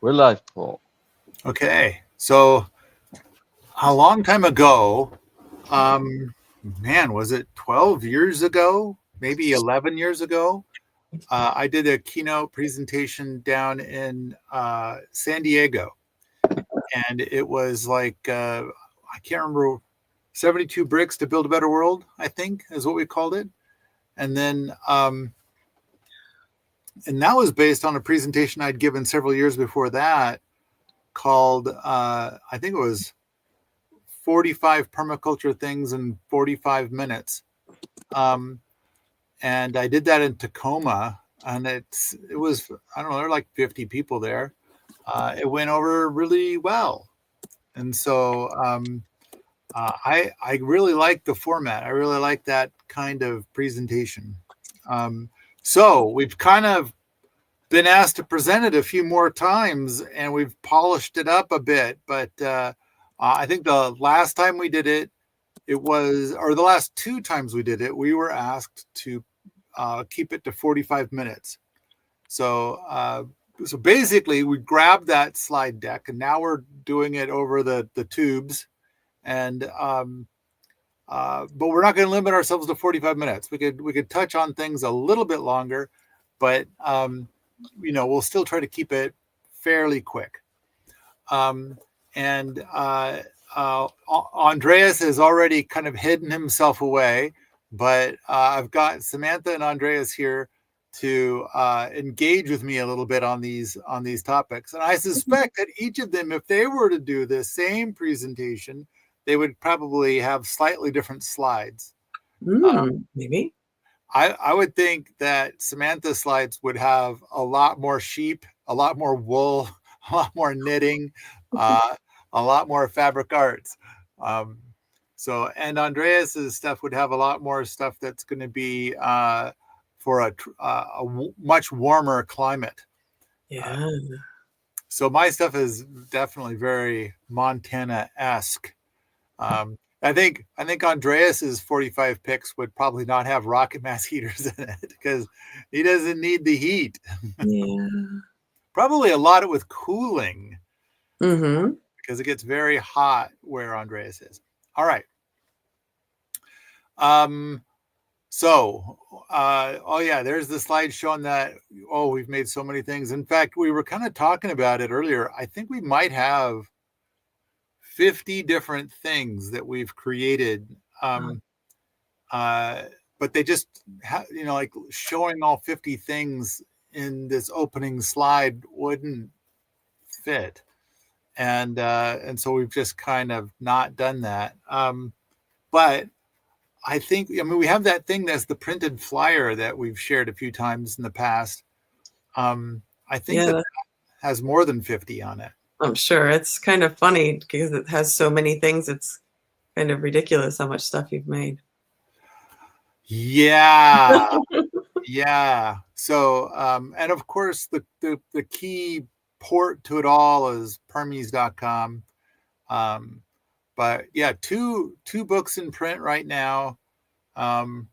We're live, Paul. Okay, so a long time ago, um, man, was it 12 years ago? Maybe 11 years ago? I did a keynote presentation down in San Diego, and it was like, I can't remember, 72 bricks to build a better world, I think is what we called it. And then, and that was based on a presentation I'd given several years before that called, I think it was 45 permaculture things in 45 minutes. Um, and I did that in Tacoma, and it was, I don't know, there were like 50 people there. It went over really well. And so I really like the format. I really like that kind of presentation. So we've kind of been asked to present it a few more times, and we've polished it up a bit. But I think the last time we did it, or the last two times we did it, we were asked to keep it to 45 minutes. So so basically, we grabbed that slide deck, and now we're doing it over the tubes. And but we're not going to limit ourselves to 45 minutes. We could touch on things a little bit longer, but we'll still try to keep it fairly quick. And Andreas has already kind of hidden himself away, but I've got Samantha and Andreas here to engage with me a little bit on these topics. And I suspect that each of them, if they were to do the same presentation, they would probably have slightly different slides. Maybe. I would think that Samantha's slides would have a lot more sheep, a lot more wool, a lot more knitting, a lot more fabric arts. And Andreas's stuff would have a lot more stuff that's going to be for a much warmer climate. Yeah. So my stuff is definitely very Montana-esque. I think Andreas's 45 picks would probably not have rocket mass heaters in it because he doesn't need the heat. Yeah. Probably a lot with cooling Mm-hmm. because it gets very hot where Andreas is. All right. There's the slide showing that, we've made so many things. In fact, we were kind of talking about it earlier. I think we might have 50 different things that we've created. But they just, like showing all 50 things in this opening slide wouldn't fit. And so we've just kind of not done that. But I think, we have that thing that's the printed flyer that we've shared a few times in the past. I think that has more than 50 on it. I'm sure. It's kind of funny because it has so many things. It's kind of ridiculous how much stuff you've made. Yeah. Yeah. So, and of course, the key port to it all is permies.com. But yeah, two books in print right now. And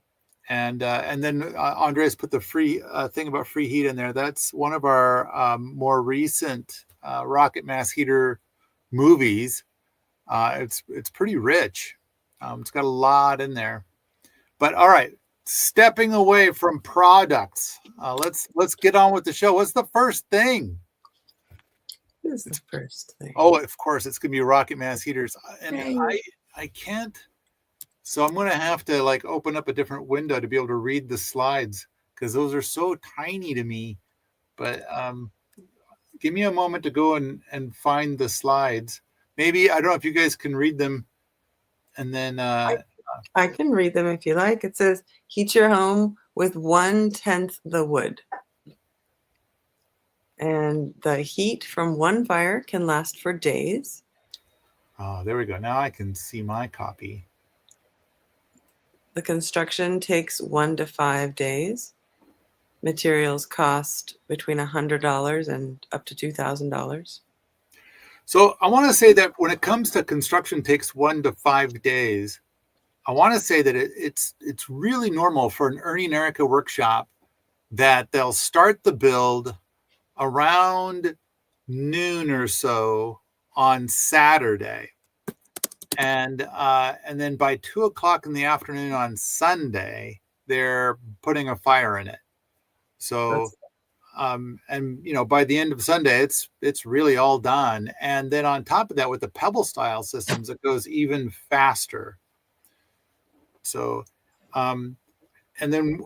then Andres put the free thing about free heat in there. That's one of our more recent rocket mass heater movies. It's pretty rich. It's got a lot in there. But all right, stepping away from products, let's get on with the show. What's the first thing? What is the first thing? Oh, of course, it's gonna be rocket mass heaters, and I can't. So I'm gonna have to like open up a different window to be able to read the slides because those are so tiny to me. But give me a moment to go and find the slides. Maybe, I don't know if you guys can read them. And then I can read them if you like. It says, heat your home with 1/10 the wood. And the heat from one fire can last for days. Oh, there we go. Now I can see my copy. The construction takes 1 to 5 days. Materials cost between $100 and up to $2,000. So I want to say that when it comes to construction takes 1 to 5 days, I want to say that it's really normal for an Ernie and Erica workshop that they'll start the build around noon or so on Saturday. And then by 2:00 in the afternoon on Sunday, they're putting a fire in it. So, and by the end of Sunday, it's really all done. And then on top of that, with the pebble style systems, it goes even faster. So, and then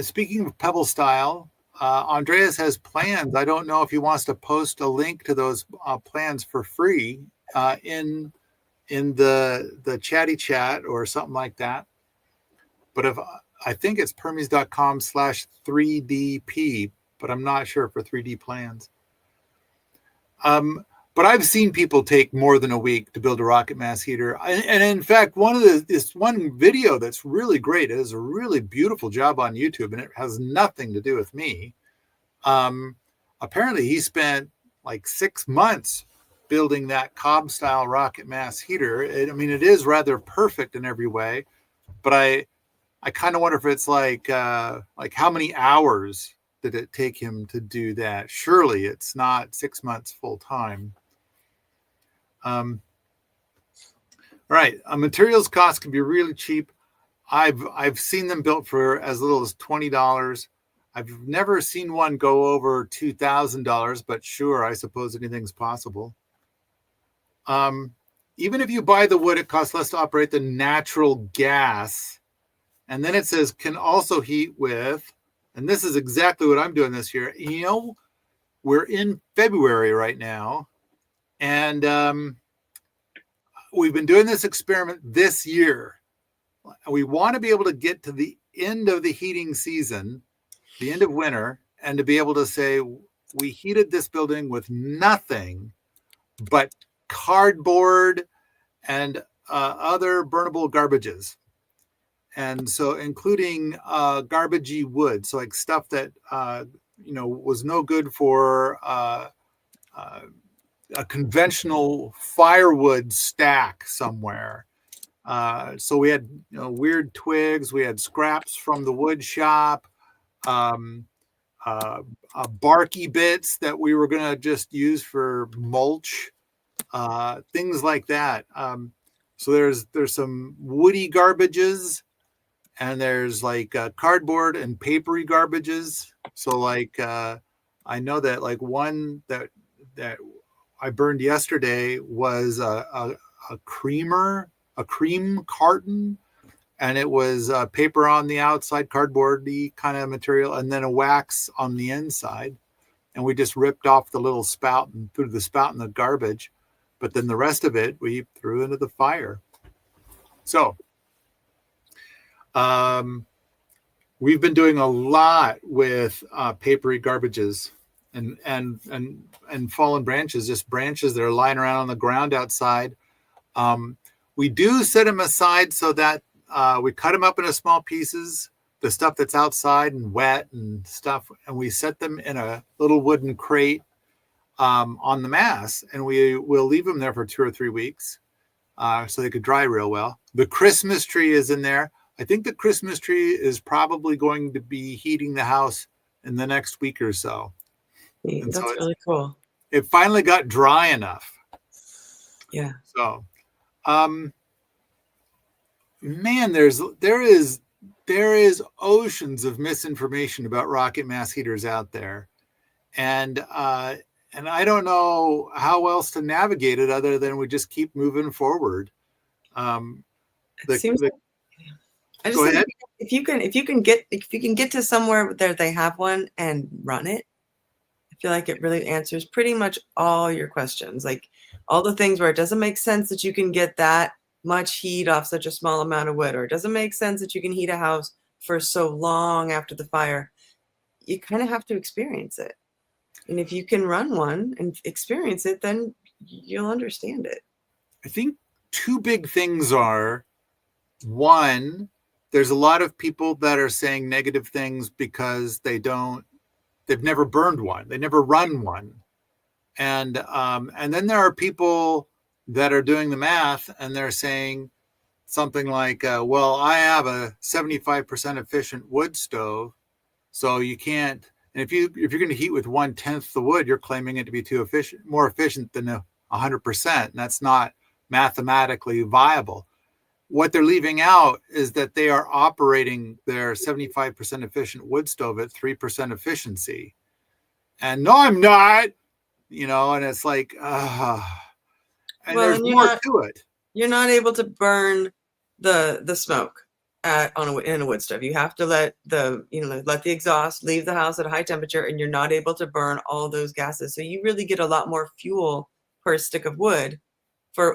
speaking of pebble style, Andreas has plans. I don't know if he wants to post a link to those plans for free in the chatty chat or something like that. But if I think it's permies.com/3DP, but I'm not sure for 3D plans. But I've seen people take more than a week to build a rocket mass heater. And in fact, this one video that's really great, it is a really beautiful job on YouTube, and it has nothing to do with me. Apparently he spent like 6 months building that Cobb style rocket mass heater. It is rather perfect in every way, but I kind of wonder if it's like how many hours did it take him to do that? Surely it's not 6 months full time. Right. Materials costs can be really cheap. I've seen them built for as little as $20. I've never seen one go over $2,000, but sure, I suppose anything's possible. Even if you buy the wood, it costs less to operate than natural gas. And then it says can also heat with, and this is exactly what I'm doing this year. We're in February right now, and we've been doing this experiment this year. We want to be able to get to the end of the heating season, the end of winter, and to be able to say we heated this building with nothing but cardboard and other burnable garbages. And so including garbagey wood, so like stuff that was no good for a conventional firewood stack somewhere. So we had weird twigs, we had scraps from the wood shop, barky bits that we were going to just use for mulch, things like that. So there's some woody garbages, and there's like cardboard and papery garbages. So like I know that like one that I burned yesterday was a cream carton, and it was paper on the outside, cardboardy kind of material, and then a wax on the inside. And we just ripped off the little spout and threw the spout in the garbage. But then the rest of it we threw into the fire. So we've been doing a lot with papery garbages and fallen branches, just branches that are lying around on the ground outside. We do set them aside so that we cut them up into small pieces, the stuff that's outside and wet and stuff, and we set them in a little wooden crate on the mass, and we will leave them there for 2 or 3 weeks so they could dry real well. The Christmas tree is in there. I think the Christmas tree is probably going to be heating the house in the next week or so. That's really cool. It finally got dry enough. Yeah. So, man, there is oceans of misinformation about rocket mass heaters out there, and I don't know how else to navigate it other than we just keep moving forward. Go ahead. If you can get to somewhere where they have one and run it, I feel like it really answers pretty much all your questions. Like all the things where it doesn't make sense that you can get that much heat off such a small amount of wood, or it doesn't make sense that you can heat a house for so long after the fire. You kind of have to experience it. And if you can run one and experience it, then you'll understand it. I think 2 big things are, one, there's a lot of people that are saying negative things because they've never burned one. They never run one. And then there are people that are doing the math and they're saying something like, well, I have a 75% efficient wood stove, so you can't, And if you're going to heat with 1/10 the wood, you're claiming it to be more efficient than 100%. And that's not mathematically viable. What they're leaving out is that they are operating their 75% efficient wood stove at 3% efficiency. And no, I'm not, and it's like, and Well, there's and more to it. You're not able to burn the smoke in a wood stove. You have to let the exhaust leave the house at a high temperature, and you're not able to burn all those gases. So you really get a lot more fuel per stick of wood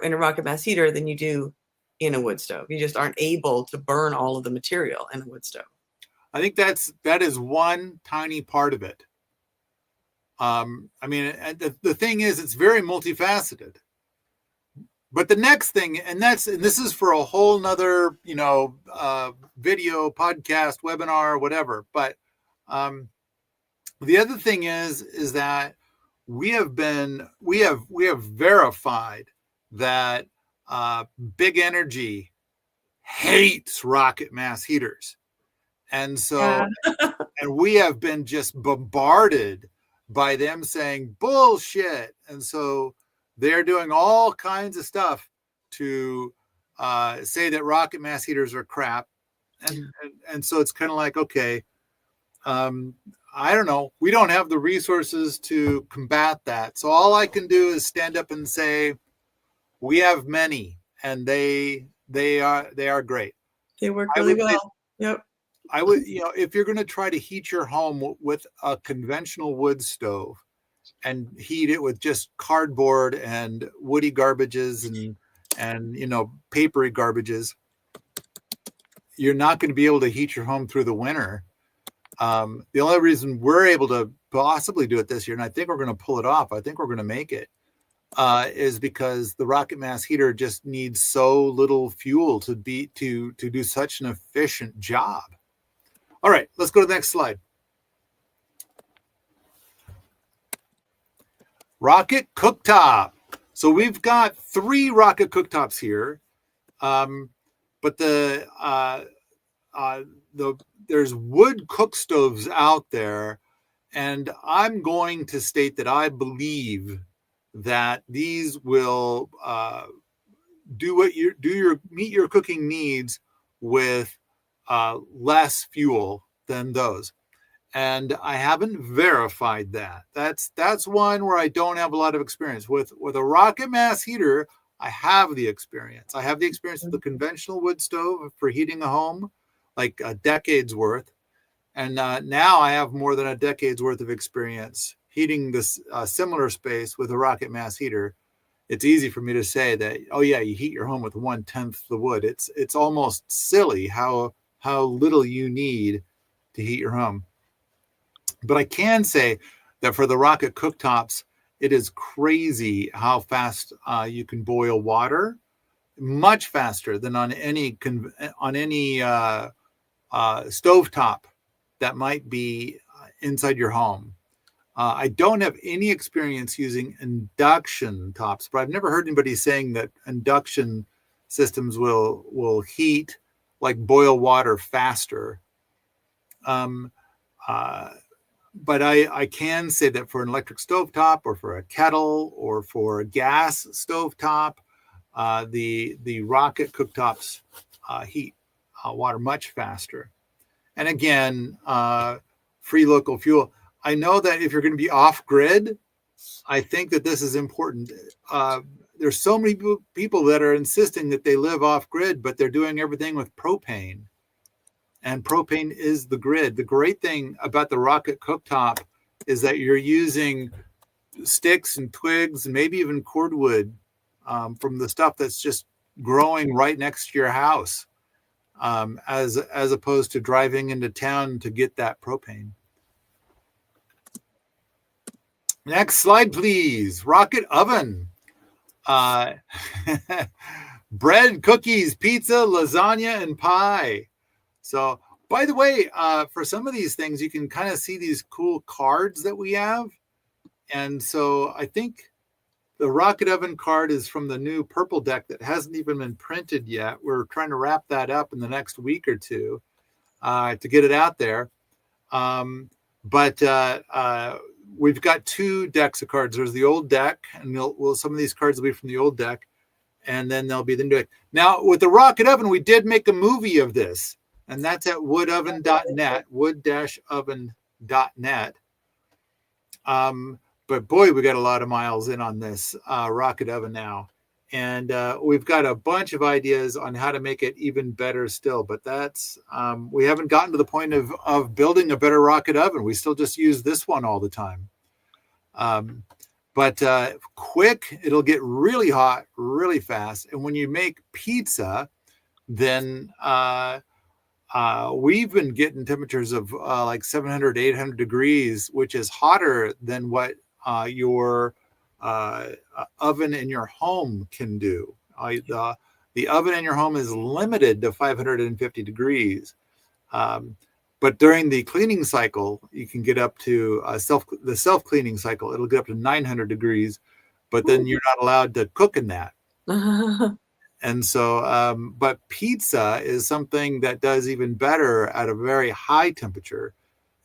in a rocket mass heater than you do in a wood stove. You just aren't able to burn all of the material in a wood stove. I think that is one tiny part of it. I mean, the thing is, it's very multifaceted. But the next thing, and this is for a whole nother, video, podcast, webinar, whatever. But the other thing is that we have verified that big energy hates rocket mass heaters. And so, and we have been just bombarded by them saying bullshit. And so they're doing all kinds of stuff to say that rocket mass heaters are crap. And so it's kind of like, okay, I don't know. We don't have the resources to combat that. So all I can do is stand up and say, we have many, and they are great. They work really well. Yep. I would, if you're going to try to heat your home with a conventional wood stove and heat it with just cardboard and woody garbages and papery garbages, you're not going to be able to heat your home through the winter. The only reason we're able to possibly do it this year, and I think we're going to pull it off, I think we're going to make it, is because the rocket mass heater just needs so little fuel to do such an efficient job. All right, let's go to the next slide. Rocket cooktop. So we've got 3 rocket cooktops here, but there's wood cook stoves out there, and I'm going to state that I believe that these will meet your cooking needs with less fuel than those. And I haven't verified that. That's one where I don't have a lot of experience with a rocket mass heater. I have the experience. I have the experience with the conventional wood stove for heating a home, like a decade's worth. And now I have more than a decade's worth of experience heating this similar space with a rocket mass heater. It's easy for me to say that, oh yeah, you heat your home with 1/10 the wood. It's almost silly how little you need to heat your home. But I can say that for the rocket cooktops, it is crazy how fast you can boil water, much faster than on any stovetop that might be inside your home. I don't have any experience using induction tops, but I've never heard anybody saying that induction systems will heat, like boil water faster. But I can say that for an electric stovetop or for a kettle or for a gas stovetop, the rocket cooktops heat water much faster. And again, free local fuel. I know that if you're going to be off grid, I think that this is important. There's so many people that are insisting that they live off grid, but they're doing everything with propane. And propane is the grid. The great thing about the rocket cooktop is that you're using sticks and twigs and maybe even cordwood from the stuff that's just growing right next to your house, as opposed to driving into town to get that propane. Next slide, please. Rocket oven. Bread, cookies, pizza, lasagna, and pie. So, by the way, for some of these things, you can kind of see these cool cards that we have. And so I think the rocket oven card is from the new purple deck that hasn't even been printed yet. We're trying to wrap that up in the next week or two to get it out there. But we've got 2 decks of cards. There's the old deck, and some of these cards will be from the old deck, and then there'll be the new deck. Now, with the rocket oven, we did make a movie of this, and that's at woodoven.net, wood-oven.net. But boy, we got a lot of miles in on this rocket oven now. And we've got a bunch of ideas on how to make it even better still. But that's, we haven't gotten to the point of building a better rocket oven. We still just use this one all the time. But quick, it'll get really hot really fast. And when you make pizza, then we've been getting temperatures of like 700, 800 degrees, which is hotter than what your oven in your home can do. The oven in your home is limited to 550 degrees. But during the cleaning cycle, you can get up to the self-cleaning cycle. It'll get up to 900 degrees, but then you're not allowed to cook in that. And so, but pizza is something that does even better at a very high temperature.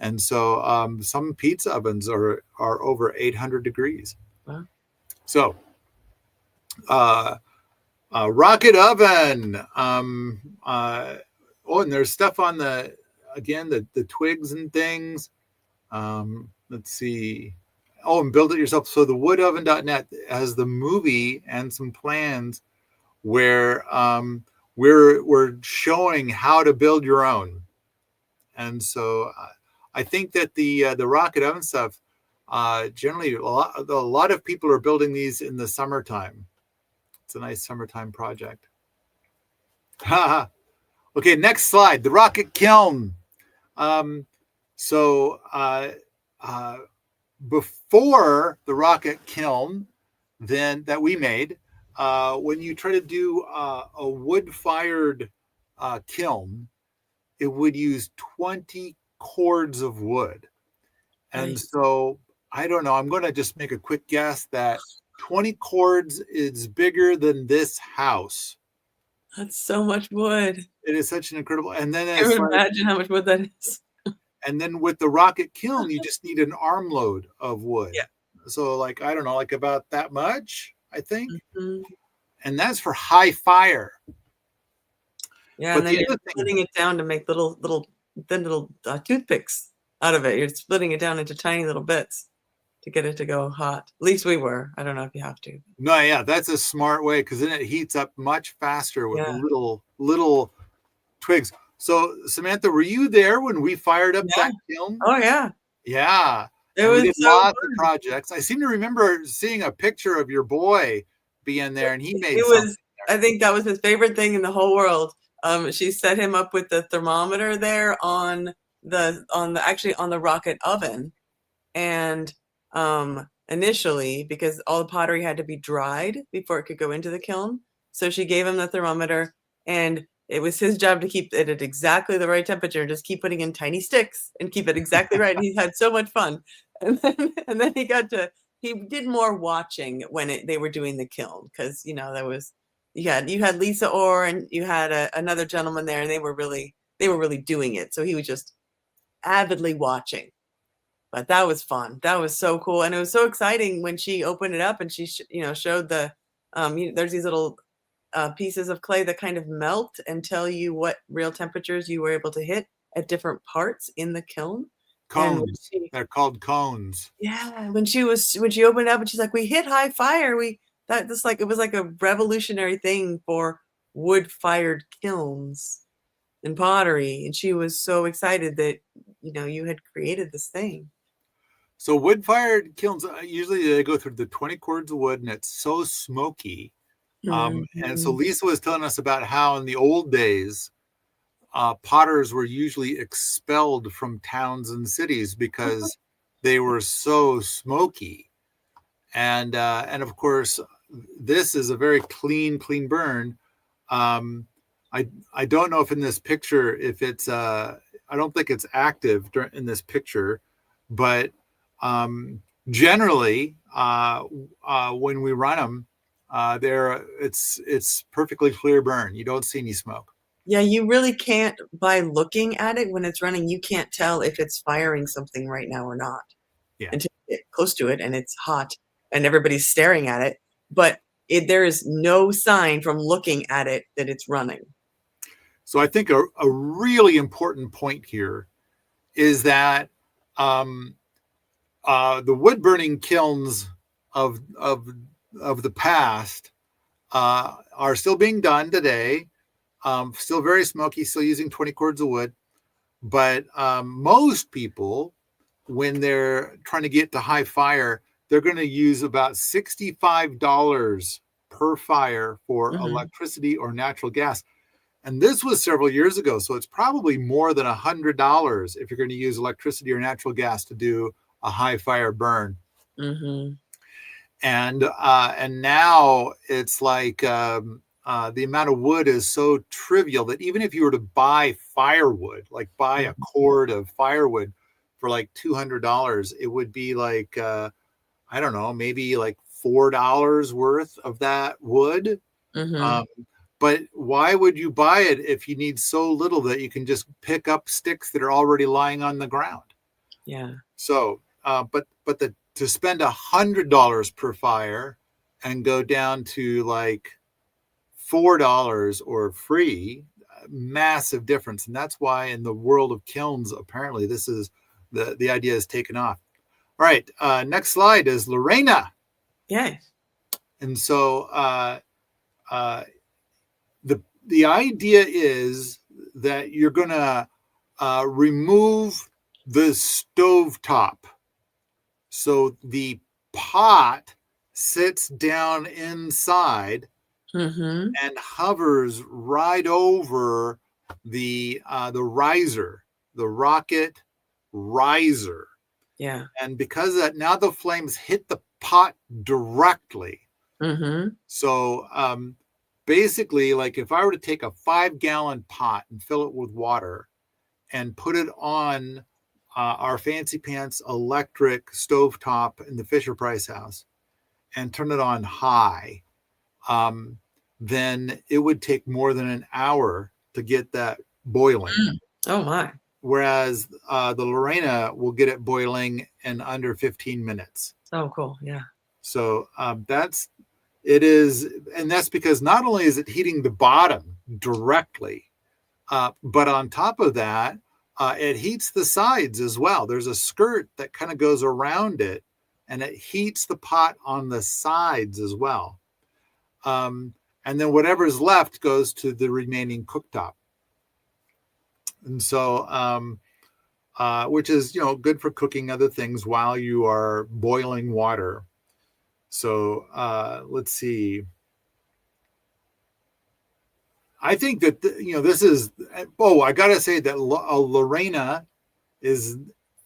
And so some pizza ovens are over 800 degrees. Wow. So rocket oven. And there's stuff on the twigs and things. Let's see. Oh, and build it yourself. So the woodoven.net has the movie and some plans where we're showing how to build your own. And so I think that the rocket oven stuff, generally a lot of people are building these in the summertime. It's a nice summertime project. Okay, next slide, the rocket kiln. Before the rocket kiln that we made, when you try to do a wood-fired kiln, it would use 20 cords of wood. And Nice. so, I don't know, I'm going to just make a quick guess that 20 cords is bigger than this house. That's so much wood. It is such an incredible, and then I can imagine how much wood that is. And then with the rocket kiln, you just need an armload of wood. Yeah. So like, I don't know, like about that much, I think. Mm-hmm. And that's for high fire. Yeah, but and then you're splitting it down to make little toothpicks out of it. You're splitting it down into tiny little bits to get it to go hot. At least we were. I don't know if you have to. No, yeah, that's a smart way because then it heats up much faster with little twigs. So Samantha, were you there when we fired up that kiln? Oh yeah. Yeah. It was we did so lots fun. of projects. I seem to remember seeing a picture of your boy being there, and he made I think that was his favorite thing in the whole world. She set him up with the thermometer there on the rocket oven, and initially, because all the pottery had to be dried before it could go into the kiln, so she gave him the thermometer, and it was his job to keep it at exactly the right temperature and just keep putting in tiny sticks and keep it exactly right. He had so much fun. And then he did more watching when they were doing the kiln, because there was you had Lisa Orr and you had another gentleman there, and they were really doing it. So he was just avidly watching. But that was fun. That was so cool, and it was so exciting when she opened it up and she showed the there's these little pieces of clay that kind of melt and tell you what real temperatures you were able to hit at different parts in the kiln. Cones. They're called cones. Yeah, when she opened it up and she's like, "We hit high fire." It was like a revolutionary thing for wood-fired kilns and pottery, and she was so excited that you had created this thing. So wood-fired kilns usually they go through the 20 cords of wood, and it's so smoky. And so Lisa was telling us about how in the old days, potters were usually expelled from towns and cities because they were so smoky. And of course, this is a very clean burn. I don't know if in this picture, if it's, I don't think it's active in this picture, but generally, when we run them, it's perfectly clear burn. You don't see any smoke. Yeah, you really can't, by looking at it when it's running, you can't tell if it's firing something right now or not Yeah. until you get close to it and it's hot and everybody's staring at it. But there is no sign from looking at it that it's running. So I think a really important point here is that the wood burning kilns of the past are still being done today. Still very smoky, still using 20 cords of wood. But most people, when they're trying to get to high fire, they're going to use about $65 per fire for electricity or natural gas. And this was several years ago, so it's probably more than $100 if you're going to use electricity or natural gas to do a high fire burn. And now it's like the amount of wood is so trivial that even if you were to buy firewood, like buy a cord of firewood for like $200, it would be like I don't know, maybe like $4 worth of that wood. But why would you buy it if you need so little that you can just pick up sticks that are already lying on the ground? Yeah. So, but to spend $100 per fire and go down to like $4 or free, massive difference. And that's why in the world of kilns, apparently this is the idea is taken off. All right. Next slide is Lorena. Yeah. And so the idea is that you're going to remove the stovetop. So the pot sits down inside and hovers right over the riser, the rocket riser. Yeah. And because of that, now the flames hit the pot directly. So basically, like if I were to take a 5-gallon pot and fill it with water and put it on our fancy pants electric stovetop in the Fisher Price house and turn it on high, then it would take more than an hour to get that boiling. Oh my. Whereas the Lorena will get it boiling in under 15 minutes. Oh, cool. Yeah. So it is, and that's because not only is it heating the bottom directly, but on top of that, it heats the sides as well. There's a skirt that kind of goes around it, and it heats the pot on the sides as well. And then whatever's left goes to the remaining cooktop. And so, which is, good for cooking other things while you are boiling water. So let's see. I think that, this is, I got to say that Lorena is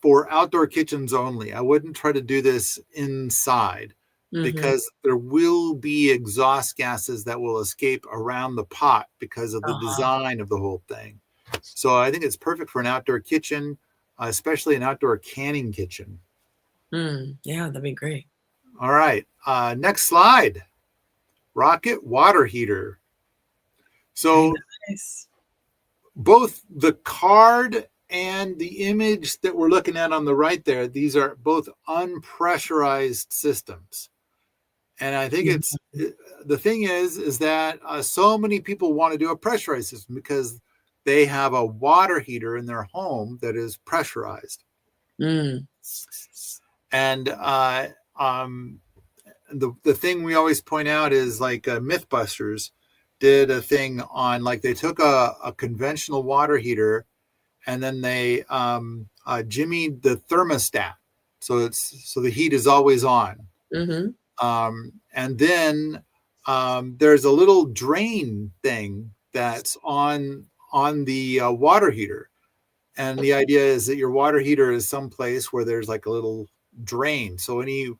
for outdoor kitchens only. I wouldn't try to do this inside because there will be exhaust gases that will escape around the pot because of the design of the whole thing. So I think it's perfect for an outdoor kitchen, especially an outdoor canning kitchen. Yeah, that'd be great. All right. Next slide. Rocket water heater. So nice. Both the card and the image that we're looking at on the right there, these are both unpressurized systems. And I think the thing is that so many people want to do a pressurized system because they have a water heater in their home that is pressurized. And the thing we always point out is like Mythbusters did a thing on, like, they took a conventional water heater and then they jimmied the thermostat so the heat is always on. And then there's a little drain thing that's on the water heater, and the idea is that your water heater is someplace where there's like a little drain, so any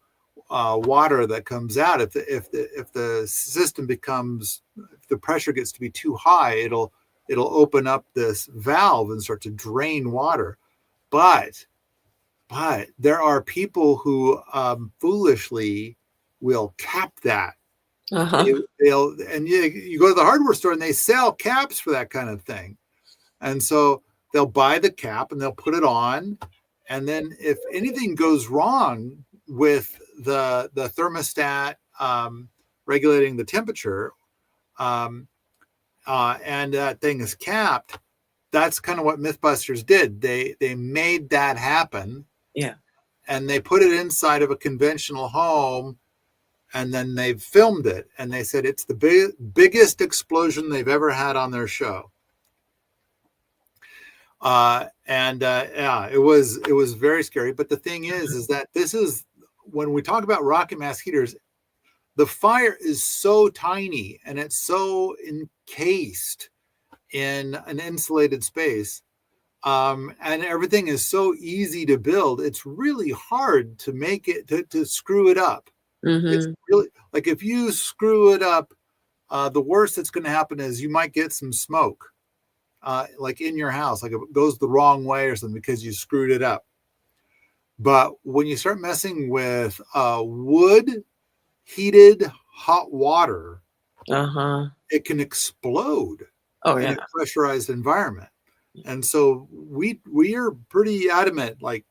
water that comes out, if the system becomes, if the pressure gets to be too high, it'll open up this valve and start to drain water. But there are people who foolishly will cap that Uh-huh. You go to the hardware store and they sell caps for that kind of thing. And so they'll buy the cap and they'll put it on. And then if anything goes wrong with the thermostat regulating the temperature, and that thing is capped, that's kind of what Mythbusters did. They made that happen. Yeah. And they put it inside of a conventional home, and then they filmed it. And they said it's the biggest explosion they've ever had on their show. It was very scary. But the thing is that this is, when we talk about rocket mass heaters, the fire is so tiny and it's so encased in an insulated space, and everything is so easy to build. It's really hard to make it to screw it up. It's really, like, if you screw it up, the worst that's going to happen is you might get some smoke, like in your house, like it goes the wrong way or something because you screwed it up. But when you start messing with wood heated hot water, it can explode in a pressurized environment. And so we are pretty adamant, like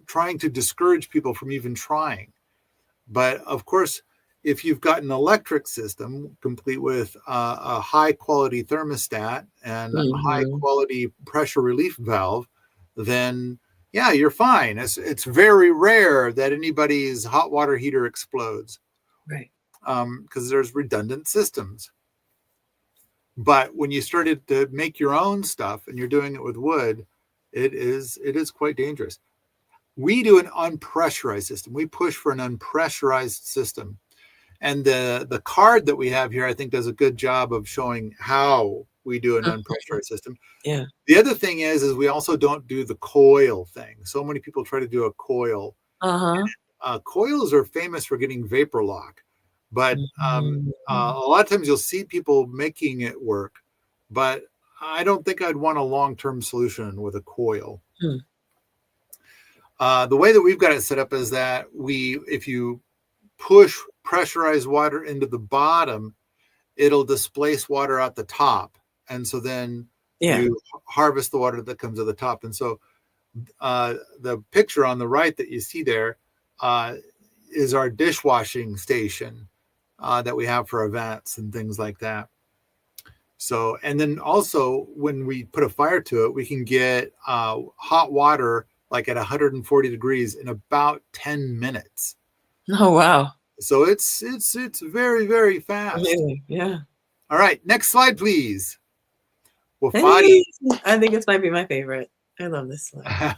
trying to discourage people from even trying. But of course, if you've got an electric system complete with a high quality thermostat and a high quality pressure relief valve, then yeah, you're fine. It's very rare that anybody's hot water heater explodes, right? Because there's redundant systems. But when you started to make your own stuff and you're doing it with wood, it is quite dangerous. We do an unpressurized system. We push for an unpressurized system. And the card that we have here, I think, does a good job of showing how we do an unpressurized system. Yeah. The other thing is we also don't do the coil thing. So many people try to do a coil. Coils are famous for getting vapor lock. But a lot of times you'll see people making it work. But I don't think I'd want a long-term solution with a coil. The way that we've got it set up is that if you push pressurized water into the bottom, it'll displace water at the top. And so then you harvest the water that comes at the top. And so the picture on the right that you see there is our dishwashing station that we have for events and things like that. So, and then also when we put a fire to it, we can get hot water like at 140 degrees in about 10 minutes. Oh, wow. So it's very, very fast. Amazing. Yeah. All right. Next slide, please. Wofati. I think this might be my favorite. I love this slide.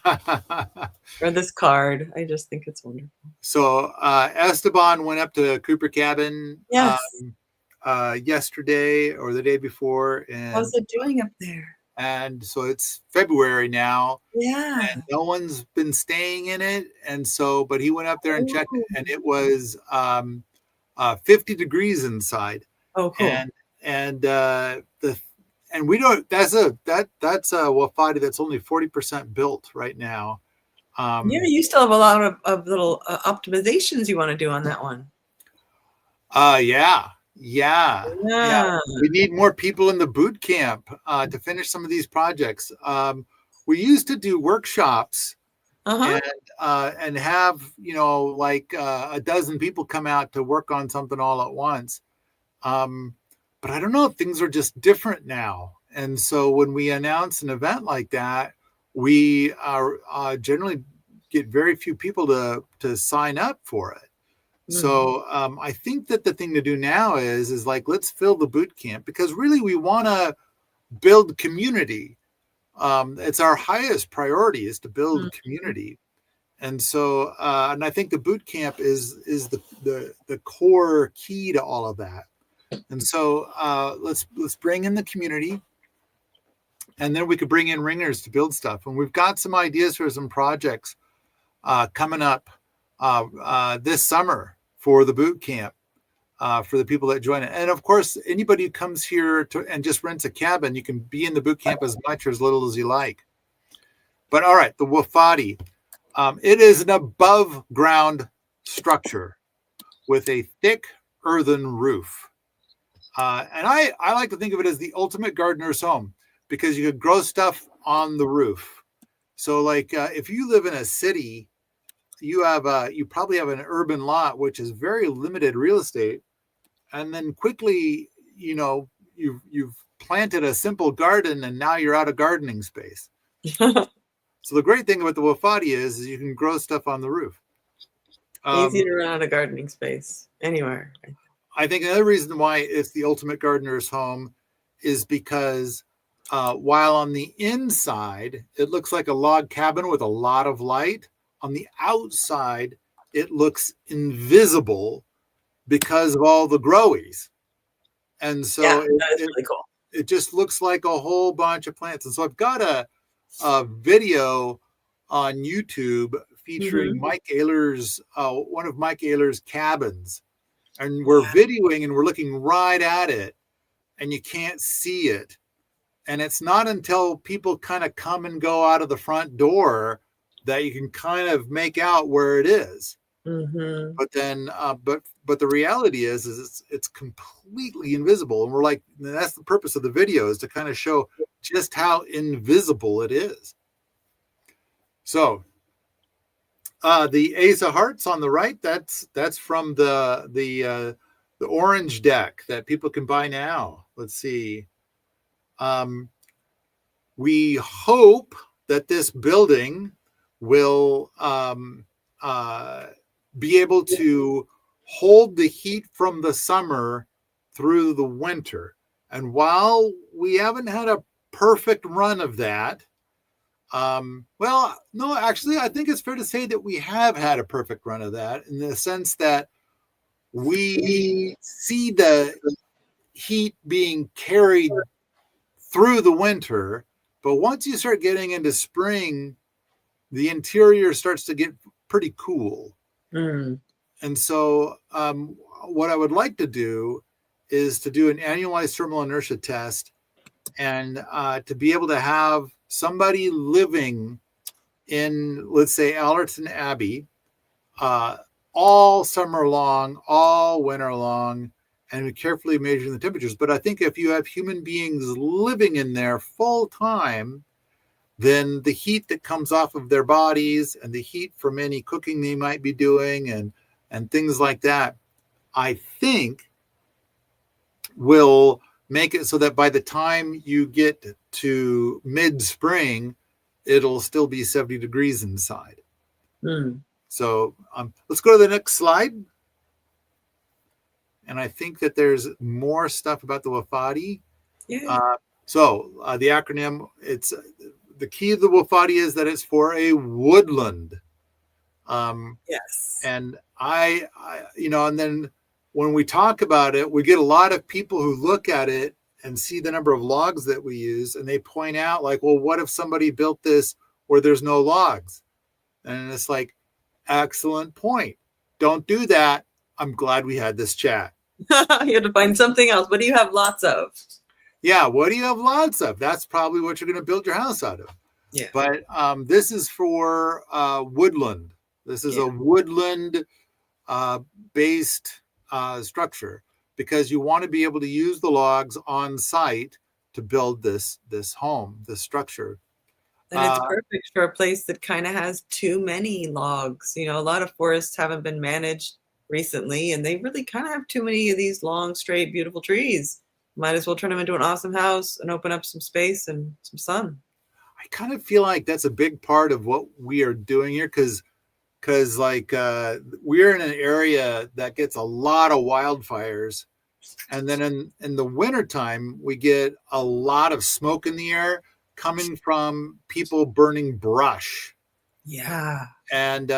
Or this card. I just think it's wonderful. So Esteban went up to Cooper Cabin yesterday or the day before. And how's it doing up there? And so it's February now. Yeah. And no one's been staying in it. And so, but he went up there and checked it, and it was 50 degrees inside. Oh, cool. And we don't, that's a Wofati that's only 40% built right now. You still have a lot of little optimizations you want to do on that one. Yeah. We need more people in the boot camp to finish some of these projects. We used to do workshops and have, like a dozen people come out to work on something all at once. But I don't know if things are just different now. And so when we announce an event like that, we generally get very few people to sign up for it. So I think that the thing to do now is like, let's fill the boot camp, because really we want to build community. It's our highest priority, is to build community. And so, and I think the boot camp is the core key to all of that. And so let's bring in the community, and then we could bring in ringers to build stuff. And we've got some ideas for some projects coming up this summer for the boot camp, for the people that join it. And of course, anybody who comes here and just rents a cabin, you can be in the boot camp as much or as little as you like. But all right, the Wofati. It is an above ground structure with a thick earthen roof. And I like to think of it as the ultimate gardener's home because you could grow stuff on the roof. So like if you live in a city, you probably have an urban lot, which is very limited real estate. And then quickly, you've planted a simple garden and now you're out of gardening space. So the great thing about the Wofati is you can grow stuff on the roof. Easy to run out of gardening space anywhere. I think another reason why it's the ultimate gardener's home is because while on the inside, it looks like a log cabin with a lot of light, on the outside, it looks invisible because of all the growies. And so that is really cool. It just looks like a whole bunch of plants. And so I've got a video on YouTube featuring Mike Oehler's, one of Mike Oehler's cabins. And we're videoing and we're looking right at it and you can't see it. And it's not until people kind of come and go out of the front door that you can kind of make out where it is. But then, but the reality is it's completely invisible. And we're like, that's the purpose of the video, is to kind of show just how invisible it is. So the Ace of Hearts on the right, that's from the orange deck that people can buy now. Let's see. We hope that this building will be able to hold the heat from the summer through the winter. And while we haven't had a perfect run of that, well, no, actually, I think it's fair to say that we have had a perfect run of that in the sense that we see the heat being carried through the winter. But once you start getting into spring, the interior starts to get pretty cool. And so what I would like to do is to do an annualized thermal inertia test and to be able to have somebody living in, let's say, Allerton Abbey all summer long, all winter long, and carefully measuring the temperatures. But I think if you have human beings living in there full time, then the heat that comes off of their bodies and the heat from any cooking they might be doing and things like that, I think will make it so that by the time you get to mid-spring, it'll still be 70 degrees inside. So let's go to the next slide. And I think that there's more stuff about the Wofati. So the acronym, it's the key of the Wofati is that it's for a woodland. Yes. And I and then when we talk about it, we get a lot of people who look at it and see the number of logs that we use, and they point out like, well, what if somebody built this where there's no logs? And it's like, excellent point. Don't do that. I'm glad we had this chat. You have to find something else. What do you have lots of? Yeah, what do you have lots of? That's probably what you're going to build your house out of. Yeah. But this is for woodland. This is a woodland based structure because you want to be able to use the logs on site to build this home, this structure. And it's perfect for a place that kind of has too many logs. You know, a lot of forests haven't been managed recently, and they really kind of have too many of these long, straight, beautiful trees. Might as well turn them into an awesome house and open up some space and some sun. I kind of feel like that's a big part of what we are doing here because like we're in an area that gets a lot of wildfires. And then in the wintertime, we get a lot of smoke in the air coming from people burning brush. Yeah. And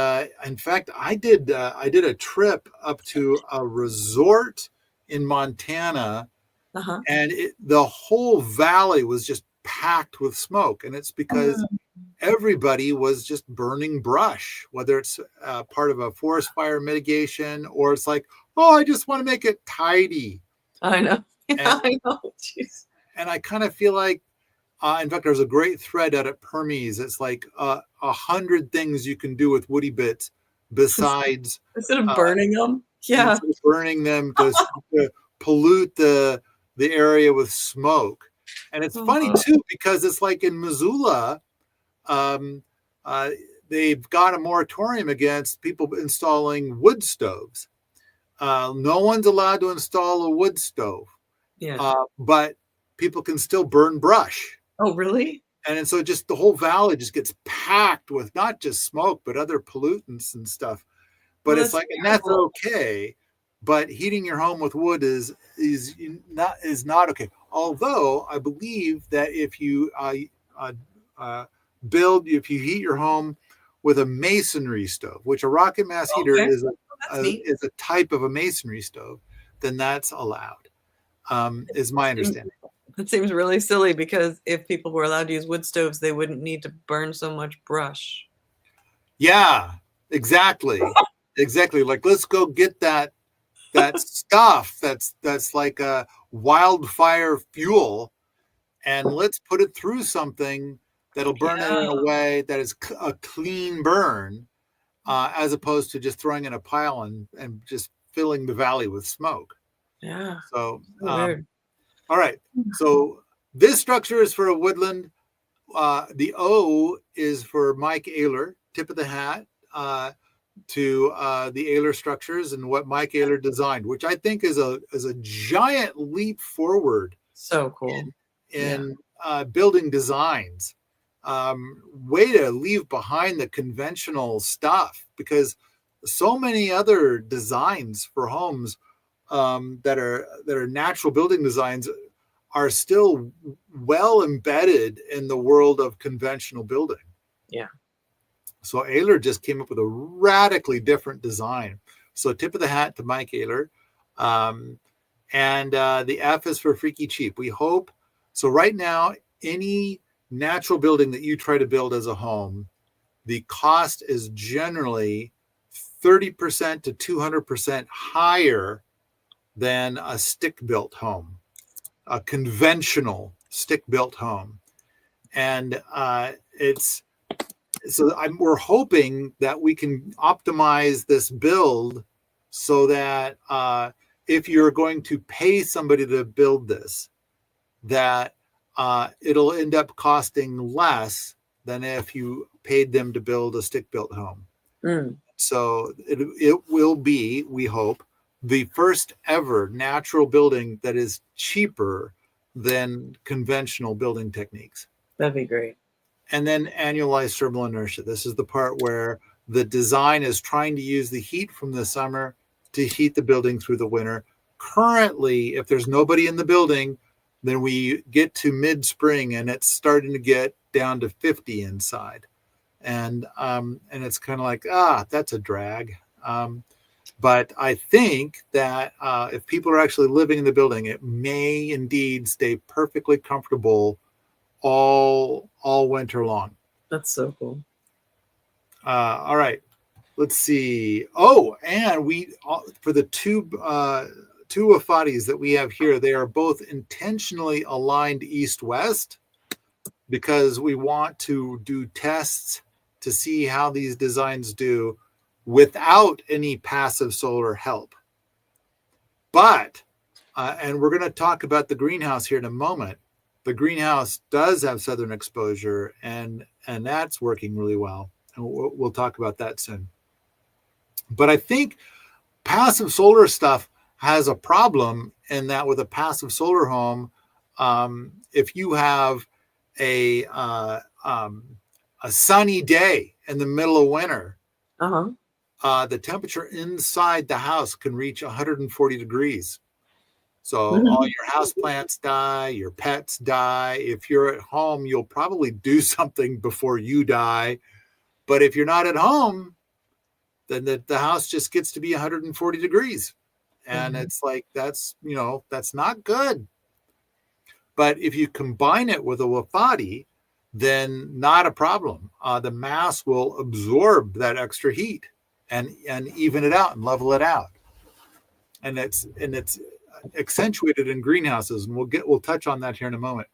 in fact, I did a trip up to a resort in Montana, and the whole valley was just packed with smoke. And it's because everybody was just burning brush, whether it's part of a forest fire mitigation or it's like, oh, I just want to make it tidy. I know. I know. Jeez. And I kind of feel like, in fact, there's a great thread out at Berms. It's like 100 things you can do with woody bits besides instead of burning them. Yeah. instead of burning them to pollute the area with smoke. And it's funny too, because it's like in Missoula, um, they've got a moratorium against people installing wood stoves. No one's allowed to install a wood stove, but people can still burn brush. Oh, really? And so just the whole valley just gets packed with not just smoke, but other pollutants and stuff. But it's like, and that's okay. But heating your home with wood is not okay. Although I believe that if you if you heat your home with a masonry stove, which a rocket mass heater is a type of a masonry stove, then that's allowed. Is my understanding. It seems really silly, because if people were allowed to use wood stoves, they wouldn't need to burn so much brush. Yeah, exactly. Exactly. Like, let's go get that stuff that's like a wildfire fuel, and let's put it through something that'll burn it in a way that is a clean burn, as opposed to just throwing in a pile and just filling the valley with smoke. Yeah. So all right. So this structure is for a woodland. The O is for Mike Oehler, tip of the hat to the Oehler structures and what Mike Oehler designed, which I think is a giant leap forward. So cool. In building designs. Way to leave behind the conventional stuff, because so many other designs for homes that are natural building designs are still well embedded in the world of conventional building. Yeah. So Oehler just came up with a radically different design. So tip of the hat to Mike Oehler. And the F is for freaky cheap. We hope. So right now, any natural building that you try to build as a home, the cost is generally 30% to 200% higher than a stick-built home, a conventional stick-built home. And we're hoping that we can optimize this build so that if you're going to pay somebody to build this, that it'll end up costing less than if you paid them to build a stick-built home. So it will be, we hope, the first ever natural building that is cheaper than conventional building techniques. That'd be great. And then annualized thermal inertia. This is the part where the design is trying to use the heat from the summer to heat the building through the winter. Currently, if there's nobody in the building, then we get to mid-spring and it's starting to get down to 50 inside. And it's kind of like, that's a drag. But I think that if people are actually living in the building, it may indeed stay perfectly comfortable all winter long. That's so cool. All right, let's see. Oh, and we for the two Wofatis that we have here, they are both intentionally aligned east-west because we want to do tests to see how these designs do without any passive solar help. But, and we're going to talk about the greenhouse here in a moment. The greenhouse does have southern exposure, and that's working really well. And we'll talk about that soon. But I think passive solar stuff has a problem in that with a passive solar home, if you have a sunny day in the middle of winter, the temperature inside the house can reach 140 degrees. So all your house plants die, your pets die. If you're at home, you'll probably do something before you die. But if you're not at home, then the house just gets to be 140 degrees. And it's like, that's not good. But if you combine it with a Wofati, then not a problem. The mass will absorb that extra heat and even it out and level it out. And it's accentuated in greenhouses, and we'll touch on that here in a moment.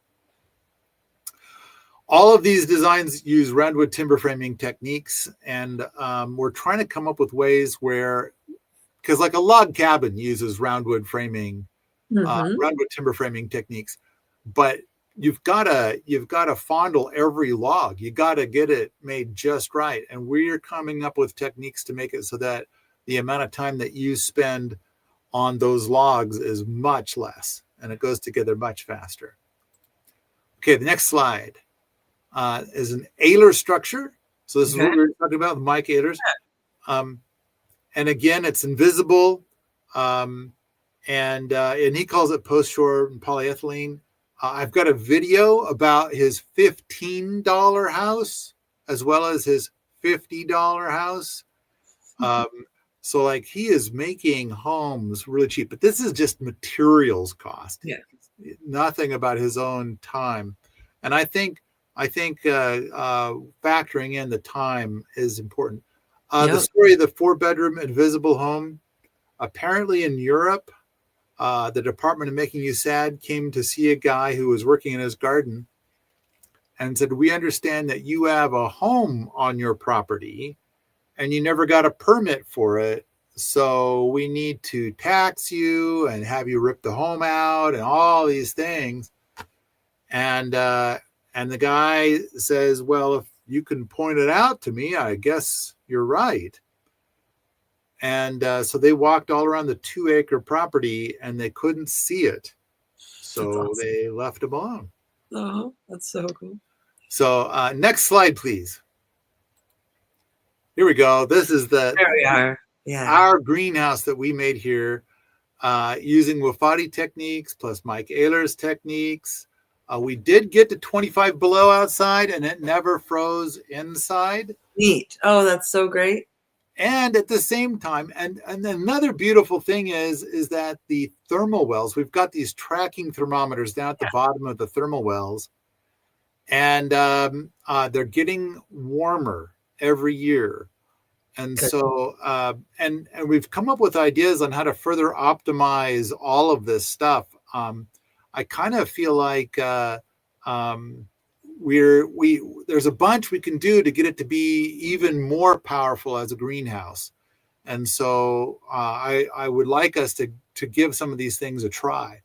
All of these designs use roundwood timber framing techniques, and we're trying to come up with ways where because like a log cabin uses roundwood framing, Mm-hmm. roundwood timber framing techniques, but you've got to fondle every log. You got to get it made just right. And we're coming up with techniques to make it so that the amount of time that you spend on those logs is much less, and it goes together much faster. Okay, the next slide is an Oehler structure. So this is what we were talking about, the Mike Oehlers. And again, it's invisible, and he calls it post-shore polyethylene. I've got a video about his $15 house as well as his $50 house. So like he is making homes really cheap, but this is just materials cost. Yeah. Nothing about his own time. And I think factoring in the time is important. The story of the 4-bedroom invisible home, apparently in Europe, the Department of Making You Sad came to see a guy who was working in his garden and said, we understand that you have a home on your property and you never got a permit for it. So we need to tax you and have you rip the home out and all these things. And the guy says, well, if you can point it out to me, I guess you're right. And so they walked all around the 2-acre property and they couldn't see it. So awesome. They left him alone. Oh, that's so cool. So next slide, please. Here we go. This is there we are. Yeah. Our greenhouse that we made here using Wofati techniques plus Mike Oehler's techniques. We did get to 25 below outside and it never froze inside. Neat. Oh, that's so great. And at the same time, and another beautiful thing is that the thermal wells, we've got these tracking thermometers down at the bottom of the thermal wells, and they're getting warmer every year. And so, and we've come up with ideas on how to further optimize all of this stuff. I kind of feel like there's a bunch we can do to get it to be even more powerful as a greenhouse. And so I would like us to give some of these things a try.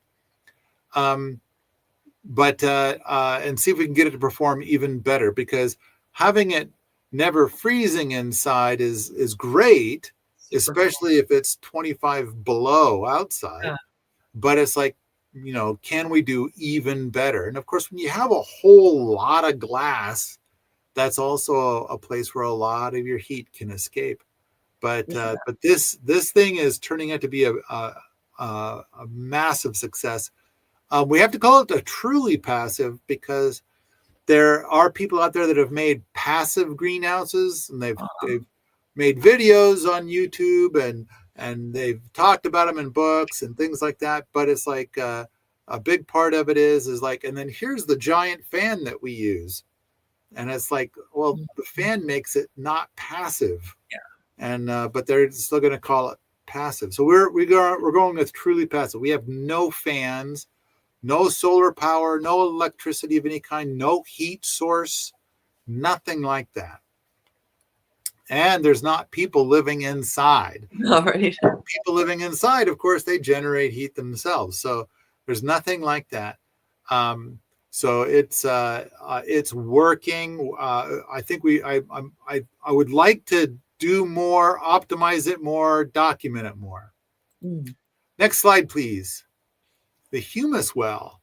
But and see if we can get it to perform even better, because having it never freezing inside is great, especially if it's 25 below outside. Yeah. But it's like, you know, can we do even better? And of course, when you have a whole lot of glass, that's also a place where a lot of your heat can escape. But this thing is turning out to be a massive success. We have to call it a truly passive, because there are people out there that have made passive greenhouses, and they've made videos on YouTube and they've talked about them in books and things like that. But it's like a big part of it is like, and then here's the giant fan that we use. And it's like, well, the fan makes it not passive. Yeah. And but they're still going to call it passive. So we're going with truly passive. We have no fans, no solar power, no electricity of any kind, no heat source, nothing like that. And there's not people living inside. All right. People living inside, of course, they generate heat themselves. So there's nothing like that. So it's working. I think I would like to do more, optimize it more, document it more. Next slide, please. The humus well.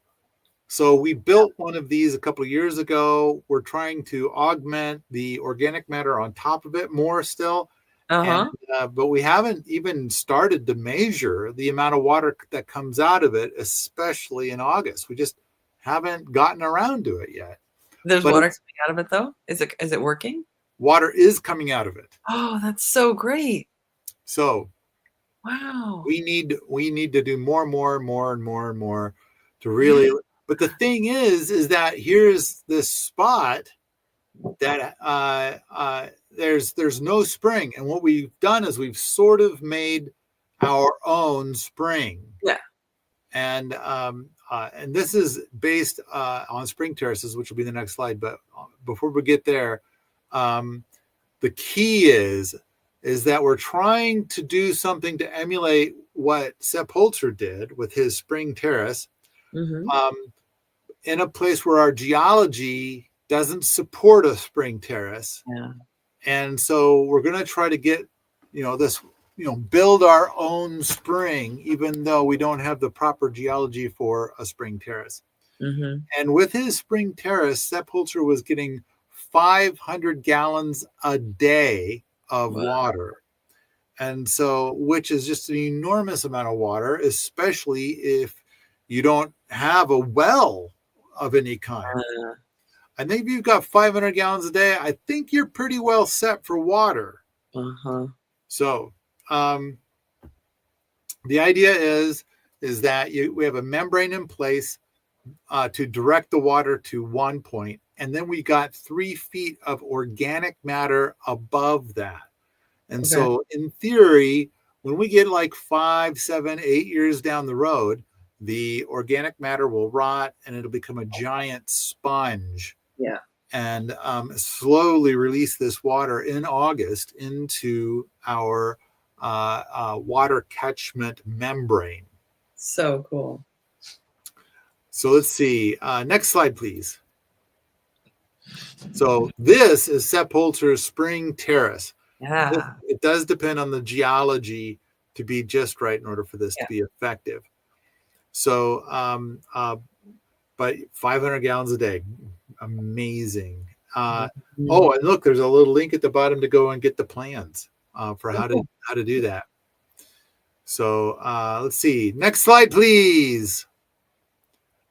So we built one of these a couple of years ago. We're trying to augment the organic matter on top of it more still. And, but we haven't even started to measure the amount of water that comes out of it, especially in August. We just haven't gotten around to it yet. There's water coming out of it, though? Is it working? Water is coming out of it. Oh, that's so great. So wow. We need to do more to really. But the thing is that here's this spot that there's no spring, and what we've done is we've sort of made our own spring. Yeah. And this is based on spring terraces, which will be the next slide. But before we get there, the key is is that we're trying to do something to emulate what Sepp Holzer did with his spring terrace, in a place where our geology doesn't support a spring terrace. Yeah. And so we're going to try to get, build our own spring, even though we don't have the proper geology for a spring terrace. And with his spring terrace, Sepp Holzer was getting 500 gallons a day of water. And so, which is just an enormous amount of water, especially if you don't have a well of any kind. I think if you've got 500 gallons a day, I think you're pretty well set for water. So the idea is that we have a membrane in place to direct the water to one point, and then we got 3 feet of organic matter above that. And so in theory, when we get like 5, 7, 8 years down the road, the organic matter will rot and it'll become a giant sponge. Yeah. And slowly release this water in August into our water catchment membrane. So cool. So let's see. Next slide, please. So this is Sepp Holzer's spring terrace. Yeah. It does depend on the geology to be just right in order for this to be effective. So, but 500 gallons a day, amazing. Oh, and look, there's a little link at the bottom to go and get the plans for how to do that. So let's see. Next slide, please.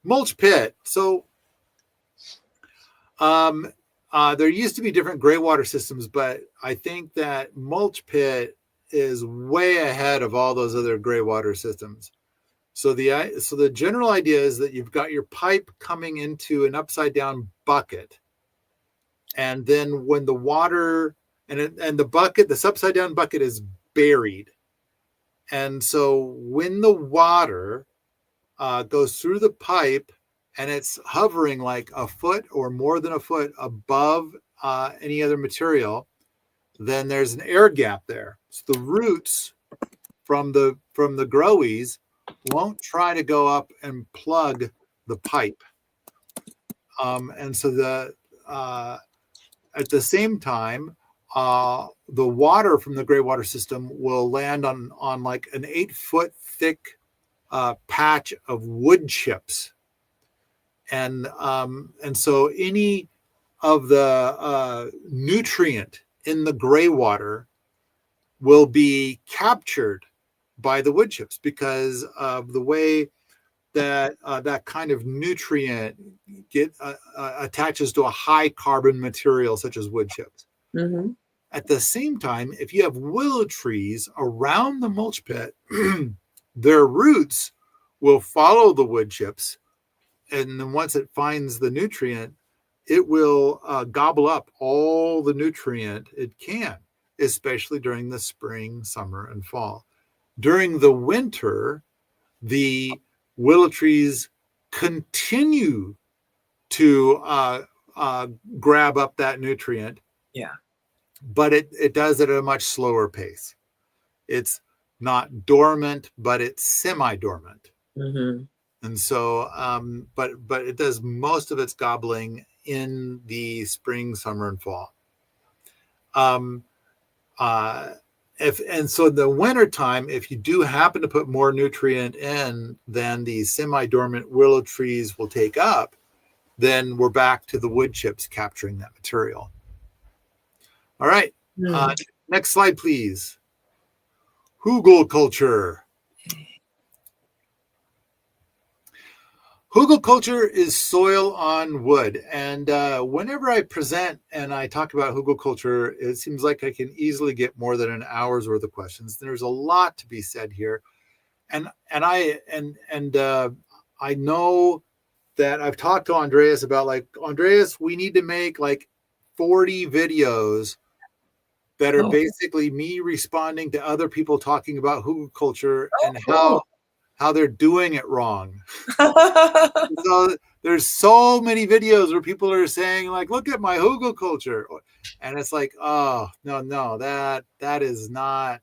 Mulch pit. So there used to be different gray water systems, but I think that mulch pit is way ahead of all those other gray water systems. So the general idea is that you've got your pipe coming into an upside down bucket, and then when the water and the bucket, this upside down bucket is buried, and so when the water goes through the pipe and it's hovering like a foot or more than a foot above any other material, then there's an air gap there. So the roots from the growies won't try to go up and plug the pipe. And so at the same time, the water from the gray water system will land on like an 8-foot thick patch of wood chips. And so any of the nutrient in the gray water will be captured by the wood chips because of the way that that kind of nutrient attaches to a high carbon material such as wood chips. At the same time, if you have willow trees around the mulch pit, their roots will follow the wood chips, and then once it finds the nutrient, it will gobble up all the nutrient it can, especially during the spring, summer, and fall. During the winter, the willow trees continue to grab up that nutrient. Yeah. But it does it at a much slower pace. It's not dormant, but it's semi-dormant. And so, but it does most of its gobbling in the spring, summer, and fall. And so in the wintertime, if you do happen to put more nutrient in than the semi-dormant willow trees will take up, then we're back to the wood chips capturing that material. All right. Next slide, please. Hugelkultur. Hugelkultur is soil on wood. And whenever I present and I talk about Hugelkultur, it seems like I can easily get more than an hour's worth of questions. There's a lot to be said here. And I know that I've talked to Andreas about, like, Andreas, we need to make like 40 videos that are basically me responding to other people talking about Hugelkultur and how they're doing it wrong. So there's so many videos where people are saying like, look at my Hugelkultur. And it's like, oh, no, that is not,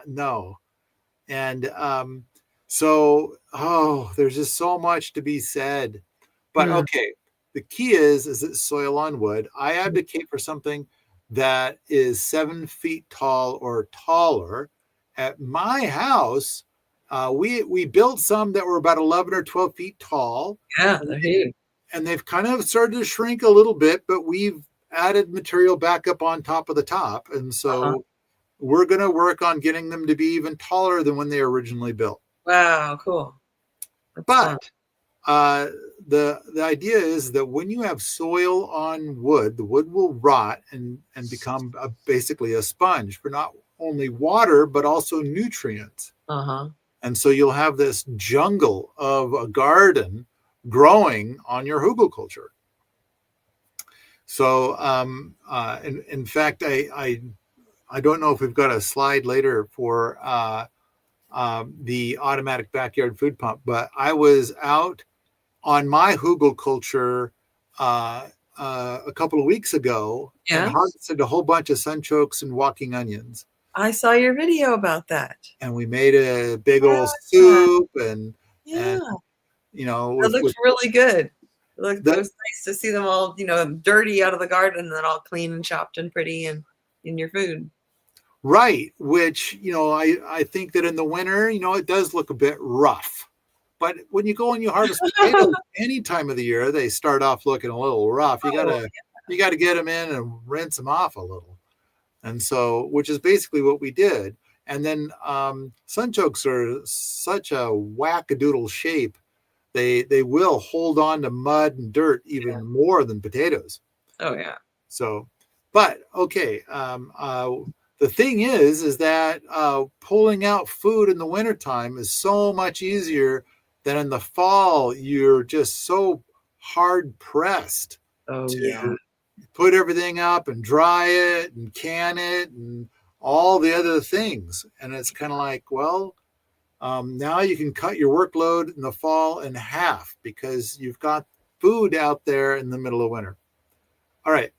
no. And there's just so much to be said. But okay, the key is it's soil on wood. I advocate for something that is 7 feet tall or taller. At my house, we built some that were about 11 or 12 feet tall. Yeah, they're huge. And they've kind of started to shrink a little bit, but we've added material back up on top of the top. And so we're going to work on getting them to be even taller than when they were originally built. Wow, cool. But the idea is that when you have soil on wood, the wood will rot and become basically a sponge for not only water, but also nutrients. And so you'll have this jungle of a garden growing on your Hugelkultur. So in fact, I don't know if we've got a slide later for the automatic backyard food pump, but I was out on my Hugelkultur a couple of weeks ago and harvested a whole bunch of sunchokes and walking onions. I saw your video about that. And we made a big old soup and you know, it looked really good. It was nice to see them all, you know, dirty out of the garden and then all clean and chopped and pretty and in your food. Right, which, you know, I think that in the winter, you know, it does look a bit rough. But when you go and you harvest potatoes any time of the year, they start off looking a little rough. You gotta get them in and rinse them off a little. And so, which is basically what we did. And then sunchokes are such a wackadoodle shape. They will hold on to mud and dirt even more than potatoes. Oh yeah. So, but okay. The thing is that pulling out food in the wintertime is so much easier than in the fall. You're just so hard pressed to put everything up and dry it and can it and all the other things. And it's kind of like, well, now you can cut your workload in the fall in half because you've got food out there in the middle of winter. All right.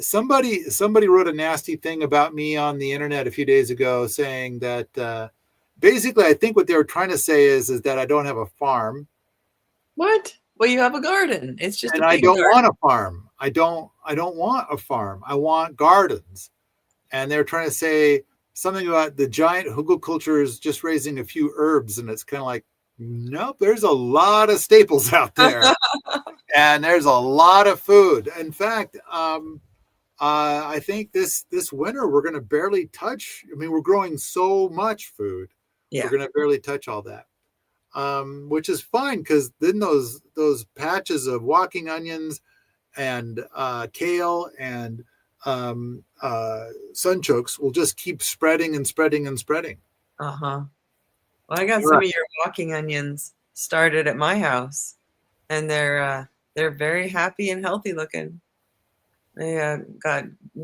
Somebody wrote a nasty thing about me on the internet a few days ago saying that basically I think what they were trying to say is that I don't have a farm. What? Well, you have a garden. It's just and I don't want a farm. I don't want a farm. I want gardens. And they're trying to say something about the giant Hugelkultur is just raising a few herbs, and it's kind of like, nope, there's a lot of staples out there. And there's a lot of food. In fact, I think this winter we're going to barely touch. I mean, we're growing so much food. Yeah. We're going to barely touch all that, which is fine because then those patches of walking onions and kale and sunchokes will just keep spreading and spreading and spreading. Well, I got some of your walking onions started at my house, and they're very happy and healthy looking. They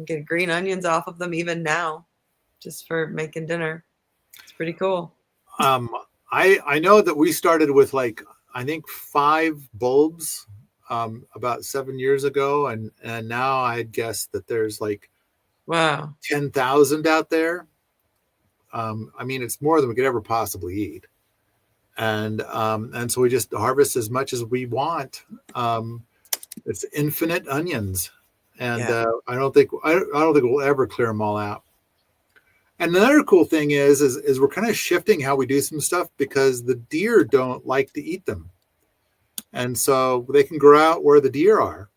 get green onions off of them even now, just for making dinner. It's pretty cool. I know that we started with like I think 5 bulbs about 7 years ago, and now I'd guess that there's like 10,000 out there. I mean, it's more than we could ever possibly eat. And so we just harvest as much as we want. It's infinite onions. And I don't think we'll ever clear them all out. And another cool thing is we're kind of shifting how we do some stuff because the deer don't like to eat them. And so they can grow out where the deer are.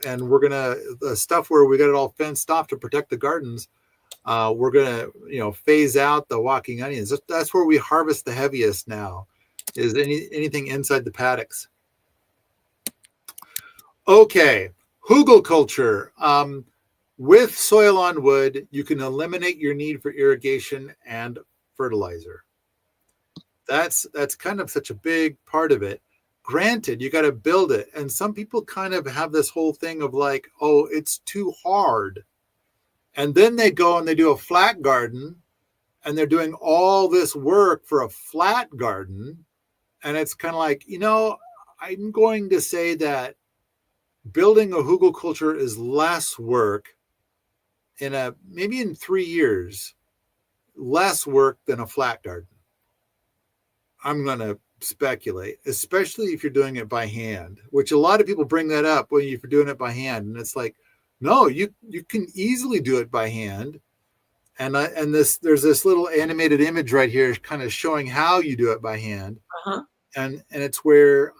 And we're the stuff where we got it all fenced off to protect the gardens. We're going to, phase out the walking onions. That's where we harvest the heaviest now, is anything inside the paddocks. Okay, Hugelkultur. With soil on wood, you can eliminate your need for irrigation and fertilizer. That's kind of such a big part of it. Granted, you got to build it. And some people kind of have this whole thing of like, oh, it's too hard. And then they go and they do a flat garden and they're doing all this work for a flat garden. And it's kind of like, I'm going to say that building a Hugelkultur is less work maybe in 3 years, less work than a flat garden. I'm going to speculate, especially if you're doing it by hand, which a lot of people bring that up when you're doing it by hand. And it's like, no, you can easily do it by hand. And there's this little animated image right here kind of showing how you do it by hand. Uh-huh. And it's where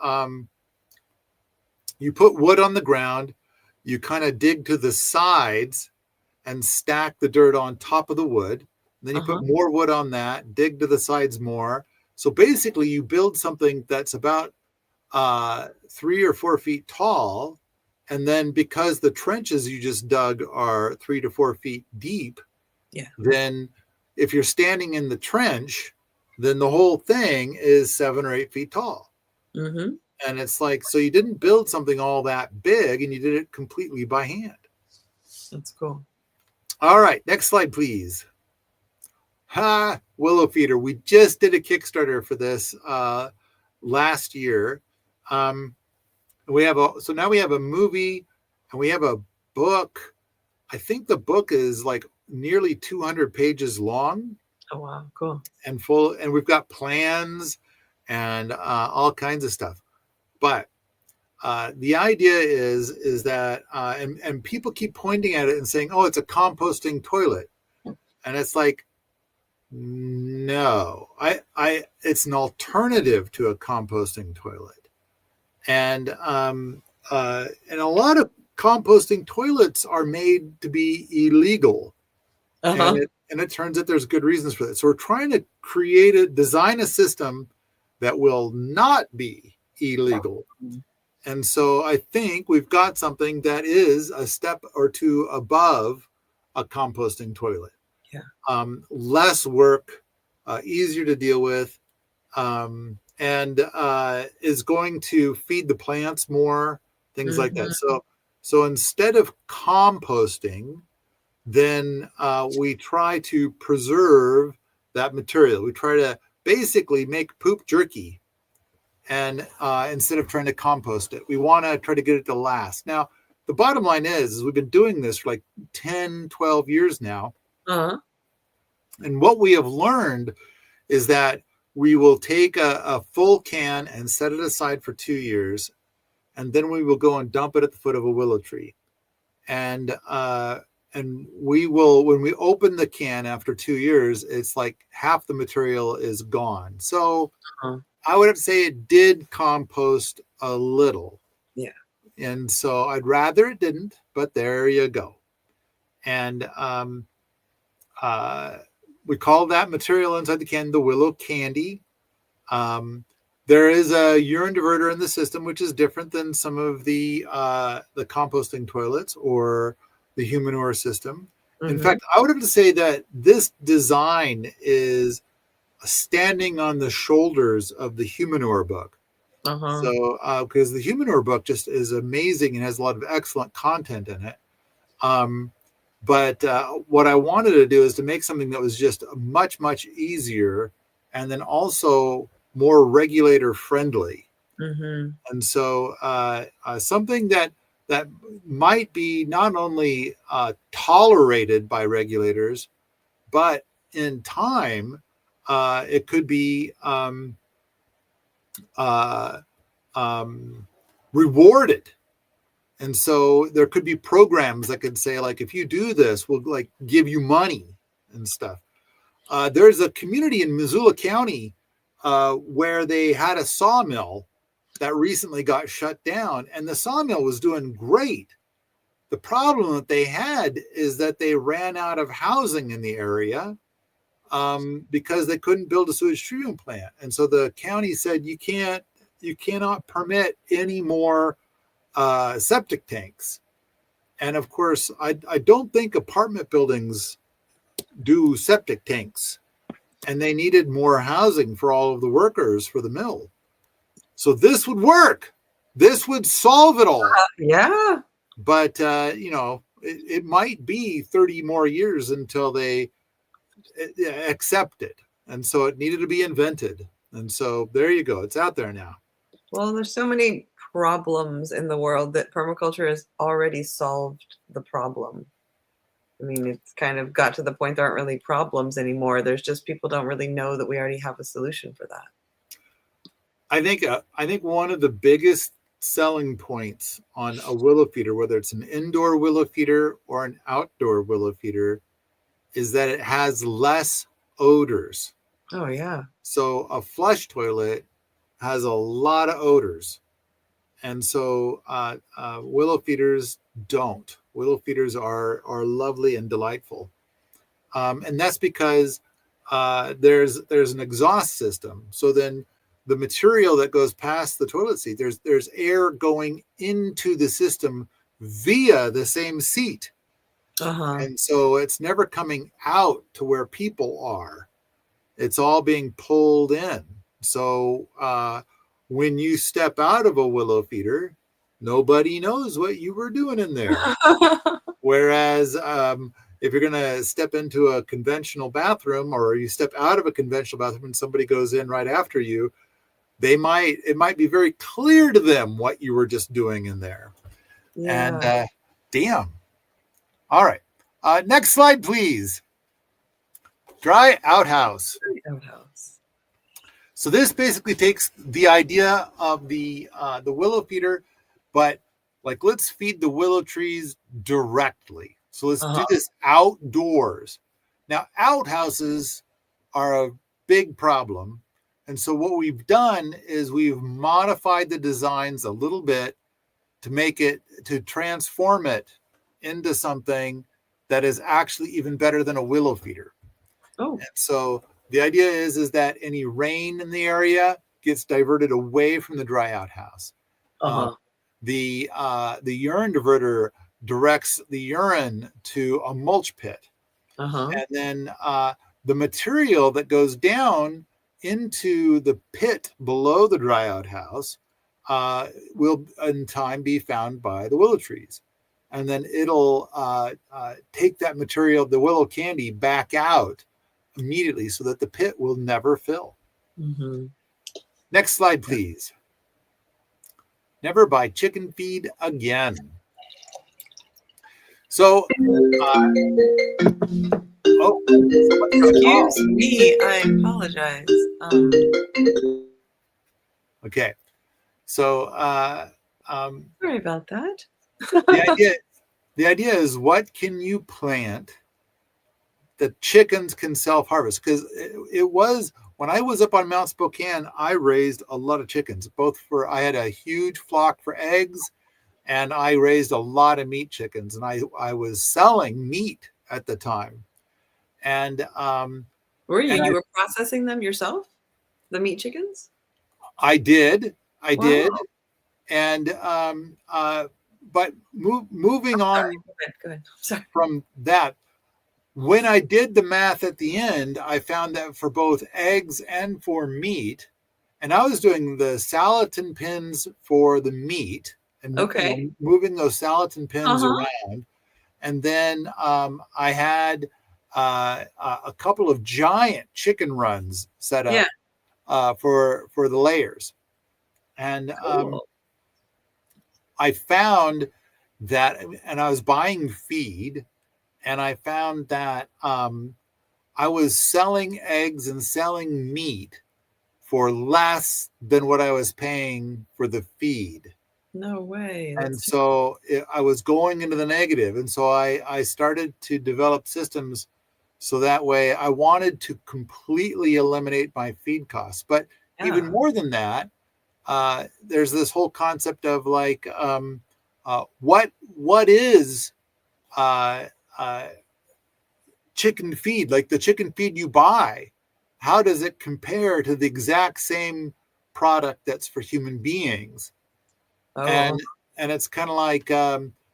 you put wood on the ground, you kind of dig to the sides and stack the dirt on top of the wood. Then you put more wood on that, dig to the sides more. So basically you build something that's about 3 or 4 feet tall. And then because the trenches you just dug are 3 to 4 feet deep, then if you're standing in the trench, then the whole thing is 7 or 8 feet tall. Mm-hmm. And it's like, so you didn't build something all that big, and you did it completely by hand. That's cool. All right, next slide, please. Willow feeder. We just did a Kickstarter for this last year. So now we have a movie and we have a book. I think the book is like nearly 200 pages long. Oh, wow. Cool. And full, and we've got plans and all kinds of stuff. But the idea is that, and people keep pointing at it and saying, oh, it's a composting toilet. And it's like, no, it's an alternative to a composting toilet. And a lot of composting toilets are made to be illegal. Uh-huh. And it turns out there's good reasons for that. So we're trying to design a system that will not be illegal. And so I think we've got something that is a step or two above a composting toilet. Yeah. Less work, easier to deal with, and is going to feed the plants more, things like that. So instead of composting, then we try to preserve that material. We try to basically make poop jerky. And instead of trying to compost it, we want to try to get it to last. Now, the bottom line is we've been doing this for like 10, 12 years now. Uh-huh. And what we have learned is that we will take a full can and set it aside for 2 years. And then we will go and dump it at the foot of a willow tree. And we will, when we open the can after 2 years, it's like half the material is gone. So I would have to say it did compost a little. Yeah. And so I'd rather it didn't, but there you go. And we call that material inside the can the willow candy. There is a urine diverter in the system, which is different than some of the composting toilets or the humanure system. In fact, I would have to say that this design is standing on the shoulders of the humanure book. So because the humanure book just is amazing and has a lot of excellent content in it. But what I wanted to do is to make something that was just much, much easier and then also more regulator friendly. And so something that might be not only tolerated by regulators, but in time, it could be rewarded. And so there could be programs that could say, like, if you do this, we'll like give you money and stuff. There's a community in Missoula County where they had a sawmill that recently got shut down, and the sawmill was doing great. The problem that they had is that they ran out of housing in the area because they couldn't build a sewage treatment plant. And so the county said, you cannot permit any more septic tanks. And of course, I don't think apartment buildings do septic tanks, and they needed more housing for all of the workers for the mill. So this would work. This would solve it all. Yeah. But, it might be 30 more years until they accept it. And so it needed to be invented. And so there you go. It's out there now. Well, there's so many problems in the world that permaculture has already solved the problem. I mean, it's kind of got to the point there aren't really problems anymore. There's just people don't really know that we already have a solution for that. I think one of the biggest selling points on a willow feeder, whether it's an indoor willow feeder or an outdoor willow feeder, is that it has less odors. Oh, yeah. So a flush toilet has a lot of odors. And so willow feeders don't. Willow feeders are lovely and delightful. And that's because there's an exhaust system. So then the material that goes past the toilet seat, there's air going into the system via the same seat. Uh-huh. And so it's never coming out to where people are. It's all being pulled in. So when you step out of a willow feeder, nobody knows what you were doing in there. Whereas if you're going to step into a conventional bathroom, or you step out of a conventional bathroom and somebody goes in right after you, it might be very clear to them what you were just doing in there. Yeah. And damn. All right. Next slide, please. Dry outhouse. Outhouse. So this basically takes the idea of the willow feeder, but like, let's feed the willow trees directly. So let's do this outdoors. Now, outhouses are a big problem. And so what we've done is we've modified the designs a little bit to transform it into something that is actually even better than a willow feeder. Oh. And so the idea is that any rain in the area gets diverted away from the dry outhouse. The urine diverter directs the urine to a mulch pit. And then the material that goes down into the pit below the dry outhouse will in time be found by the willow trees. And then it'll take that material, the willow candy, back out immediately so that the pit will never fill. Next slide, please. Never buy chicken feed again. So, excuse me, I apologize. Okay, so sorry about that. the idea is, what can you plant that chickens can self-harvest? Because it was, when I was up on Mount Spokane, I raised a lot of chickens. I had a huge flock for eggs, and I raised a lot of meat chickens, and I was selling meat at the time. And were you? You were processing them yourself, the meat chickens? I did. And but moving on Go ahead. Sorry. from that, when I did the math at the end, I found that for both eggs and for meat, and I was doing the salatin pins for the meat and moving those salatin pins around. And then I had a couple of giant chicken runs set up for the layers. And I found that, and I was buying feed, and I found that I was selling eggs and selling meat for less than what I was paying for the feed. No way. And so I was going into the negative. And so I started to develop systems so that way I wanted to completely eliminate my feed costs. But even more than that, there's this whole concept of like, what is chicken feed? Like the chicken feed you buy, how does it compare to the exact same product that's for human beings? And it's kind of like,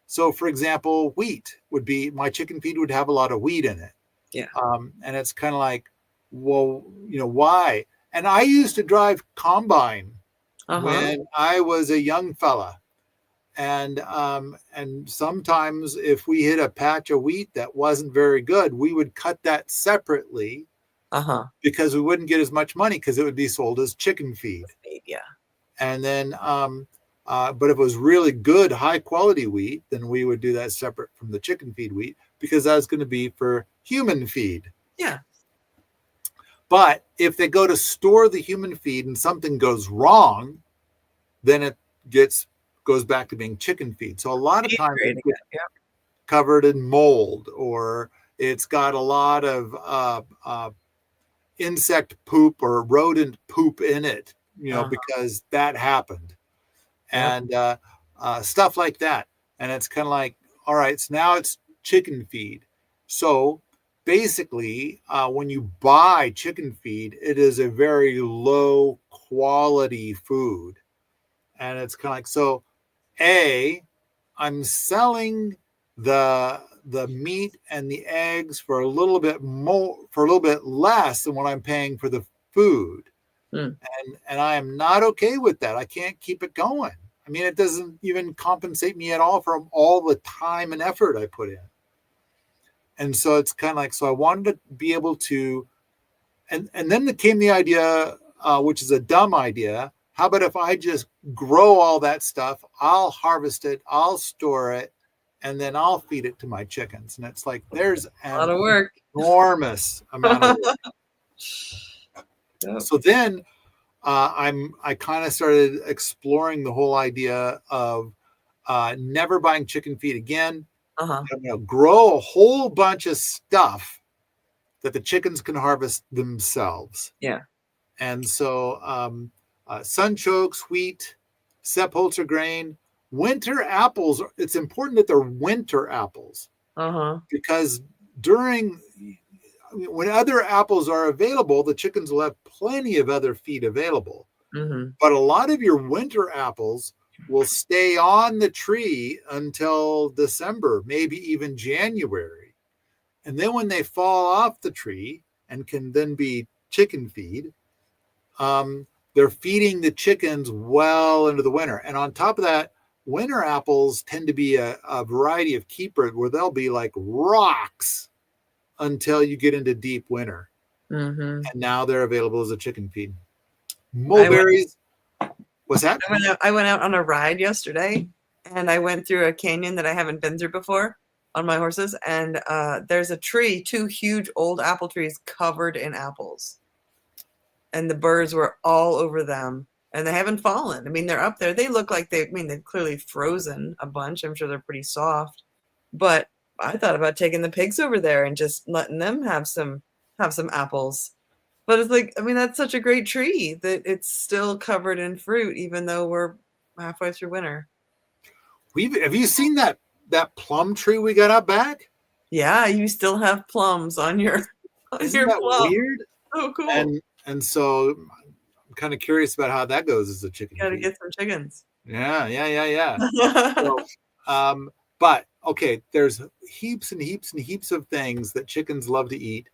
so for example, wheat would be, my chicken feed would have a lot of wheat in it. Yeah. And it's kind of like, well, why? And I used to drive combine when I was a young fella. And sometimes if we hit a patch of wheat that wasn't very good, we would cut that separately because we wouldn't get as much money because it would be sold as chicken feed. Yeah. And then, but if it was really good, high quality wheat, then we would do that separate from the chicken feed wheat because that's going to be for human feed. Yeah. But if they go to store the human feed and something goes wrong, then it goes back to being chicken feed. So a lot of times it's covered in mold, or it's got a lot of insect poop or rodent poop in it, because that happened, and stuff like that. And it's kind of like, all right, so now it's chicken feed. So basically, when you buy chicken feed, it is a very low quality food. And it's kind of like, so I'm selling the meat and the eggs for a little bit more, for a little bit less than what I'm paying for the food. And I am not okay with that. I can't keep it going. I mean, it doesn't even compensate me at all for all the time and effort I put in. And so it's kind of like, so I wanted to be able to, and then there came the idea, which is a dumb idea. How about if I just grow all that stuff, I'll harvest it, I'll store it, and then I'll feed it to my chickens. And it's like, there's a lot of work, enormous amount of work. So then I kind of started exploring the whole idea of never buying chicken feed again. I'm going to grow a whole bunch of stuff that the chickens can harvest themselves. Yeah. And so sunchokes, wheat, Sepp-Holzer grain, winter apples. It's important that they're winter apples because when other apples are available, the chickens will have plenty of other feed available. But a lot of your winter apples will stay on the tree until December, maybe even January. And then when they fall off the tree and can then be chicken feed, they're feeding the chickens well into the winter. And on top of that, winter apples tend to be a variety of keeper where they'll be like rocks until you get into deep winter. And now they're available as a chicken feed. Mulberries. What's that? I went out on a ride yesterday, and I went through a canyon that I haven't been through before on my horses. And there's a tree, 2 huge old apple trees covered in apples. And the birds were all over them, and they haven't fallen. I mean, they're up there. They look like they've clearly frozen a bunch. I'm sure they're pretty soft. But I thought about taking the pigs over there and just letting them have some apples. But it's like, I mean, that's such a great tree that it's still covered in fruit, even though we're halfway through winter. Have you seen that plum tree we got up back? Yeah, you still have plums on your Isn't that plum. Weird? Oh, cool. And so I'm kind of curious about how that goes as a chicken. Got to get some chickens. Yeah. So, but okay, there's heaps and heaps and heaps of things that chickens love to eat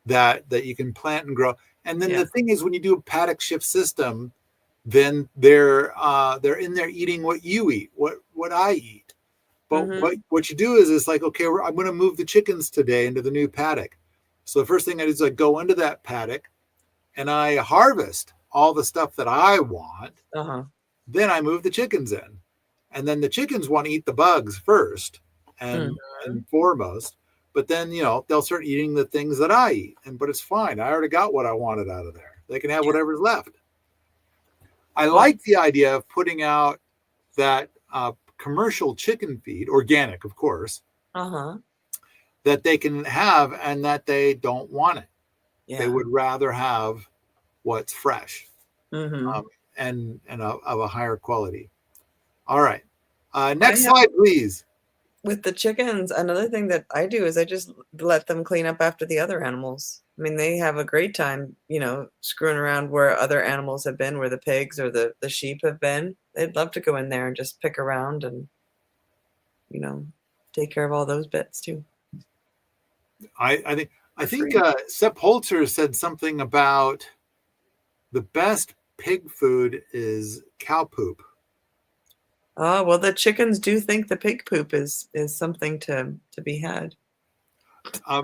that you can plant and grow. And then the thing is, when you do a paddock shift system, then they're in there eating what you eat, what I eat. But what you do is it's like, okay, I'm going to move the chickens today into the new paddock. So the first thing I do is I go into that paddock and I harvest all the stuff that I want. Then I move the chickens in. And then the chickens want to eat the bugs first and foremost. But then, they'll start eating the things that I eat. But it's fine. I already got what I wanted out of there. They can have whatever's left. I like the idea of putting out that commercial chicken feed, organic, of course, that they can have and that they don't want it. Yeah. They would rather have what's fresh and of a higher quality. All right. Next slide, please. With the chickens, another thing that I do is I just let them clean up after the other animals. I mean, they have a great time, screwing around where other animals have been, where the pigs or the sheep have been. They'd love to go in there and just pick around and, take care of all those bits too. I think Sepp-Holzer said something about the best pig food is cow poop. Oh, well, the chickens do think the pig poop is something to be had. Well,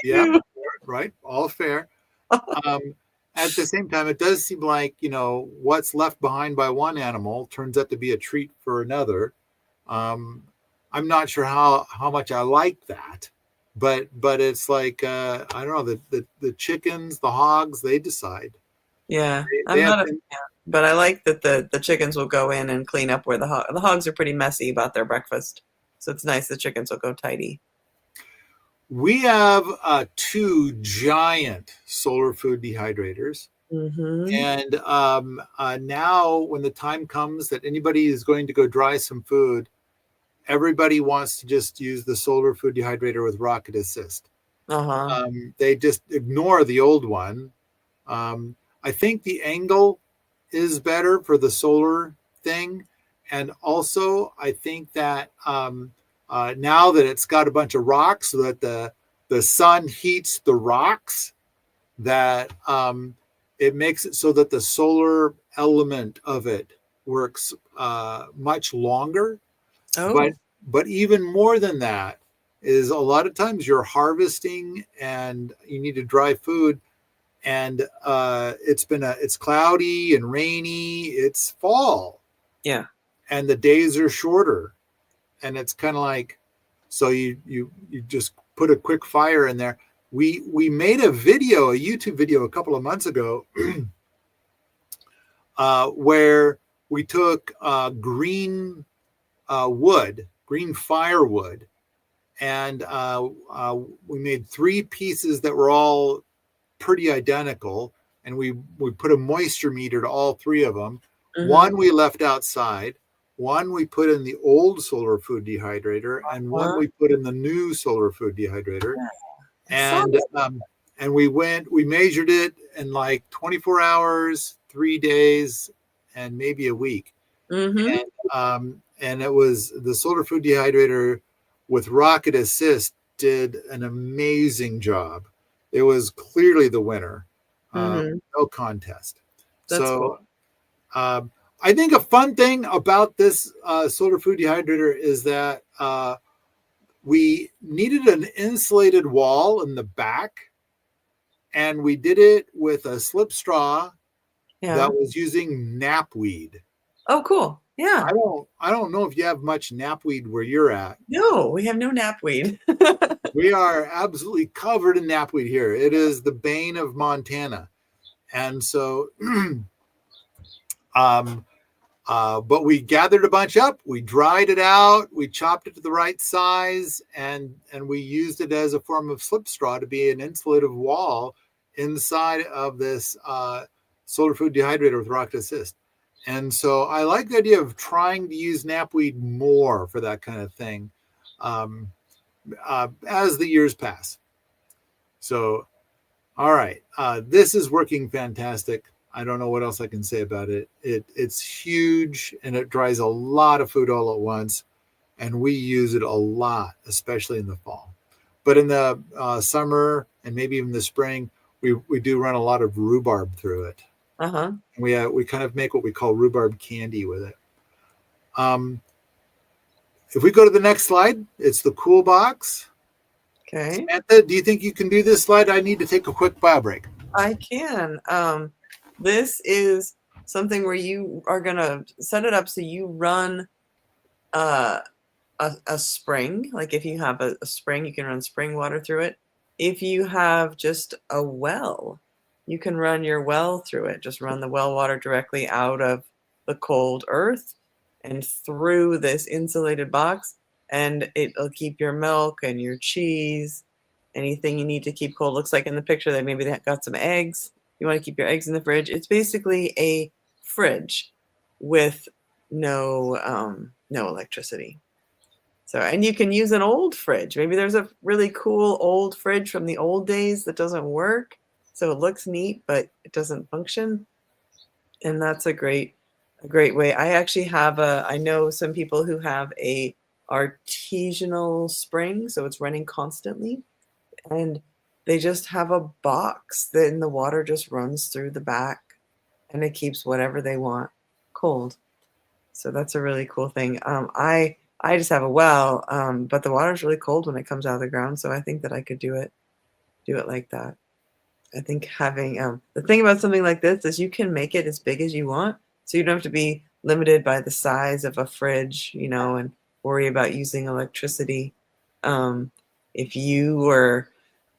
yeah, right, all fair. Um, at the same time, it does seem like, what's left behind by one animal turns out to be a treat for another. Um, I'm not sure how much I like that, but it's like, I don't know, the chickens, the hogs, they decide. Yeah, They I'm have not a been, fan, but I like that the chickens will go in and clean up where the hogs are pretty messy about their breakfast. So it's nice the chickens will go tidy. we have two giant solar food dehydrators. Mm-hmm. And now, when the time comes that anybody is going to go dry some food, everybody wants to just use the solar food dehydrator with rocket assist. Uh-huh. They just ignore the old one. Um, I think the angle is better for the solar thing. And also, I think that now that it's got a bunch of rocks, so that the sun heats the rocks, that it makes it so that the solar element of it works much longer. But Oh, but even more than that is, a lot of times you're harvesting and you need to dry food, and it's cloudy and rainy. It's fall, yeah. and the days are shorter, and it's kind of like, so you just put a quick fire in there. We made a YouTube video a couple of months ago, where we took green firewood, and we made three pieces that were all pretty identical, and we put a moisture meter to all three of them. Mm-hmm. One we left outside, one we put in the old solar food dehydrator, and one Uh, we put in the new solar food dehydrator. yeah. I saw And that. we measured it in like 24 hours, 3 days, and maybe a week. Mm-hmm. And it was the solar food dehydrator with rocket assist did an amazing job. It was clearly the winner, Mm-hmm. no contest. That's cool. So I think a fun thing about this solar food dehydrator is that we needed an insulated wall in the back, and we did it with a slip straw Yeah. that was using knapweed. Oh, cool. Yeah. I don't know if you have much knapweed where you're at. No, we have no knapweed. We are absolutely covered in knapweed here. It is the bane of Montana. And so um but we gathered a bunch up, we dried it out, we chopped it to the right size, and we used it as a form of slip straw to be an insulative wall inside of this solar food dehydrator with rocket assist. And so I like the idea of trying to use knapweed more for that kind of thing, um, as the years pass. So, all right, this is working fantastic. I don't know what else I can say about it. It's huge, and it dries a lot of food all at once, and we use it a lot, especially in the fall. But in the summer and maybe even the spring, we do run a lot of rhubarb through it. Uh-huh. We kind of make what we call rhubarb candy with it. Um, if we go to the next slide, it's the cool box. Okay. Samantha, do you think you can do this slide? I need to take a quick bio break. I can. This is something where you are gonna set it up so you run uh, a spring. Like if you have a spring, you can run spring water through it. If you have just a well, you can run your well through it. Just run the well water directly out of the cold earth and through this insulated box, and it'll keep your milk and your cheese, anything you need to keep cold. Looks like in the picture that maybe they got some eggs. You want to keep your eggs in the fridge. It's basically a fridge with no electricity. So, and you can use an old fridge. Maybe there's a really cool old fridge from the old days that doesn't work. So it looks neat, but it doesn't function. And that's a great way. I actually have I know some people who have a artisanal spring, so it's running constantly. And they just have a box, then the water just runs through the back and it keeps whatever they want cold. So that's a really cool thing. I just have a well, but the water's really cold when it comes out of the ground, so I think that I could do it like that. I think having the thing about something like this is you can make it as big as you want, so you don't have to be limited by the size of a fridge, and worry about using electricity. If you were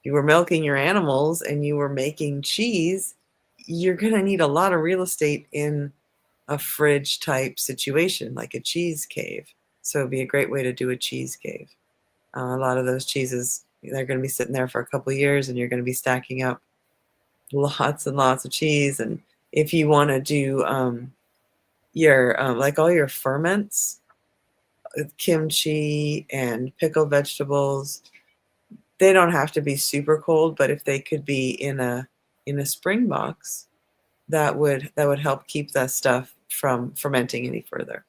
milking your animals and you were making cheese, you're gonna need a lot of real estate in a fridge type situation, like a cheese cave. So it'd be a great way to do a cheese cave. A lot of those cheeses, they're going to be sitting there for a couple of years, and you're going to be stacking up lots and lots of cheese. And if you want to do your like all your ferments, kimchi and pickled vegetables, they don't have to be super cold, but if they could be in a spring box, that would help keep that stuff from fermenting any further.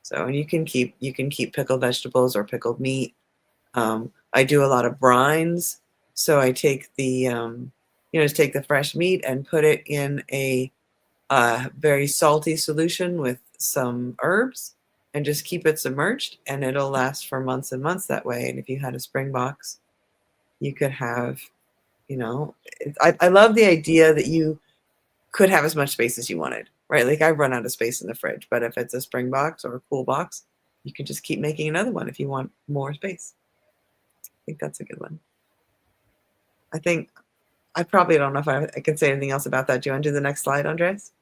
So, and you can keep pickled vegetables or pickled meat. I do a lot of brines, so I take the just take the fresh meat and put it in a very salty solution with some herbs, and just keep it submerged, and it'll last for months and months that way. And if you had a spring box, you could have, I love the idea that you could have as much space as you wanted, right? Like I run out of space in the fridge, but if it's a spring box or a cool box, you can just keep making another one if you want more space. I think that's a good one. I think I probably don't know if I can say anything else about that. Do you want to do the next slide, Andres?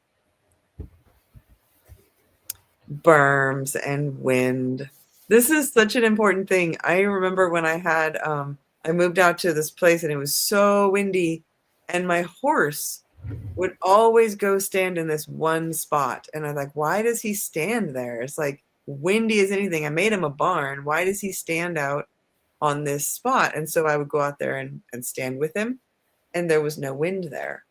Berms and wind. This is such an important thing. I remember when I had, I moved out to this place and it was so windy, and my horse would always go stand in this one spot. And I'm like, why does he stand there? It's like windy as anything. I made him a barn. Why does he stand out on this spot? And so I would go out there and stand with him, and there was no wind there.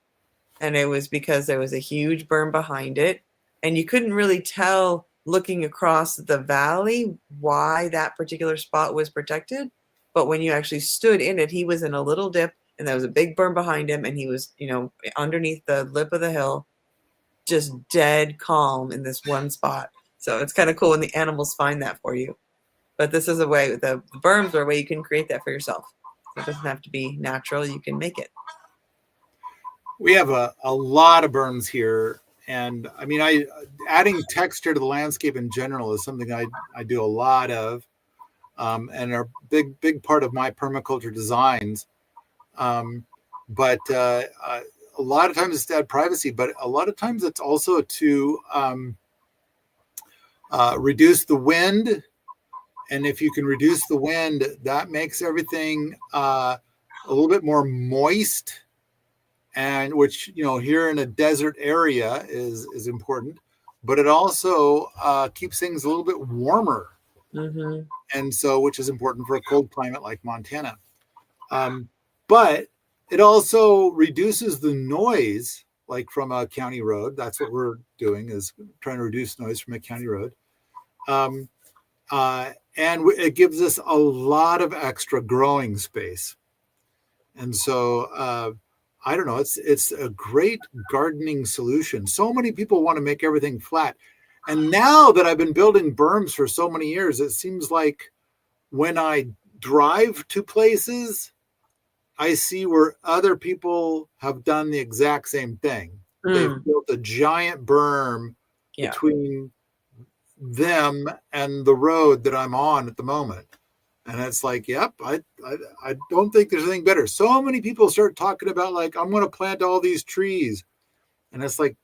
And it was because there was a huge berm behind it, and you couldn't really tell looking across the valley why that particular spot was protected. But when you actually stood in it, he was in a little dip, and there was a big berm behind him, and he was, underneath the lip of the hill, just dead calm in this one spot. So it's kind of cool when the animals find that for you. But this is a way, the berms are a way you can create that for yourself. It doesn't have to be natural. You can make it. We have a lot of berms here. And I mean, adding texture to the landscape in general is something I do a lot of, and are big part of my permaculture designs. But a lot of times it's to add privacy, but a lot of times it's also to reduce the wind. And if you can reduce the wind, that makes everything a little bit more moist, and which, here in a desert area is important, but it also keeps things a little bit warmer. Mm-hmm. And so, which is important for a cold climate like Montana. But it also reduces the noise, like from a county road. That's what we're doing, is trying to reduce noise from a county road. And it gives us a lot of extra growing space. And so, I don't know, it's a great gardening solution. So many people want to make everything flat. And now that I've been building berms for so many years, it seems like when I drive to places, I see where other people have done the exact same thing. They've built a giant berm between them and the road that I'm on at the moment. And it's like, yep, I don't think there's anything better. So many people start talking about, like, I'm going to plant all these trees. And it's like,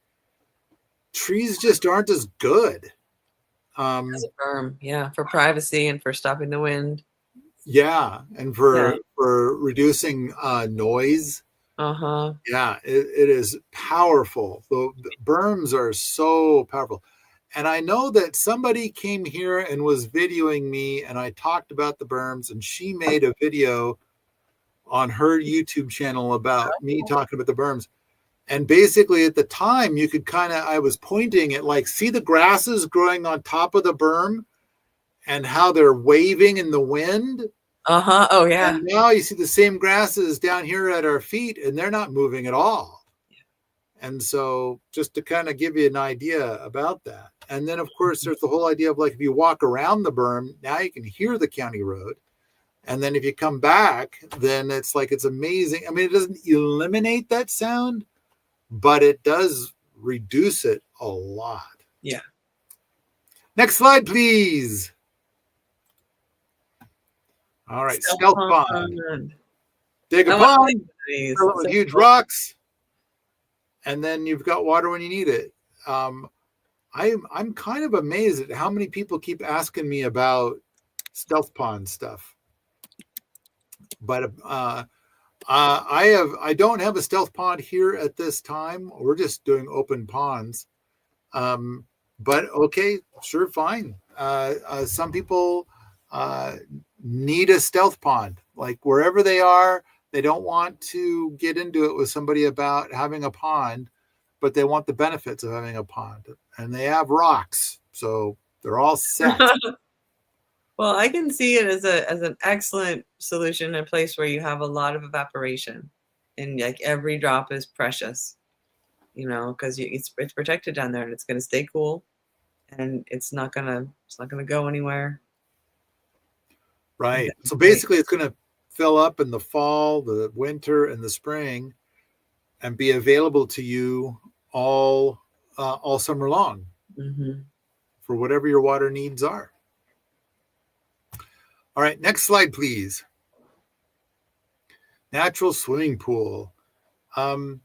trees just aren't as good. As a berm, yeah, for privacy and for stopping the wind. Yeah, and for reducing noise. Uh-huh. Yeah, it is powerful. The berms are so powerful. And I know that somebody came here and was videoing me, and I talked about the berms, and she made a video on her YouTube channel about me talking about the berms. And basically at the time, you could I was pointing at, like, see the grasses growing on top of the berm and how they're waving in the wind. Uh-huh. Oh, yeah. And now you see the same grasses down here at our feet, and they're not moving at all. And so just to kind of give you an idea about that. And then, of course, there's the whole idea of like if you walk around the berm, now you can hear the county road. And then if you come back, then it's like it's amazing. I mean, it doesn't eliminate that sound, but it does reduce it a lot. Yeah. Next slide, please. All right, stealth pond. Dig a pond, fill it with huge rocks, and then you've got water when you need it. I'm kind of amazed at how many people keep asking me about stealth pond stuff. But I don't have a stealth pond here at this time. We're just doing open ponds. But okay, sure, fine. Some people need a stealth pond, like wherever they are. They don't want to get into it with somebody about having a pond, but they want the benefits of having a pond, and they have rocks, so they're all set. Well, I can see it as an excellent solution in a place where you have a lot of evaporation, and like every drop is precious, because it's protected down there, and it's going to stay cool, and it's not gonna go anywhere. Right. So basically, it's going to fill up in the fall, the winter, and the spring, and be available to you all summer long for whatever your water needs are. All right, next slide, please. Natural swimming pool. And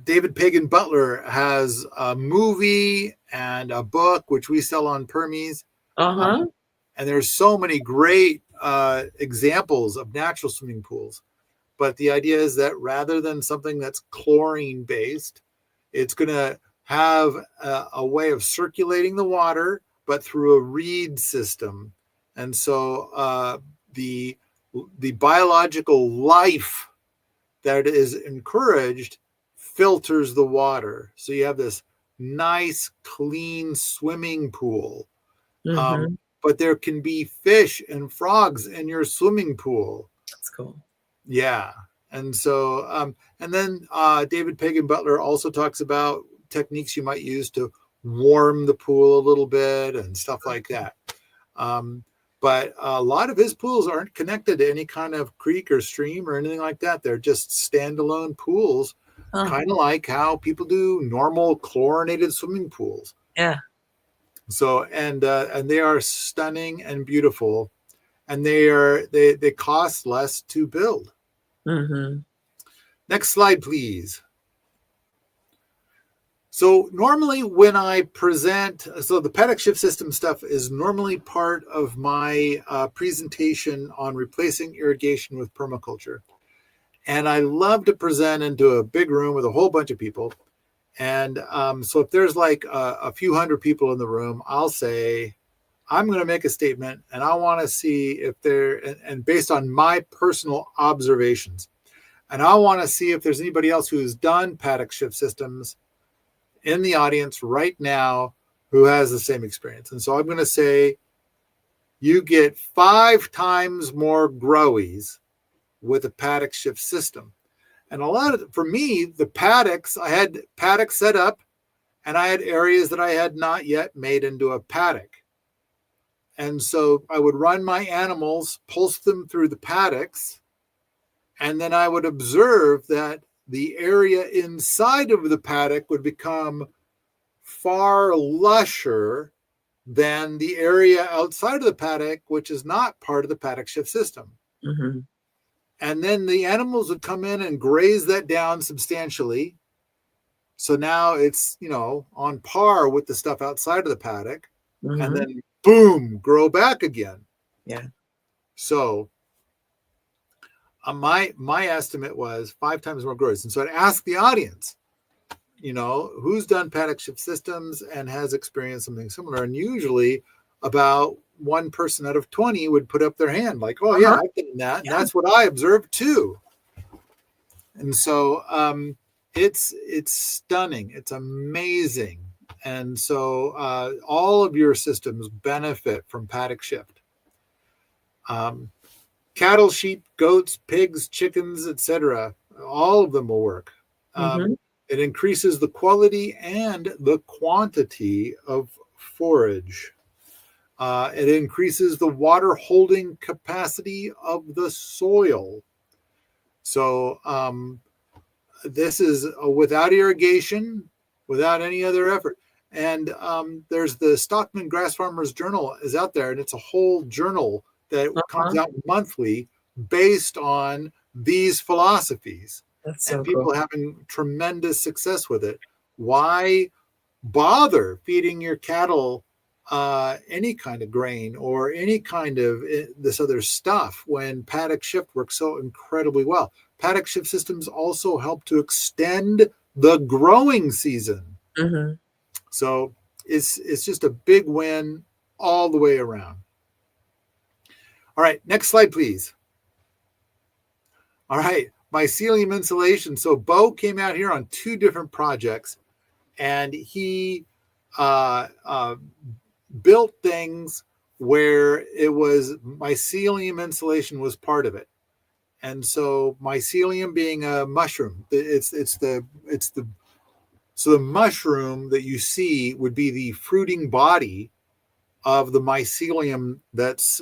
David Pagan Butler has a movie and a book, which we sell on Permies. And there's so many great examples of natural swimming pools. But the idea is that rather than something that's chlorine based, it's going to have a way of circulating the water, but through a reed system. And so the biological life that is encouraged filters the water. So you have this nice, clean swimming pool. But there can be fish and frogs in your swimming pool. That's cool. Yeah. And so, and then David Pagan Butler also talks about techniques you might use to warm the pool a little bit and stuff like that. But a lot of his pools aren't connected to any kind of creek or stream or anything like that. They're just standalone pools, kind of like how people do normal chlorinated swimming pools. Yeah. So, and they are stunning and beautiful, and they cost less to build. Next slide, please. So normally when I present, so the paddock shift system stuff is normally part of my presentation on replacing irrigation with permaculture. And I love to present into a big room with a whole bunch of people. And so if there's like a few hundred people in the room, I'll say, I'm going to make a statement and I want to see if and based on my personal observations, and I want to see if there's anybody else who's done paddock shift systems in the audience right now who has the same experience. And so I'm going to say, you get 5 times more growies with a paddock shift system. And for me, the paddocks, I had paddocks set up and I had areas that I had not yet made into a paddock. And so I would run my animals, pulse them through the paddocks, and then I would observe that the area inside of the paddock would become far lusher than the area outside of the paddock, which is not part of the paddock shift system. And then the animals would come in and graze that down substantially. So now it's, on par with the stuff outside of the paddock. And then boom, grow back again. Yeah. So my estimate was 5 times more growers. And so I'd ask the audience, who's done paddock shift systems and has experienced something similar. And usually about 1 person out of 20 would put up their hand like, oh yeah, I've done that. Yeah. And that's what I observed too. And so it's stunning. It's amazing. And so all of your systems benefit from paddock shift. Cattle, sheep, goats, pigs, chickens, etc. all of them will work. Mm-hmm. It increases the quality and the quantity of forage. It increases the water holding capacity of the soil. So this is without irrigation, without any other effort. And there's the Stockman Grass Farmers Journal is out there, and it's a whole journal that comes out monthly based on these philosophies. That's And so people cool. having tremendous success with it. Why bother feeding your cattle any kind of grain or any kind of this other stuff when paddock shift works so incredibly well? Paddock shift systems also help to extend the growing season. Mm-hmm. So it's just a big win all the way around. All right, next slide, please. All right, mycelium insulation. So Bo came out here on 2 different projects, and he built things where it was mycelium insulation was part of it. And so mycelium being a mushroom, so the mushroom that you see would be the fruiting body of the mycelium that's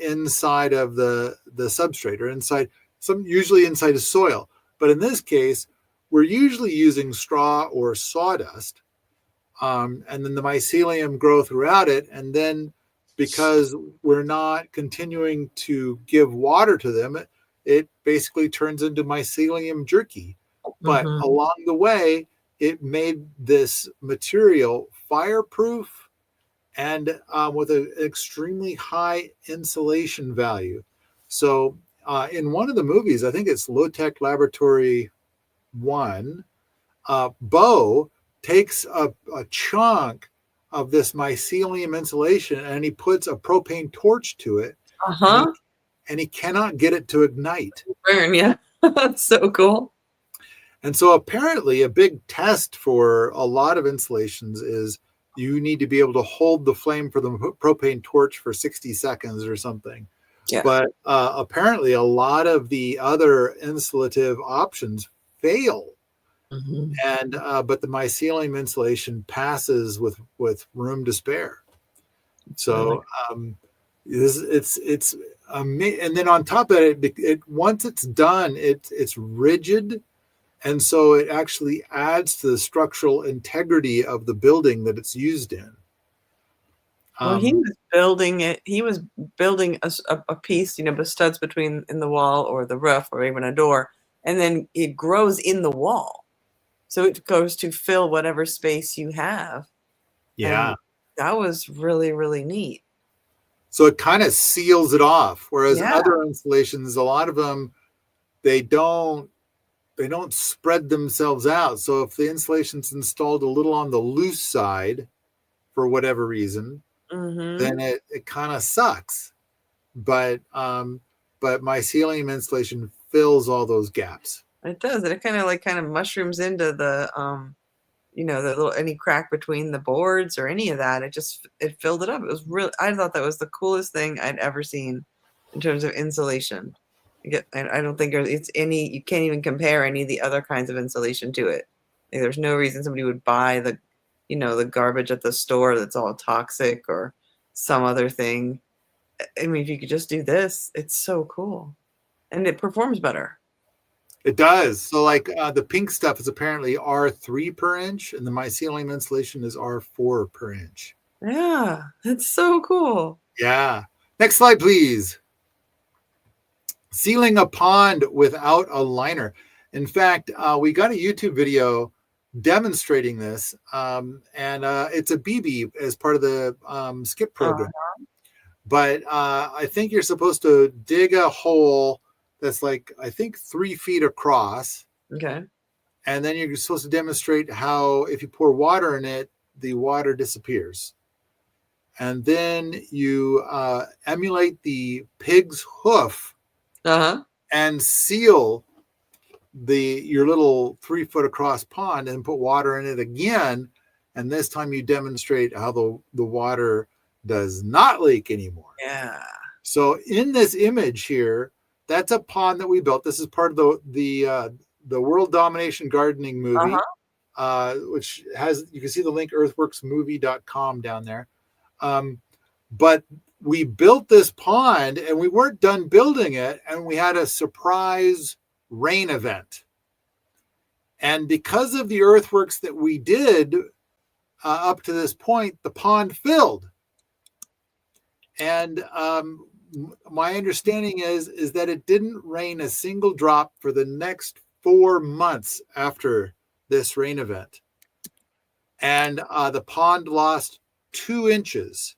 inside of the substrate, or usually inside of soil. But in this case, we're usually using straw or sawdust, and then the mycelium grow throughout it. And then because we're not continuing to give water to them, it basically turns into mycelium jerky. But Mm-hmm. along the way, it made this material fireproof and with an extremely high insulation value. So in one of the movies, I think it's Low Tech Laboratory 1, Bo takes a chunk of this mycelium insulation and he puts a propane torch to it, and he cannot get it to ignite. Burn, yeah. That's so cool. And so apparently a big test for a lot of installations is you need to be able to hold the flame for the propane torch for 60 seconds or something. Yeah. But apparently a lot of the other insulative options fail. Mm-hmm. And but the mycelium insulation passes with room to spare. So it's and then on top of it, once it's done, it's rigid. And so it actually adds to the structural integrity of the building that it's used in. Well, he was building it. He was building a piece, with studs between in the wall or the roof or even a door, and then it grows in the wall. So it goes to fill whatever space you have. Yeah. And that was really, really neat. So it kind of seals it off. Whereas Yeah. other installations, a lot of them, they don't spread themselves out. So if the insulation's installed a little on the loose side for whatever reason, then it kind of sucks. But mycelium insulation fills all those gaps. It does. It kind of mushrooms into the the little any crack between the boards or any of that. It filled it up. It was really, I thought that was the coolest thing I'd ever seen in terms of insulation. I don't think you can't even compare any of the other kinds of insulation to it. Like, there's no reason somebody would buy the garbage at the store that's all toxic or some other thing. I mean, if you could just do this, it's so cool. And it performs better. It does. So like the pink stuff is apparently R3 per inch, and the mycelium insulation is R4 per inch. Yeah, that's so cool. Yeah. Next slide, please. Sealing a pond without a liner. In fact, we got a YouTube video demonstrating this, and it's a BB as part of the SKIP program. But I think you're supposed to dig a hole that's like, I think 3 feet across. Okay. And then you're supposed to demonstrate how if you pour water in it, the water disappears. And then you emulate the pig's hoof and seal your little 3 foot across pond and put water in it again. And this time you demonstrate how the water does not leak anymore. Yeah. So in this image here, that's a pond that we built. This is part of the the World Domination Gardening movie, which you can see the link earthworksmovie.com down there. But we built this pond and we weren't done building it, and we had a surprise rain event. And because of the earthworks that we did up to this point, the pond filled. And my understanding is that it didn't rain a single drop for the next 4 months after this rain event. And the pond lost 2 inches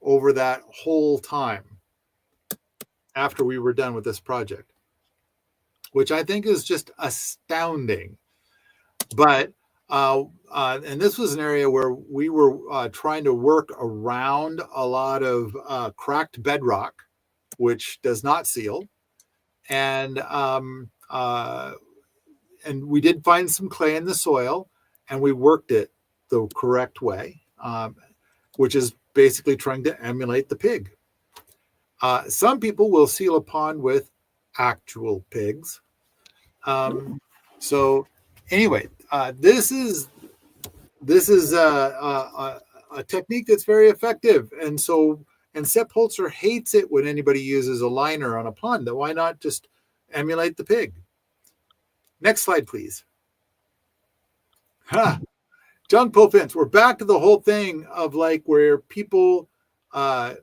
over that whole time after we were done with this project, which I think is just astounding. But and this was an area where we were trying to work around a lot of cracked bedrock, which does not seal. And we did find some clay in the soil, and we worked it the correct way, which is basically trying to emulate the pig. Some people will seal a pond with actual pigs. So anyway, this is a technique that's very effective. And Sepp Holzer hates it when anybody uses a liner on a pond. Why not just emulate the pig? Next slide, please. Junk pole fence. We're back to the whole thing of like where people have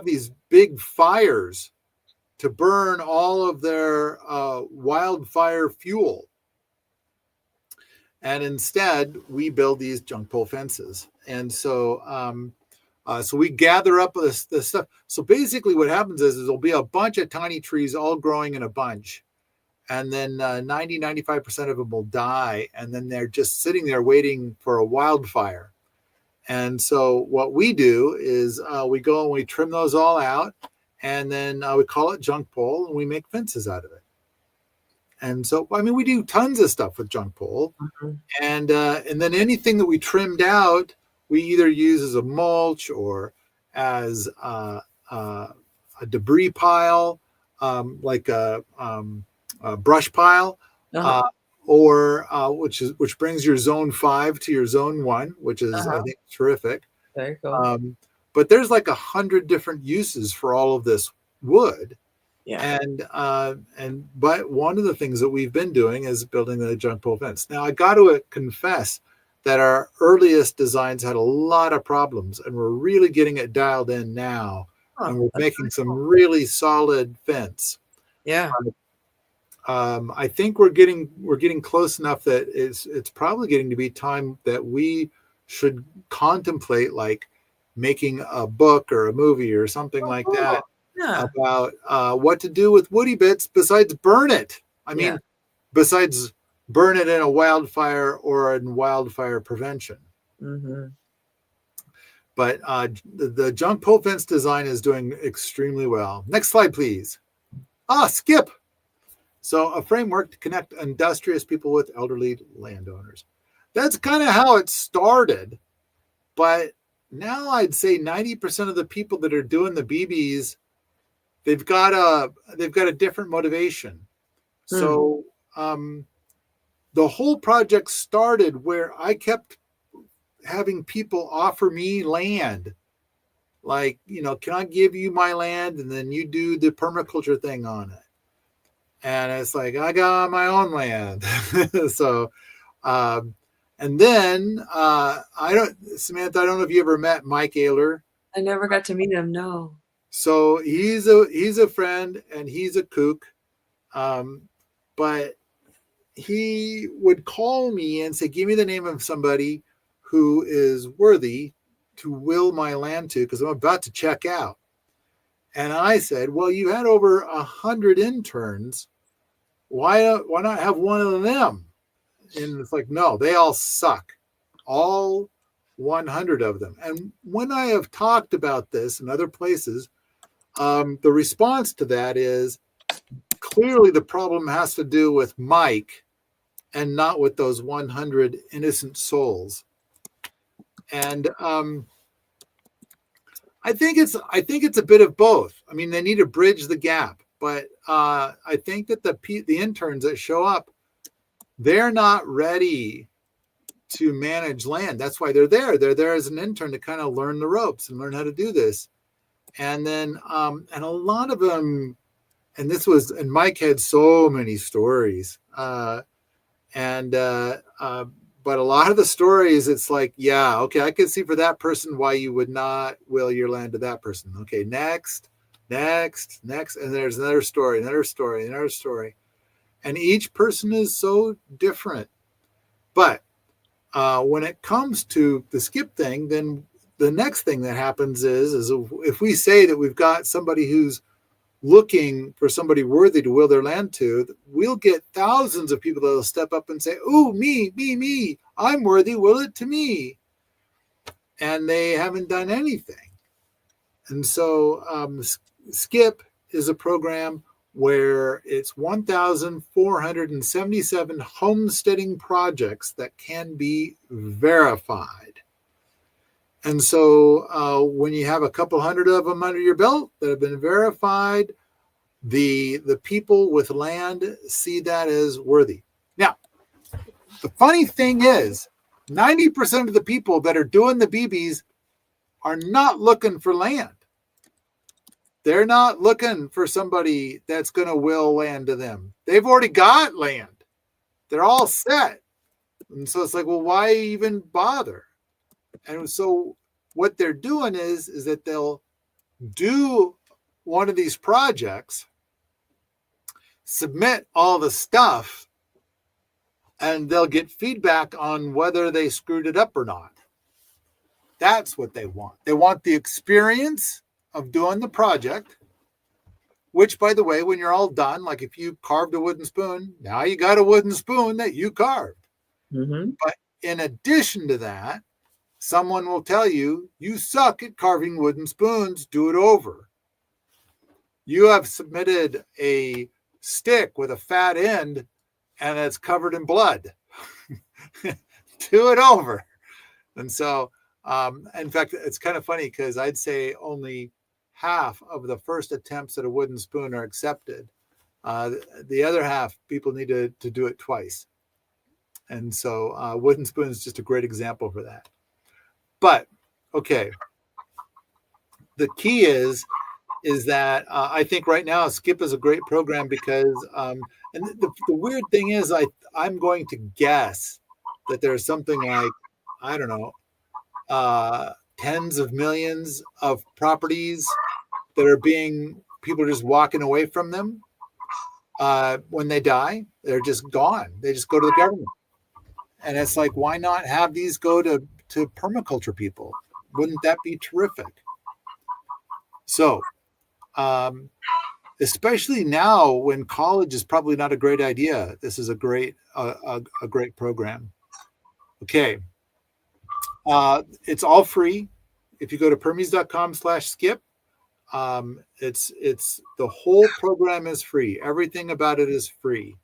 these big fires to burn all of their wildfire fuel. And instead, we build these junk pole fences. And so we gather up this stuff. So basically what happens is there'll be a bunch of tiny trees all growing in a bunch. And then 95% of them will die. And then they're just sitting there waiting for a wildfire. And so what we do is we go and we trim those all out. And then we call it junk pole, and we make fences out of it. And so, I mean, we do tons of stuff with junk pole. And then anything that we trimmed out, we either use as a mulch or as a debris pile, like a brush pile, or which brings your zone 5 to your zone 1, which is I think terrific. Very cool. But there's like 100 different uses for all of this wood. Yeah. But one of the things that we've been doing is building the junk pole fence. Now I got to confess that our earliest designs had a lot of problems, and we're really getting it dialed in now, and we're making some really solid fence. Yeah. I think we're getting close enough that it's probably getting to be time that we should contemplate like making a book or a movie or something like that about what to do with woody bits besides burn it. I mean, besides burn it in a wildfire or in wildfire prevention. But the junk pole fence design is doing extremely well. Next slide, please. Skip. So a framework to connect industrious people with elderly landowners. That's kind of how it started. But now I'd say 90% of the people that are doing the BBs, they've got a different motivation. So the whole project started where I kept having people offer me land. Like, can I give you my land and then you do the permaculture thing on it? And it's like, I got my own land. So, and then Samantha, I don't know if you ever met Mike Oehler. I never got to meet him. No. So he's a friend and he's a kook. But he would call me and say, give me the name of somebody who is worthy to will my land to, because I'm about to check out. And I said, well, you had over 100 interns. Why not have one of them? And it's like, no, they all suck. All 100 of them. And when I have talked about this in other places, the response to that is clearly the problem has to do with Mike and not with those 100 innocent souls. And I think it's a bit of both. I mean, they need to bridge the gap. but I think that the interns that show up, they're not ready to manage land. That's why they're there. They're there as an intern to kind of learn the ropes and learn how to do this. And then, and a lot of them, and Mike had so many stories. But a lot of the stories, it's like, yeah, okay, I can see for that person why you would not will your land to that person. Okay, next. And there's another story. And each person is so different. But when it comes to the skip thing, then the next thing that happens is if we say that we've got somebody who's looking for somebody worthy to will their land to, we'll get thousands of people that will step up and say, "Oh, me, I'm worthy, will it to me." And they haven't done anything. And so SKIP is a program where it's 1,477 homesteading projects that can be verified. And so when you have a couple hundred of them under your belt that have been verified, the people with land see that as worthy. Now, the funny thing is, 90% of the people that are doing the BBs are not looking for land. They're not looking for somebody that's going to will land to them. They've already got land. They're all set. And so it's like, well, why even bother? And so what they're doing is that they'll do one of these projects, submit all the stuff, and they'll get feedback on whether they screwed it up or not. That's what they want. They want the experience of doing the project, which, by the way, when you're all done, like if you carved a wooden spoon, now you got a wooden spoon that you carved. Mm-hmm. But in addition to that, someone will tell you, you suck at carving wooden spoons, do it over. You have submitted a stick with a fat end and it's covered in blood. Do it over. And so, in fact, it's kind of funny because I'd say only half of the first attempts at a wooden spoon are accepted. The other half, people need to do it twice. And so wooden spoon is just a great example for that. But, okay, the key is that I think right now SKIP is a great program because, and the weird thing is I'm going to guess that there's something like, I don't know, tens of millions of properties that are people are just walking away from them. When they die, they're just gone. They just go to the government. And it's like, why not have these go to permaculture people? Wouldn't that be terrific? So, especially now when college is probably not a great idea, this is a great program. Okay. It's all free. If you go to permies.com/skip, it's the whole program is free. Everything about it is free.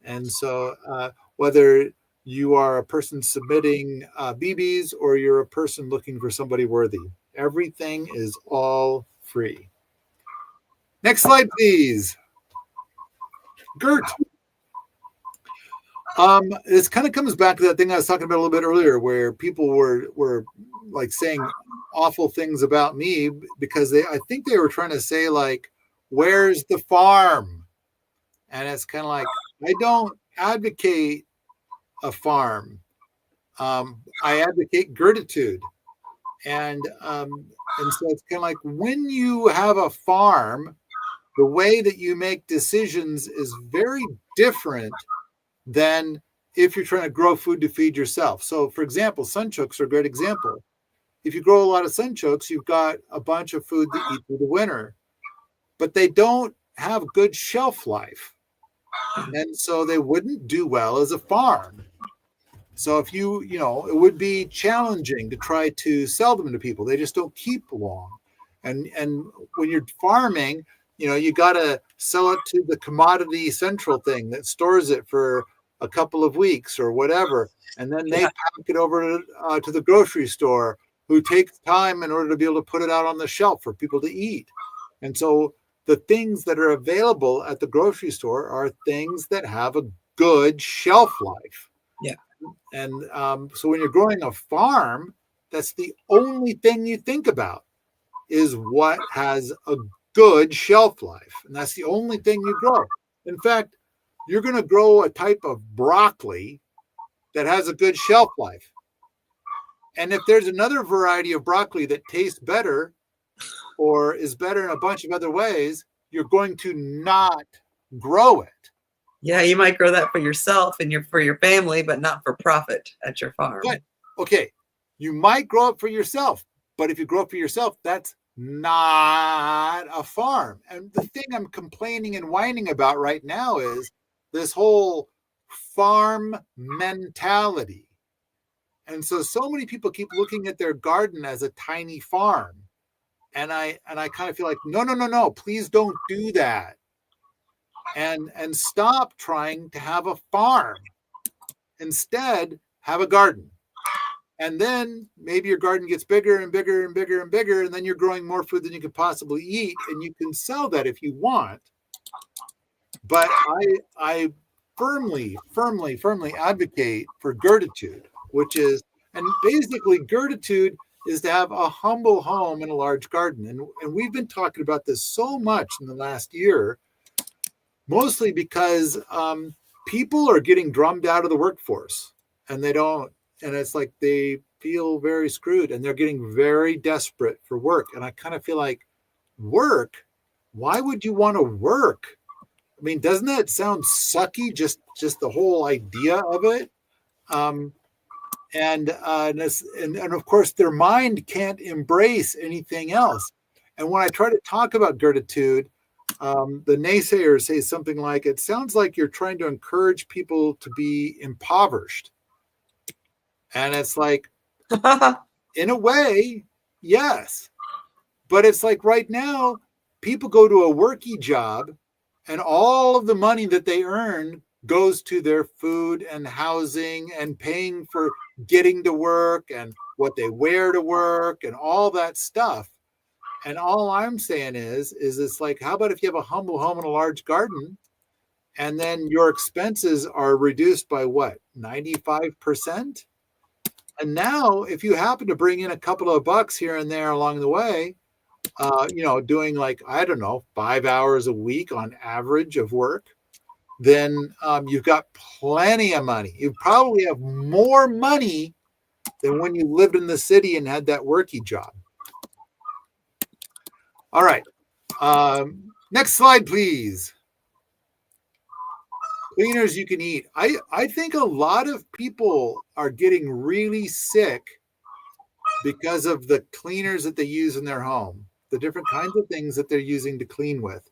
And so whether you are a person submitting BBs or you're a person looking for somebody worthy, everything is all free. Next slide, please. Gert. This kind of comes back to that thing I was talking about a little bit earlier, where people were like saying awful things about me because I think they were trying to say like, where's the farm? And it's kind of like, I don't advocate a farm. I advocate gratitude. And so it's kind of like when you have a farm, the way that you make decisions is very different than if you're trying to grow food to feed yourself. So, for example, sunchokes are a great example. If you grow a lot of sunchokes, you've got a bunch of food to eat through the winter, but they don't have good shelf life. And so they wouldn't do well as a farm. So if it would be challenging to try to sell them to people. They just don't keep long. And when you're farming, you got to sell it to the commodity central thing that stores it for a couple of weeks or whatever. And then they pack it over to the grocery store, who takes time in order to be able to put it out on the shelf for people to eat. And so the things that are available at the grocery store are things that have a good shelf life. Yeah. And so when you're growing a farm, that's the only thing you think about is what has a good shelf life. And that's the only thing you grow. In fact, you're going to grow a type of broccoli that has a good shelf life. And if there's another variety of broccoli that tastes better or is better in a bunch of other ways, you're going to not grow it. Yeah, you might grow that for yourself and for your family, but not for profit at your farm. But okay, you might grow it for yourself, but if you grow it for yourself, that's not a farm. And the thing I'm complaining and whining about right now is this whole farm mentality. And so many people keep looking at their garden as a tiny farm. And I kind of feel like, no, please don't do that. And stop trying to have a farm. Instead, have a garden. And then maybe your garden gets bigger and bigger and bigger and bigger, and then you're growing more food than you could possibly eat, and you can sell that if you want. But I firmly advocate for gratitude, which is, and basically gratitude is to have a humble home in a large garden. And we've been talking about this so much in the last year, mostly because people are getting drummed out of the workforce, and it's like they feel very screwed, and they're getting very desperate for work. And I kind of feel like, work? Why would you want to work? I mean, doesn't that sound sucky? Just the whole idea of it. And of course, their mind can't embrace anything else. And when I try to talk about gratitude, the naysayers say something like, it sounds like you're trying to encourage people to be impoverished. And it's like, in a way, yes. But it's like right now, people go to a worky job, and all of the money that they earn goes to their food and housing and paying for getting to work and what they wear to work and all that stuff. And all I'm saying is it's like, how about if you have a humble home and a large garden, and then your expenses are reduced by what, 95%? And now if you happen to bring in a couple of bucks here and there along the way, doing like, I don't know, 5 hours a week on average of work, then you've got plenty of money. You probably have more money than when you lived in the city and had that worky job. All right. Next slide, please. Cleaners you can eat. I think a lot of people are getting really sick because of the cleaners that they use in their home, the different kinds of things that they're using to clean with.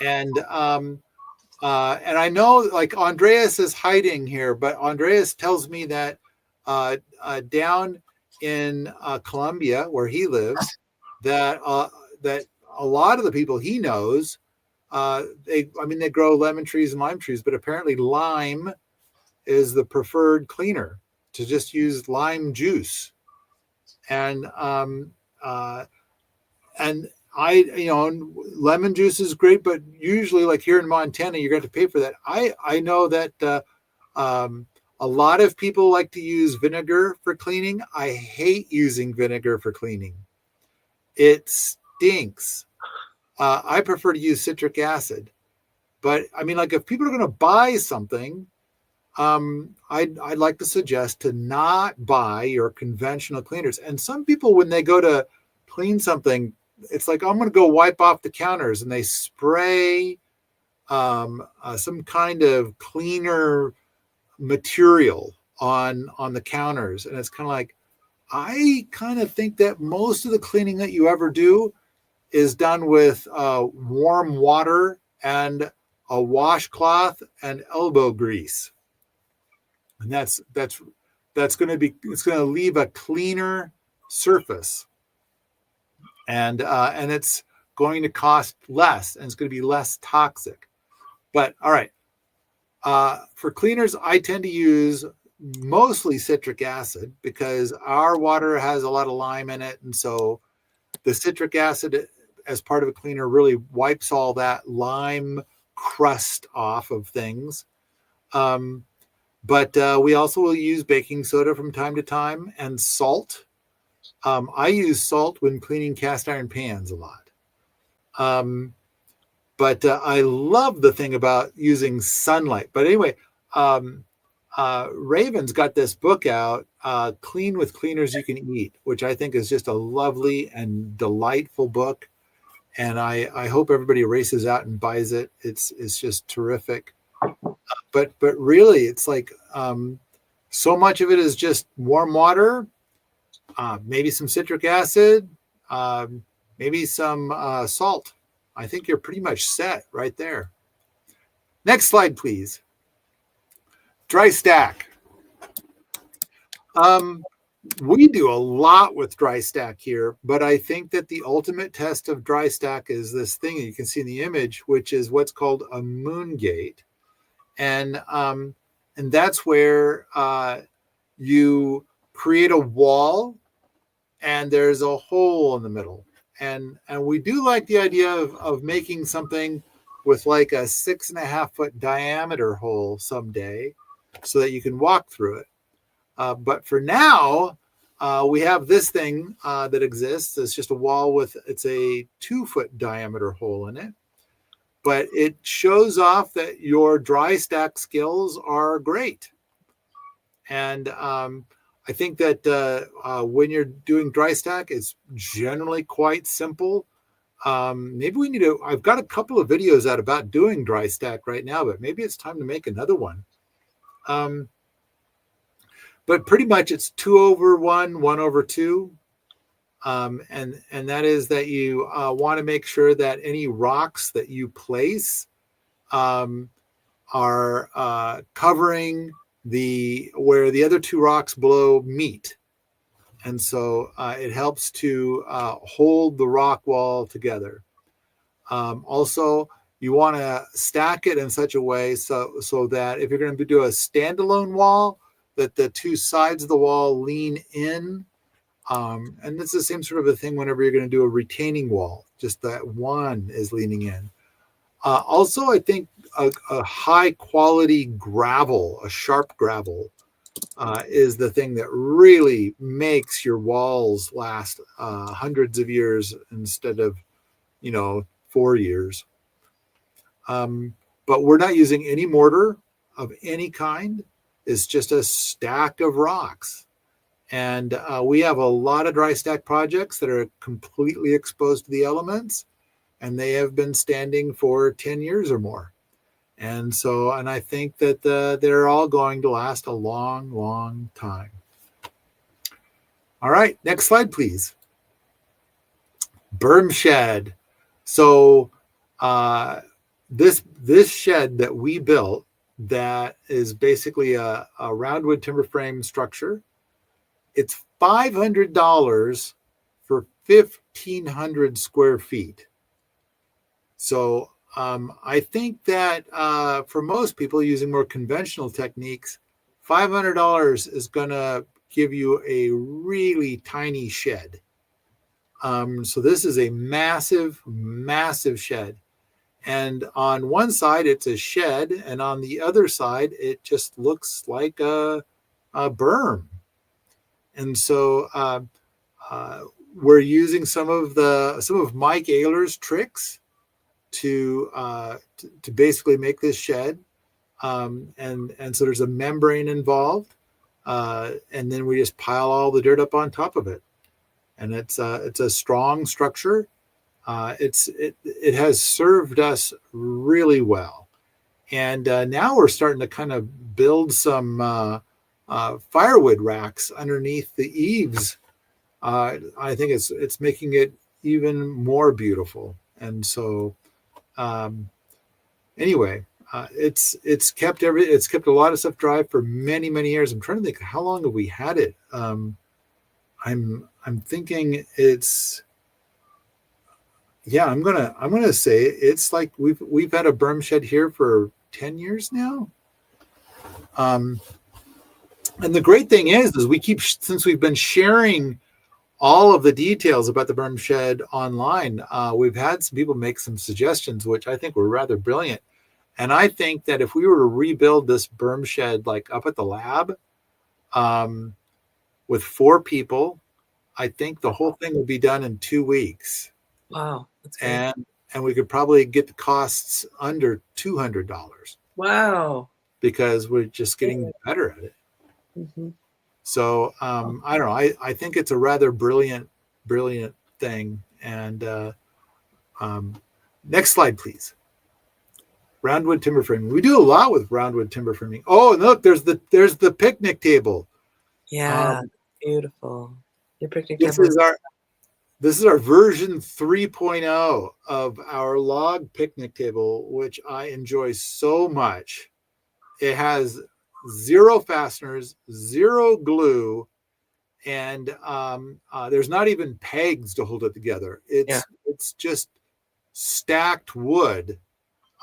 And I know, like, Andreas is hiding here, but Andreas tells me that down in Colombia, where he lives, that a lot of the people he knows, they grow lemon trees and lime trees, but apparently lime is the preferred cleaner, to just use lime juice. And lemon juice is great, but usually, like here in Montana, you're going to pay for that. I know that a lot of people like to use vinegar for cleaning. I hate using vinegar for cleaning. It stinks. I prefer to use citric acid. But I mean, like, if people are going to buy something, I'd like to suggest to not buy your conventional cleaners. And some people, when they go to clean something, it's like, I'm going to go wipe off the counters, and they spray some kind of cleaner material on the counters. And it's kind of like, I kind of think that most of the cleaning that you ever do is done with warm water and a washcloth and elbow grease. And that's going to leave a cleaner surface. And it's going to cost less, and it's going to be less toxic. But all right, for cleaners, I tend to use mostly citric acid because our water has a lot of lime in it, and so the citric acid as part of a cleaner really wipes all that lime crust off of things. But we also will use baking soda from time to time and salt. I use salt when cleaning cast iron pans a lot. But I love the thing about using sunlight. But anyway, Raven's got this book out, Clean with Cleaners You Can Eat, which I think is just a lovely and delightful book. And I hope everybody races out and buys it. It's just terrific. But really, it's like so much of it is just warm water, maybe some citric acid, maybe some salt. I think you're pretty much set right there. Next slide, please. Dry stack. We do a lot with dry stack here, but I think that the ultimate test of dry stack is this thing you can see in the image, which is what's called a moon gate. And that's where you create a wall and there's a hole in the middle. And we do like the idea of making something with like a 6.5 foot diameter hole someday so that you can walk through it. But for now, we have this thing that exists. It's just a wall it's a 2 foot diameter hole in it. But it shows off that your dry stack skills are great. And I think that when you're doing dry stack, it's generally quite simple. Maybe we need I've got a couple of videos out about doing dry stack right now, but maybe it's time to make another one. But pretty much it's 2/1, 1/2. And that is that you want to make sure that any rocks that you place are covering where the other two rocks below meet. And so it helps to hold the rock wall together. Also, you want to stack it in such a way so that if you're going to do a standalone wall, that the two sides of the wall lean in. And it's the same sort of a thing whenever you're going to do a retaining wall, just that one is leaning in. Also, I think a high quality gravel, a sharp gravel, is the thing that really makes your walls last hundreds of years instead of, 4 years. But we're not using any mortar of any kind. It's just a stack of rocks. And we have a lot of dry stack projects that are completely exposed to the elements, and they have been standing for 10 years or more. And I think that they're all going to last a long, long time. All right, next slide, please. Berm shed. So this shed that we built, that is basically a roundwood timber frame structure. It's $500 for 1,500 square feet. So I think that for most people using more conventional techniques, $500 is going to give you a really tiny shed. So this is a massive, massive shed. And on one side, it's a shed. And on the other side, it just looks like a berm. And so we're using some of Mike Oehler's tricks to basically make this shed. And so there's a membrane involved. And then we just pile all the dirt up on top of it. And it's a strong structure. It has served us really well. And now we're starting to kind of build some firewood racks underneath the eaves. I think it's making it even more beautiful. And so anyway, it's kept a lot of stuff dry for many, many years. I'm trying to think, how long have we had it? I'm thinking it's, yeah, I'm gonna say it's like we've had a berm shed here for 10 years now. And the great thing is we keep, since we've been sharing all of the details about the berm shed online. We've had some people make some suggestions, which I think were rather brilliant. And I think that if we were to rebuild this berm shed like up at the lab with 4 people, I think the whole thing would be done in 2 weeks. Wow, that's great. And we could probably get the costs under $200. Wow. Because we're just getting better at it. Mm-hmm. So I don't know. I think it's a rather brilliant thing. And next slide, please. Roundwood timber framing. We do a lot with roundwood timber framing. Oh, and look, there's the picnic table. Yeah, beautiful. Your picnic This table. is our version 3.0 of our log picnic table, which I enjoy so much. It has 0 fasteners, 0 glue, and there's not even pegs to hold it together. It's just stacked wood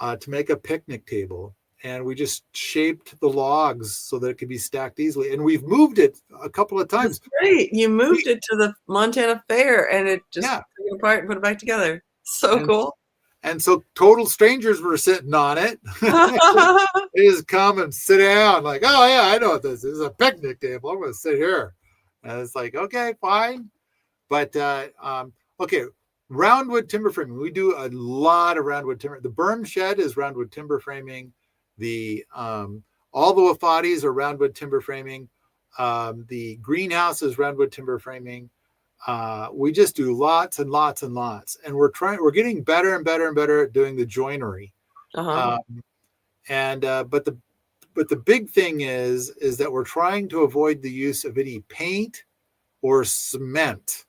to make a picnic table. And we just shaped the logs so that it could be stacked easily. And we've moved it a couple of times. That's great. You moved it to the Montana Fair and it just took it apart and put it back together. So cool. And so total strangers were sitting on it. They just come and sit down like, oh, yeah, I know what this is. This is a picnic table. I'm going to sit here. And it's like, okay, fine. But, okay, roundwood timber framing. We do a lot of roundwood timber. The berm shed is roundwood timber framing. The all the Wofatis are roundwood timber framing. The greenhouse is roundwood timber framing. We just do lots and lots and lots, and we're getting better and better and better at doing the joinery. But the big thing is that we're trying to avoid the use of any paint or cement,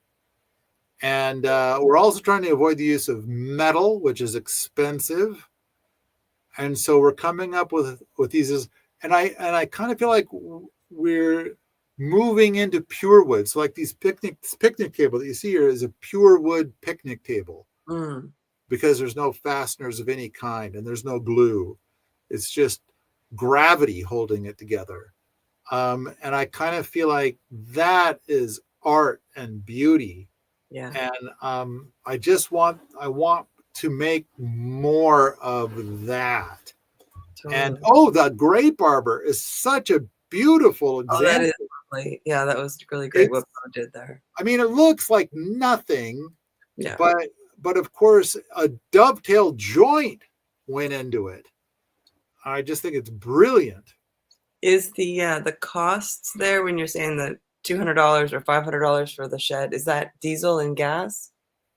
and we're also trying to avoid the use of metal, which is expensive. And so we're coming up with these, and I kind of feel like we're moving into pure wood. So like this picnic table that you see here is a pure wood picnic table because there's no fasteners of any kind and there's no glue. It's just gravity holding it together. And I kind of feel like that is art and beauty. Yeah. And I want to make more of that. Totally. And the grape arbor is such a beautiful example. That is lovely. Yeah, that was really great what Bob did there. I mean, it looks like nothing, yeah, but of course a dovetail joint went into it. I just think it's brilliant. Is the costs there when you're saying the $200 or $500 for the shed, is that diesel and gas?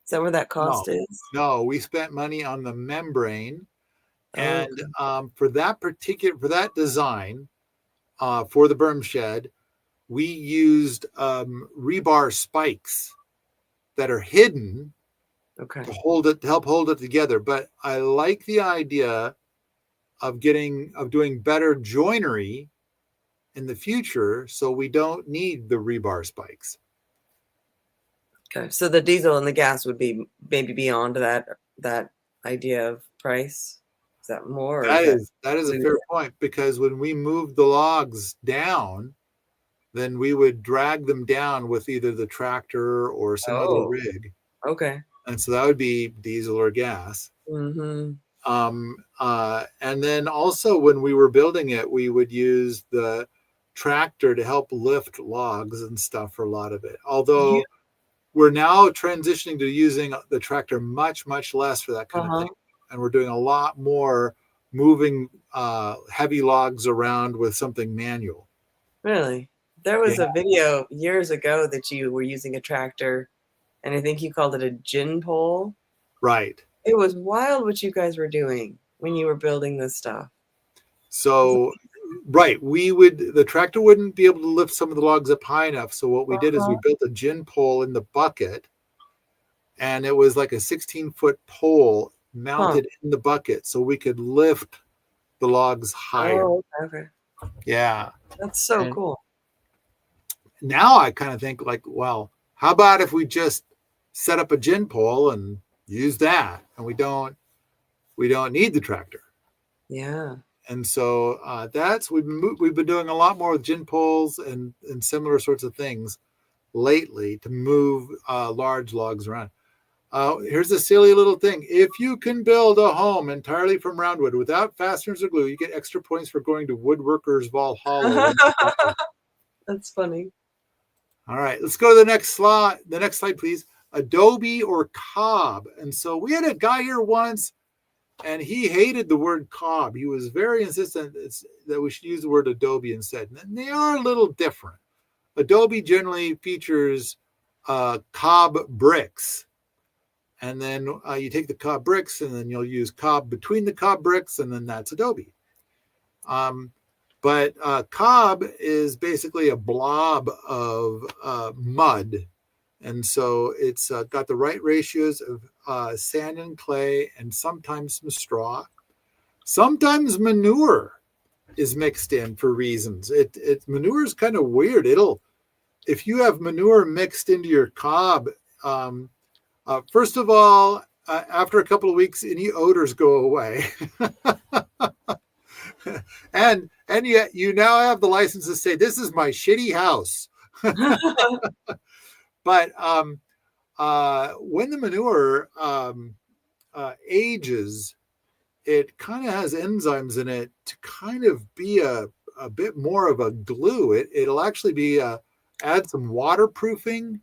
Is that where that cost is? No, we spent money on the membrane, and for that design, for the berm shed, we used rebar spikes that are hidden to help hold it together. But I like the idea of doing better joinery in the future, so we don't need the rebar spikes. Okay, so the diesel and the gas would be maybe beyond that idea of price. Is that more? That is a fair point, because when we moved the logs down, then we would drag them down with either the tractor or some other rig. Okay. And so that would be diesel or gas. Mm-hmm. And then also when we were building it, we would use the tractor to help lift logs and stuff for a lot of it. Although we're now transitioning to using the tractor much, much less for that kind of thing. And we're doing a lot more moving heavy logs around with something manual. Really? There was a video years ago that you were using a tractor, and I think you called it a gin pole. Right. It was wild what you guys were doing when you were building this stuff. So, right, the tractor wouldn't be able to lift some of the logs up high enough. So what we did is we built a gin pole in the bucket, and it was like a 16-foot pole mounted in the bucket, so we could lift the logs higher. Oh, okay. Yeah. That's so cool. Now I kind of think like, well, how about if we just set up a gin pole and use that, and we don't need the tractor. Yeah. And so we've been doing a lot more with gin poles and similar sorts of things. lately to move large logs around. Here's a silly little thing. If you can build a home entirely from roundwood without fasteners or glue, you get extra points for going to Woodworkers Valhalla. That's funny. All right, let's go to the next slide. The next slide, please. Adobe or Cobb. And so we had a guy here once, and he hated the word Cobb. He was very insistent that we should use the word Adobe instead. And they are a little different. Adobe generally features Cobb bricks. And then you take the Cobb bricks, and then you'll use Cobb between the Cobb bricks, and then that's Adobe. But Cobb is basically a blob of mud. And so it's got the right ratios of sand and clay, and sometimes some straw. Sometimes manure is mixed in for reasons. Manure is kind of weird. If you have manure mixed into your Cobb, first of all, after a couple of weeks, any odors go away. and yet you now have the license to say, this is my shitty house. But when the manure ages, it kind of has enzymes in it to kind of be a bit more of a glue. It'll actually be add some waterproofing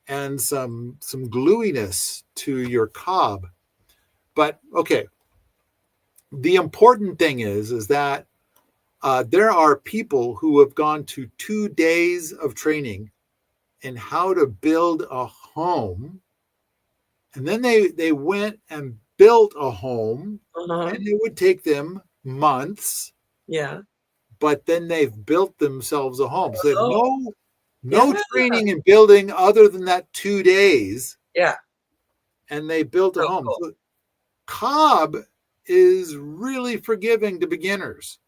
and some gluiness to your Cobb. But okay, the important thing is that there are people who have gone to 2 days of training in how to build a home, and then they went and built a home, and it would take them months. Yeah. But then they've built themselves a home. So they have no training in building other than that 2 days. Yeah. And they built a home. Cool. So Cobb is really forgiving to beginners.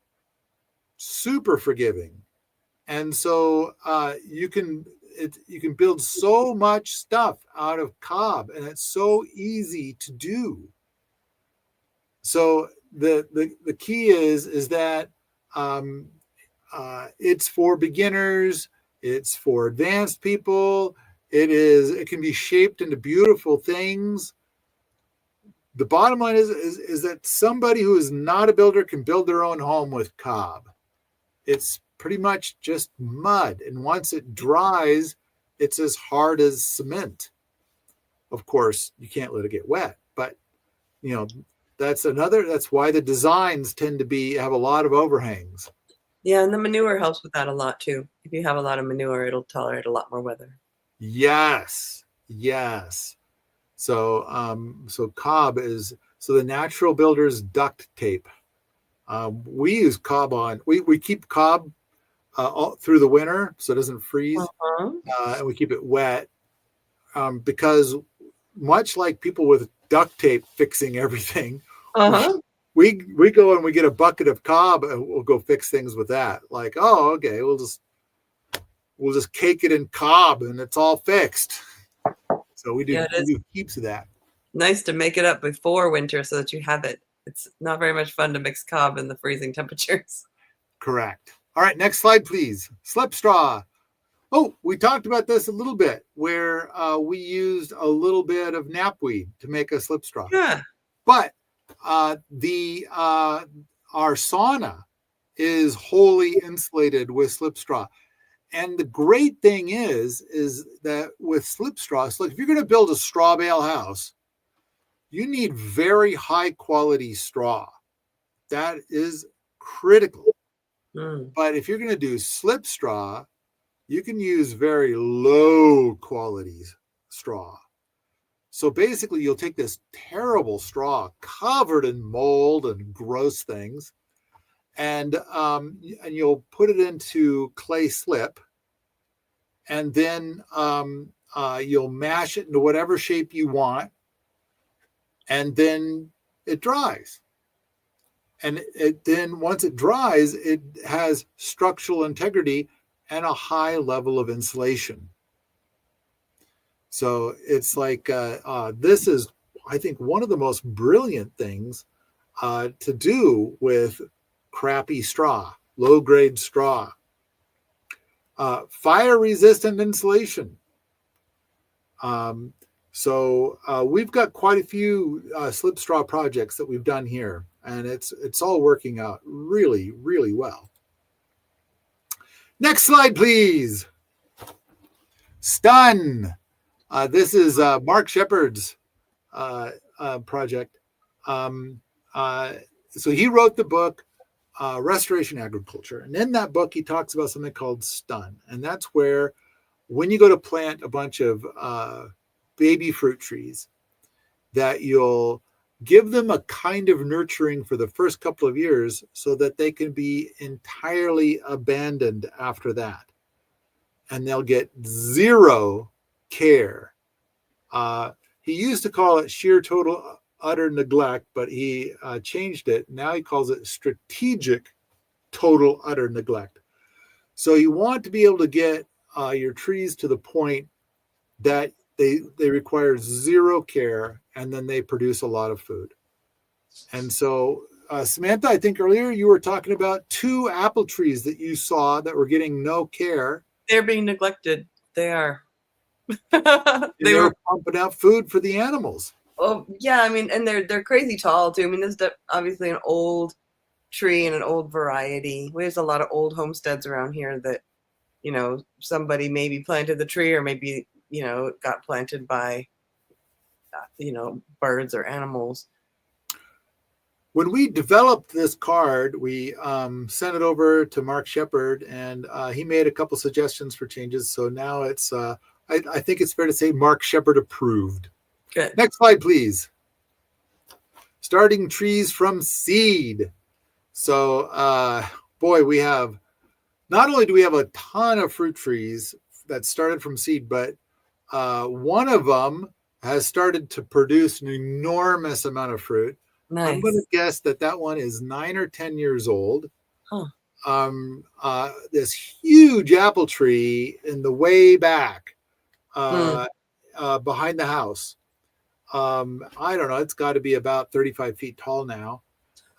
Super forgiving. And so you can build so much stuff out of Cobb, and it's so easy to do. So the key is that it's for beginners, it's for advanced people. It can be shaped into beautiful things. The bottom line is that somebody who is not a builder can build their own home with Cobb. It's pretty much just mud, and once it dries, it's as hard as cement. Of course, you can't let it get wet, but that's why the designs tend to have a lot of overhangs. Yeah, and the manure helps with that a lot too. If you have a lot of manure, it'll tolerate a lot more weather. Yes. So Cobb is the natural builder's duct tape. We use Cobb we keep Cobb all through the winter so it doesn't freeze, and we keep it wet because much like people with duct tape fixing everything, we go and we get a bucket of Cobb and we'll go fix things with that. Like, oh, okay, we'll just cake it in Cobb and it's all fixed. So we do heaps of that. Nice to make it up before winter so that you have it. It's not very much fun to mix Cobb in the freezing temperatures. Correct. All right, next slide, please. Slip straw. Oh, we talked about this a little bit, where we used a little bit of knapweed to make a slip straw. Yeah. But our sauna is wholly insulated with slip straw. And the great thing is that with slip straw, so if you're going to build a straw bale house, you need very high quality straw. That is critical. But if you're going to do slip straw, you can use very low quality straw. So basically, you'll take this terrible straw covered in mold and gross things, and you'll put it into clay slip, and then you'll mash it into whatever shape you want, and then it dries. And then once it dries, it has structural integrity and a high level of insulation. So it's like this is, I think, one of the most brilliant things to do with crappy straw, low-grade straw. Fire-resistant insulation So we've got quite a few slip straw projects that we've done here, and it's all working out really, really well. Next slide, please. Stun. This is Mark Shepard's project. So he wrote the book Restoration Agriculture, and in that book he talks about something called stun, and that's where when you go to plant a bunch of baby fruit trees, that you'll give them a kind of nurturing for the first couple of years so that they can be entirely abandoned after that. And they'll get zero care. He used to call it sheer total utter neglect, but he changed it. Now he calls it strategic total utter neglect. So you want to be able to get your trees to the point that they require zero care, and then they produce a lot of food. And so, Samantha, I think earlier you were talking about 2 apple trees that you saw that were getting no care. They're being neglected. They are. They were pumping out food for the animals. Oh yeah, I mean, and they're crazy tall too. I mean, this is obviously an old tree and an old variety. There's a lot of old homesteads around here that, you know, somebody maybe planted the tree, or maybe, you know, it got planted by, you know, birds or animals. When we developed this card, we sent it over to Mark Shepard, and he made a couple suggestions for changes. So now it's, I think it's fair to say Mark Shepard approved. Good. Next slide, please. Starting trees from seed. So, boy, we have, not only do we have a ton of fruit trees that started from seed, but one of them has started to produce an enormous amount of fruit. Nice. I'm going to guess that one is 9 or 10 years old. Huh. This huge apple tree in the way back behind the house. I don't know. It's got to be about 35 feet tall now.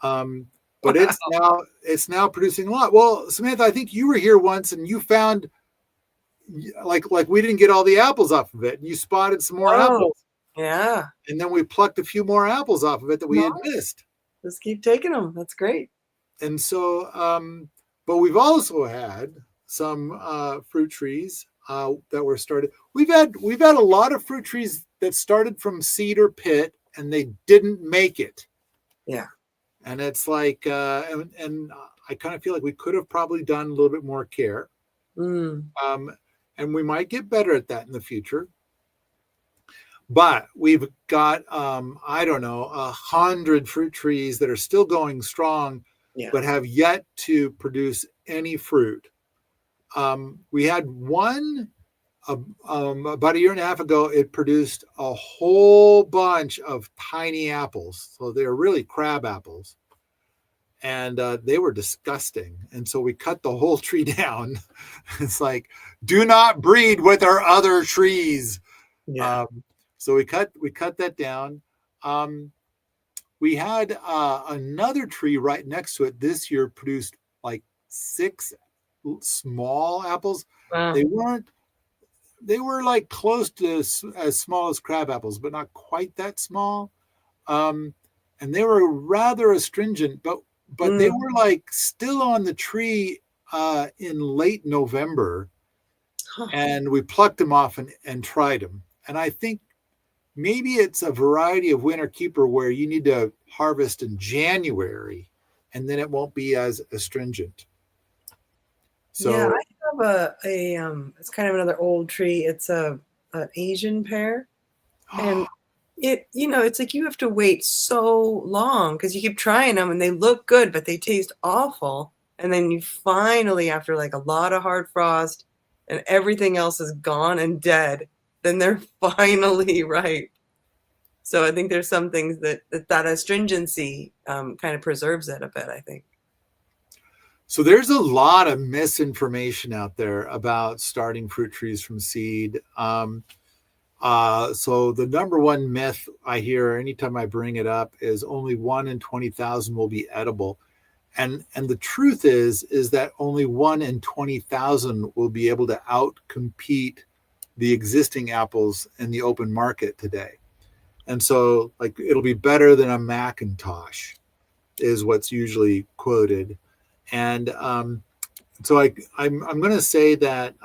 But wow. it's now producing a lot. Well, Samantha, I think you were here once and you found like we didn't get all the apples off of it, and you spotted some more apples. Yeah. And then we plucked a few more apples off of it that we had missed. Just keep taking them. That's great. And so, but we've also had some fruit trees that were started. We've had a lot of fruit trees that started from seed or pit, and they didn't make it. Yeah. And it's like, and I kind of feel like we could have probably done a little bit more care. And we might get better at that in the future. But we've got, I don't know, 100 fruit trees that are still going strong, but have yet to produce any fruit. We had one about a year and a half ago. It produced a whole bunch of tiny apples. So they're really crab apples. And they were disgusting. And so we cut the whole tree down. It's like, do not breed with our other trees. Yeah. So we cut that down. We had another tree right next to it this year produced like 6 small apples. Wow. They were like close to as small as crab apples, but not quite that small. And they were rather astringent, but they were like still on the tree in late November. And we plucked them off and tried them. And I think maybe it's a variety of winter keeper where you need to harvest in January, and then it won't be as astringent. So yeah, I have it's kind of another old tree. It's an Asian pear, and it's like you have to wait so long because you keep trying them and they look good, but they taste awful. And then you finally, after like a lot of hard frost and everything else is gone and dead, then they're finally ripe. So I think there's some things that astringency kind of preserves it a bit, I think. So there's a lot of misinformation out there about starting fruit trees from seed. So the number one myth I hear anytime I bring it up is only 1 in 20,000 will be edible. And the truth is that only 1 in 20,000 will be able to outcompete the existing apples in the open market today. And so like it'll be better than a Macintosh is what's usually quoted. And so I'm going to say that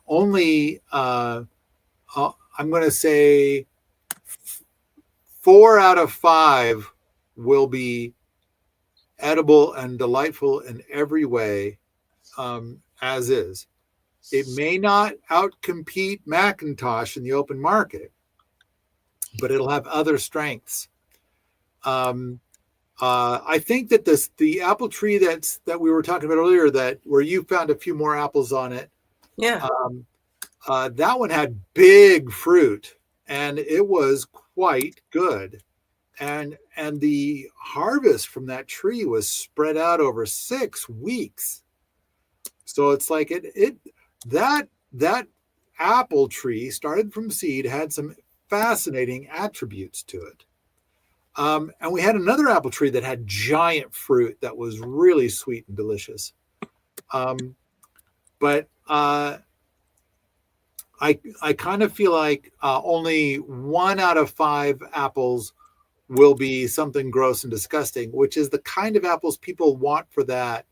only I'm going to say 4 out of 5 will be edible and delightful in every way, as is. It may not outcompete Macintosh in the open market, but it'll have other strengths. I think that the apple tree that we were talking about earlier, that where you found a few more apples on it, Yeah. that one had big fruit, and it was quite good. And the harvest from that tree was spread out over 6 weeks. So it's like that apple tree started from seed, had some fascinating attributes to it. And we had another apple tree that had giant fruit that was really sweet and delicious. But I kind of feel like only 1 out of 5 apples will be something gross and disgusting, which is the kind of apples people want for that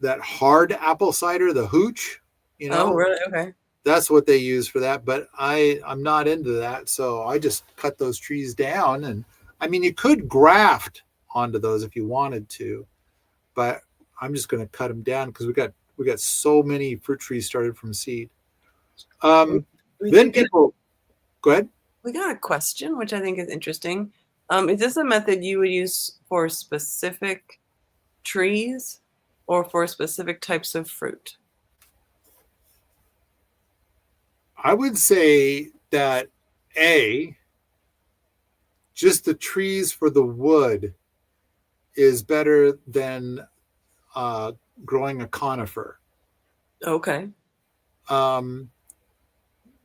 that hard apple cider, the hooch. Oh, really? Okay. That's what they use for that. But I'm not into that, so I just cut those trees down. And I mean, you could graft onto those if you wanted to, but I'm just going to cut them down because we got so many fruit trees started from seed. Then people, go ahead. We got a question, which I think is interesting. Is this a method you would use for specific trees or for specific types of fruit? I would say that just the trees for the wood is better than growing a conifer. Okay.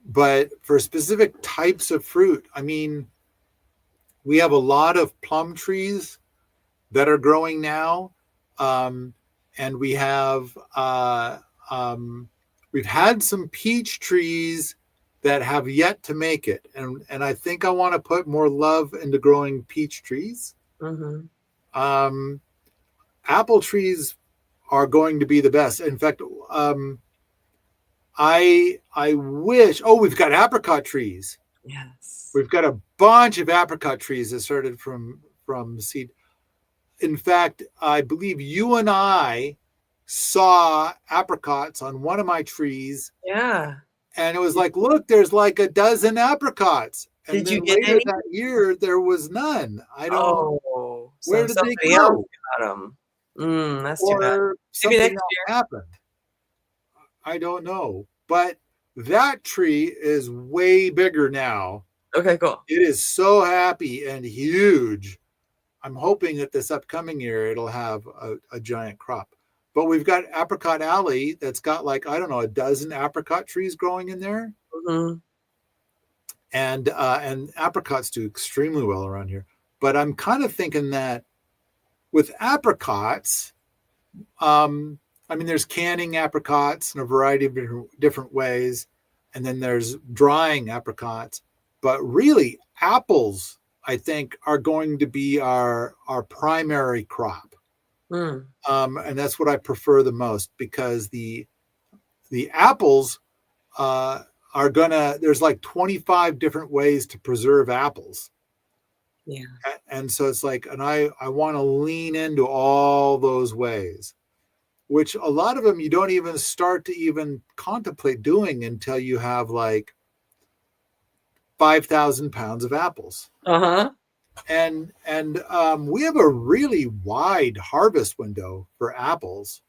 But for specific types of fruit, I mean, we have a lot of plum trees that are growing now. And we have, we've had some peach trees that have yet to make it. And I think I want to put more love into growing peach trees. Mm-hmm. Apple trees are going to be the best. In fact, I wish, we've got apricot trees. Yes. We've got a bunch of apricot trees that started from seed. In fact, I believe you and I saw apricots on one of my trees. Yeah. And it was like, look, there's like a dozen apricots. And Did then you get later any? that year, there was none. I don't know. Where did they somebody go? else got them. That's too bad. Or Maybe something next else year. happened. I don't know. But that tree is way bigger now. Okay, cool. It is so happy and huge. I'm hoping that this upcoming year it'll have a giant crop. But we've got Apricot Alley that's got like, I don't know, a dozen apricot trees growing in there. Mm-hmm. And apricots do extremely well around here. But I'm kind of thinking that with apricots, I mean, there's canning apricots in a variety of different ways. And then there's drying apricots. But really, apples, I think, are going to be our primary crop. Mm. And that's what I prefer the most, because the apples are gonna, there's like 25 different ways to preserve apples. Yeah. And so it's like, and I want to lean into all those ways, which a lot of them you don't even start to even contemplate doing until you have like 5,000 pounds of apples. Uh-huh. And we have a really wide harvest window for apples.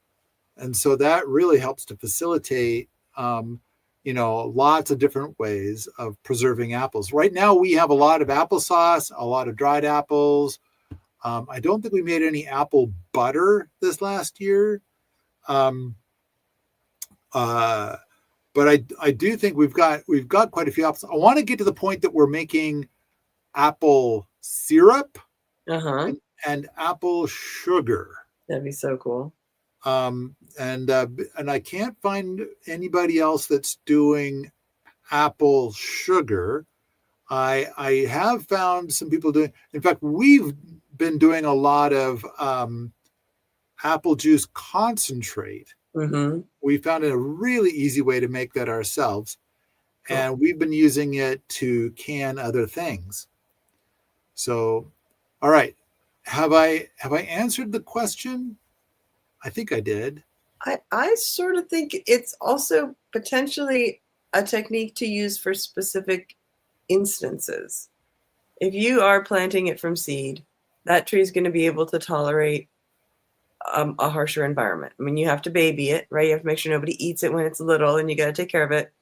And so that really helps to facilitate, lots of different ways of preserving apples. Right now, we have a lot of applesauce, a lot of dried apples. I don't think we made any apple butter this last year. But I do think we've got quite a few apples. I want to get to the point that we're making apple syrup Uh-huh. and apple sugar. That'd be so cool. And I can't find anybody else that's doing apple sugar. I have found some people doing. In fact, we've been doing a lot of apple juice concentrate. Mm-hmm. We found a really easy way to make that ourselves, Cool. and we've been using it to can other things. So, all right, have I answered the question? I think I did. I sort of think it's also potentially a technique to use for specific instances. If you are planting it from seed, that tree is going to be able to tolerate a harsher environment. I mean, you have to baby it, right? You have to make sure nobody eats it when it's little, and you got to take care of it.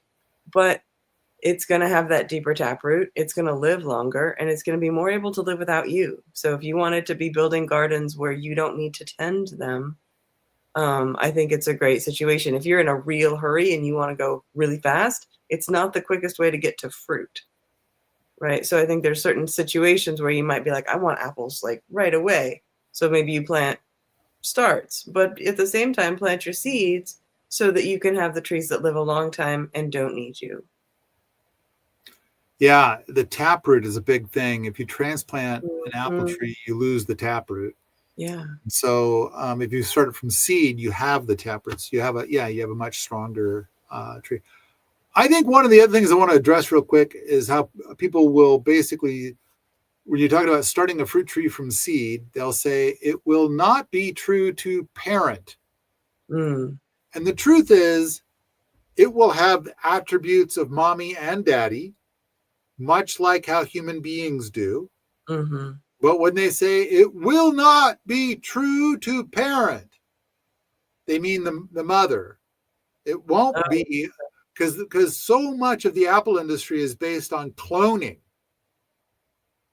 But it's going to have that deeper taproot. It's going to live longer, and it's going to be more able to live without you. So if you wanted to be building gardens where you don't need to tend them, I think it's a great situation. If you're in a real hurry and you want to go really fast, it's not the quickest way to get to fruit, right? So I think there's certain situations where you might be like, I want apples like right away. So maybe you plant starts, but at the same time, plant your seeds so that you can have the trees that live a long time and don't need you. Yeah, the taproot is a big thing. If you transplant an apple tree, you lose the taproot. Yeah. So if you start it from seed, you have the taproots. You have a much stronger tree. I think one of the other things I want to address real quick is how people will basically, when you're talking about starting a fruit tree from seed, they'll say it will not be true to parent. And the truth is, it will have attributes of mommy and daddy, much like how human beings do. Mm-hmm. But when they say it will not be true to parent, they mean the mother. It won't be, because so much of the apple industry is based on cloning.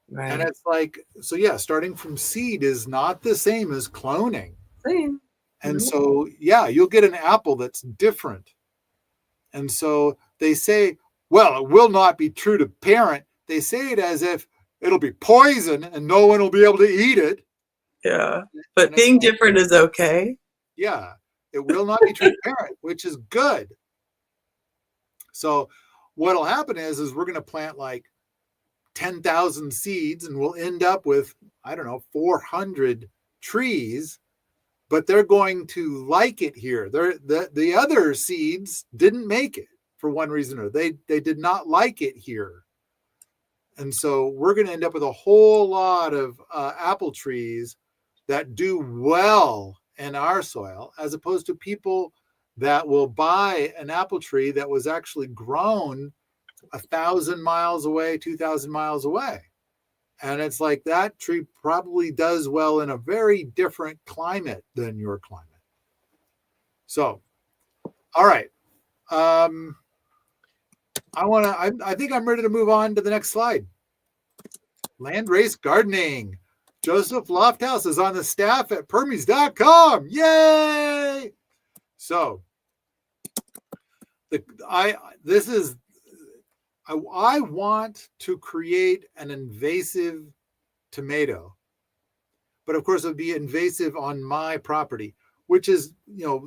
Right. And it's like, so yeah, starting from seed is not the same as cloning. Same. And so, yeah, you'll get an apple that's different. And so they say, well, it will not be true to parent. They say it as if it'll be poison and no one will be able to eat it. Yeah. But being different is okay. Yeah. It will not be true to parent, which is good. So what'll happen is we're going to plant like 10,000 seeds and we'll end up with, 400 trees, but they're going to like it here. The other seeds didn't make it for one reason or they did not like it here. And so we're going to end up with a whole lot of apple trees that do well in our soil, as opposed to people that will buy an apple tree that was actually grown 1,000 miles away, 2,000 miles away. And it's like that tree probably does well in a very different climate than your climate. So, all right. I think I'm ready to move on to the next slide. Landrace gardening. Joseph Lofthouse is on the staff at permies.com. Yay! So, I want to create an invasive tomato, but of course it would be invasive on my property, which is,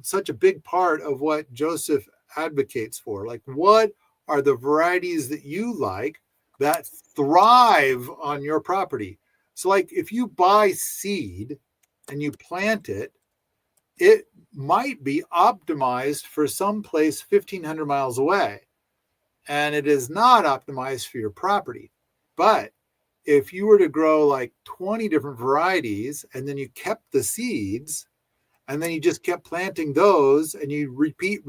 such a big part of what Joseph advocates for. Like, what are the varieties that you like that thrive on your property? So like if you buy seed and you plant it, it might be optimized for some place 1,500 miles away. And it is not optimized for your property. But if you were to grow like 20 different varieties and then you kept the seeds and then you just kept planting those and you repeat,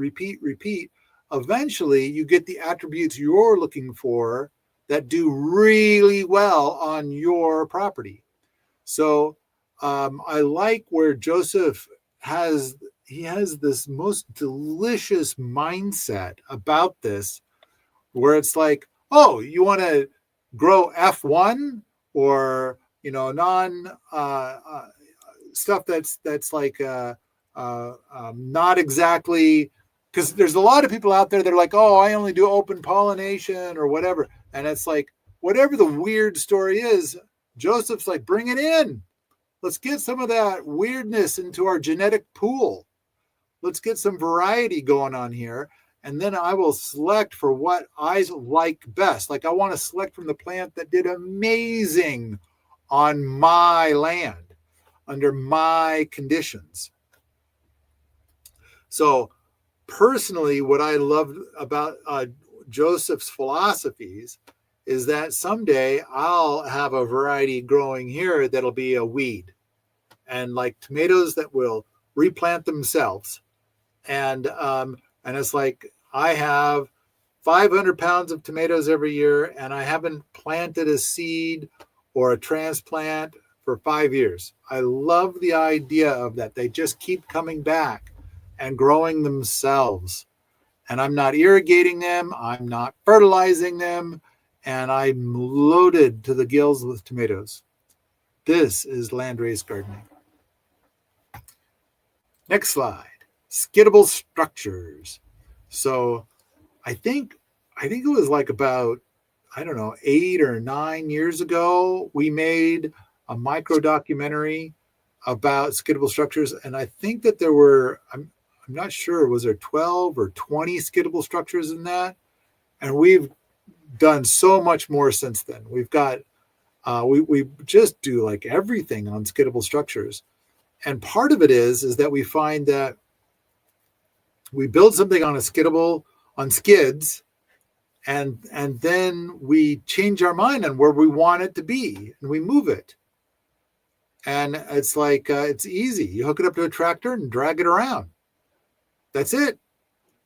eventually you get the attributes you're looking for that do really well on your property. So I like where Joseph has this most delicious mindset about this, where it's like, oh, you want to grow F1 or non stuff that's like not exactly, because there's a lot of people out there that are like, oh, I only do open pollination or whatever, and it's like whatever the weird story is, Joseph's like, bring it in. Let's get some of that weirdness into our genetic pool. let's get some variety going on here. And then I will select for what I like best. Like I want to select from the plant that did amazing on my land, under my conditions. So personally, what I loved about Joseph's philosophies is that someday I'll have a variety growing here that'll be a weed, and like tomatoes that will replant themselves. And it's like I have 500 pounds of tomatoes every year, and I haven't planted a seed or a transplant for 5 years. I love the idea of that. They just keep coming back and growing themselves. And I'm not irrigating them. I'm not fertilizing them. And I'm loaded to the gills with tomatoes. This is Landrace gardening. Next slide. Skiddable structures. So I think it was like about, I don't know, 8 or 9 years ago, we made a micro documentary about skiddable structures. And I think that there were, I'm not sure, was there 12 or 20 skiddable structures in that? And we've done so much more since then. We've got, we just do like everything on skiddable structures. And part of it is that we find that we build something on a skiddable, on skids, and then we change our mind on where we want it to be, and we move it. And it's like, it's easy. You hook it up to a tractor and drag it around. That's it.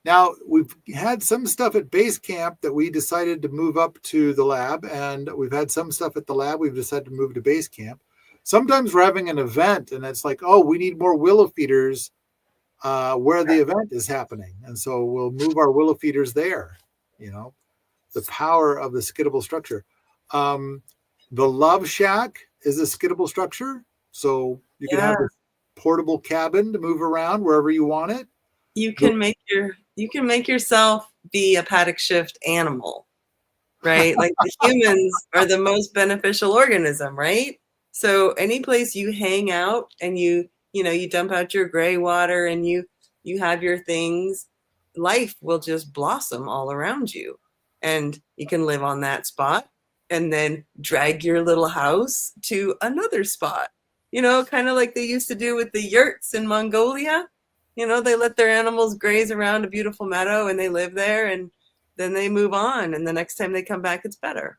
Now, we've had some stuff at base camp that we decided to move up to the lab, and we've had some stuff at the lab we've decided to move to base camp. Sometimes we're having an event, and it's like, oh, we need more willow feeders where the event is happening. And so we'll move our willow feeders there, you know, the power of the skiddable structure. The Love Shack is a skiddable structure. So you can have a portable cabin to move around wherever you want it. You can make yourself be a paddock shift animal, right? Like the humans are the most beneficial organism, right? So any place you hang out and you dump out your gray water and you have your things, life will just blossom all around you. And you can live on that spot and then drag your little house to another spot, kind of like they used to do with the yurts in Mongolia. They let their animals graze around a beautiful meadow and they live there, and then they move on. And the next time they come back, it's better.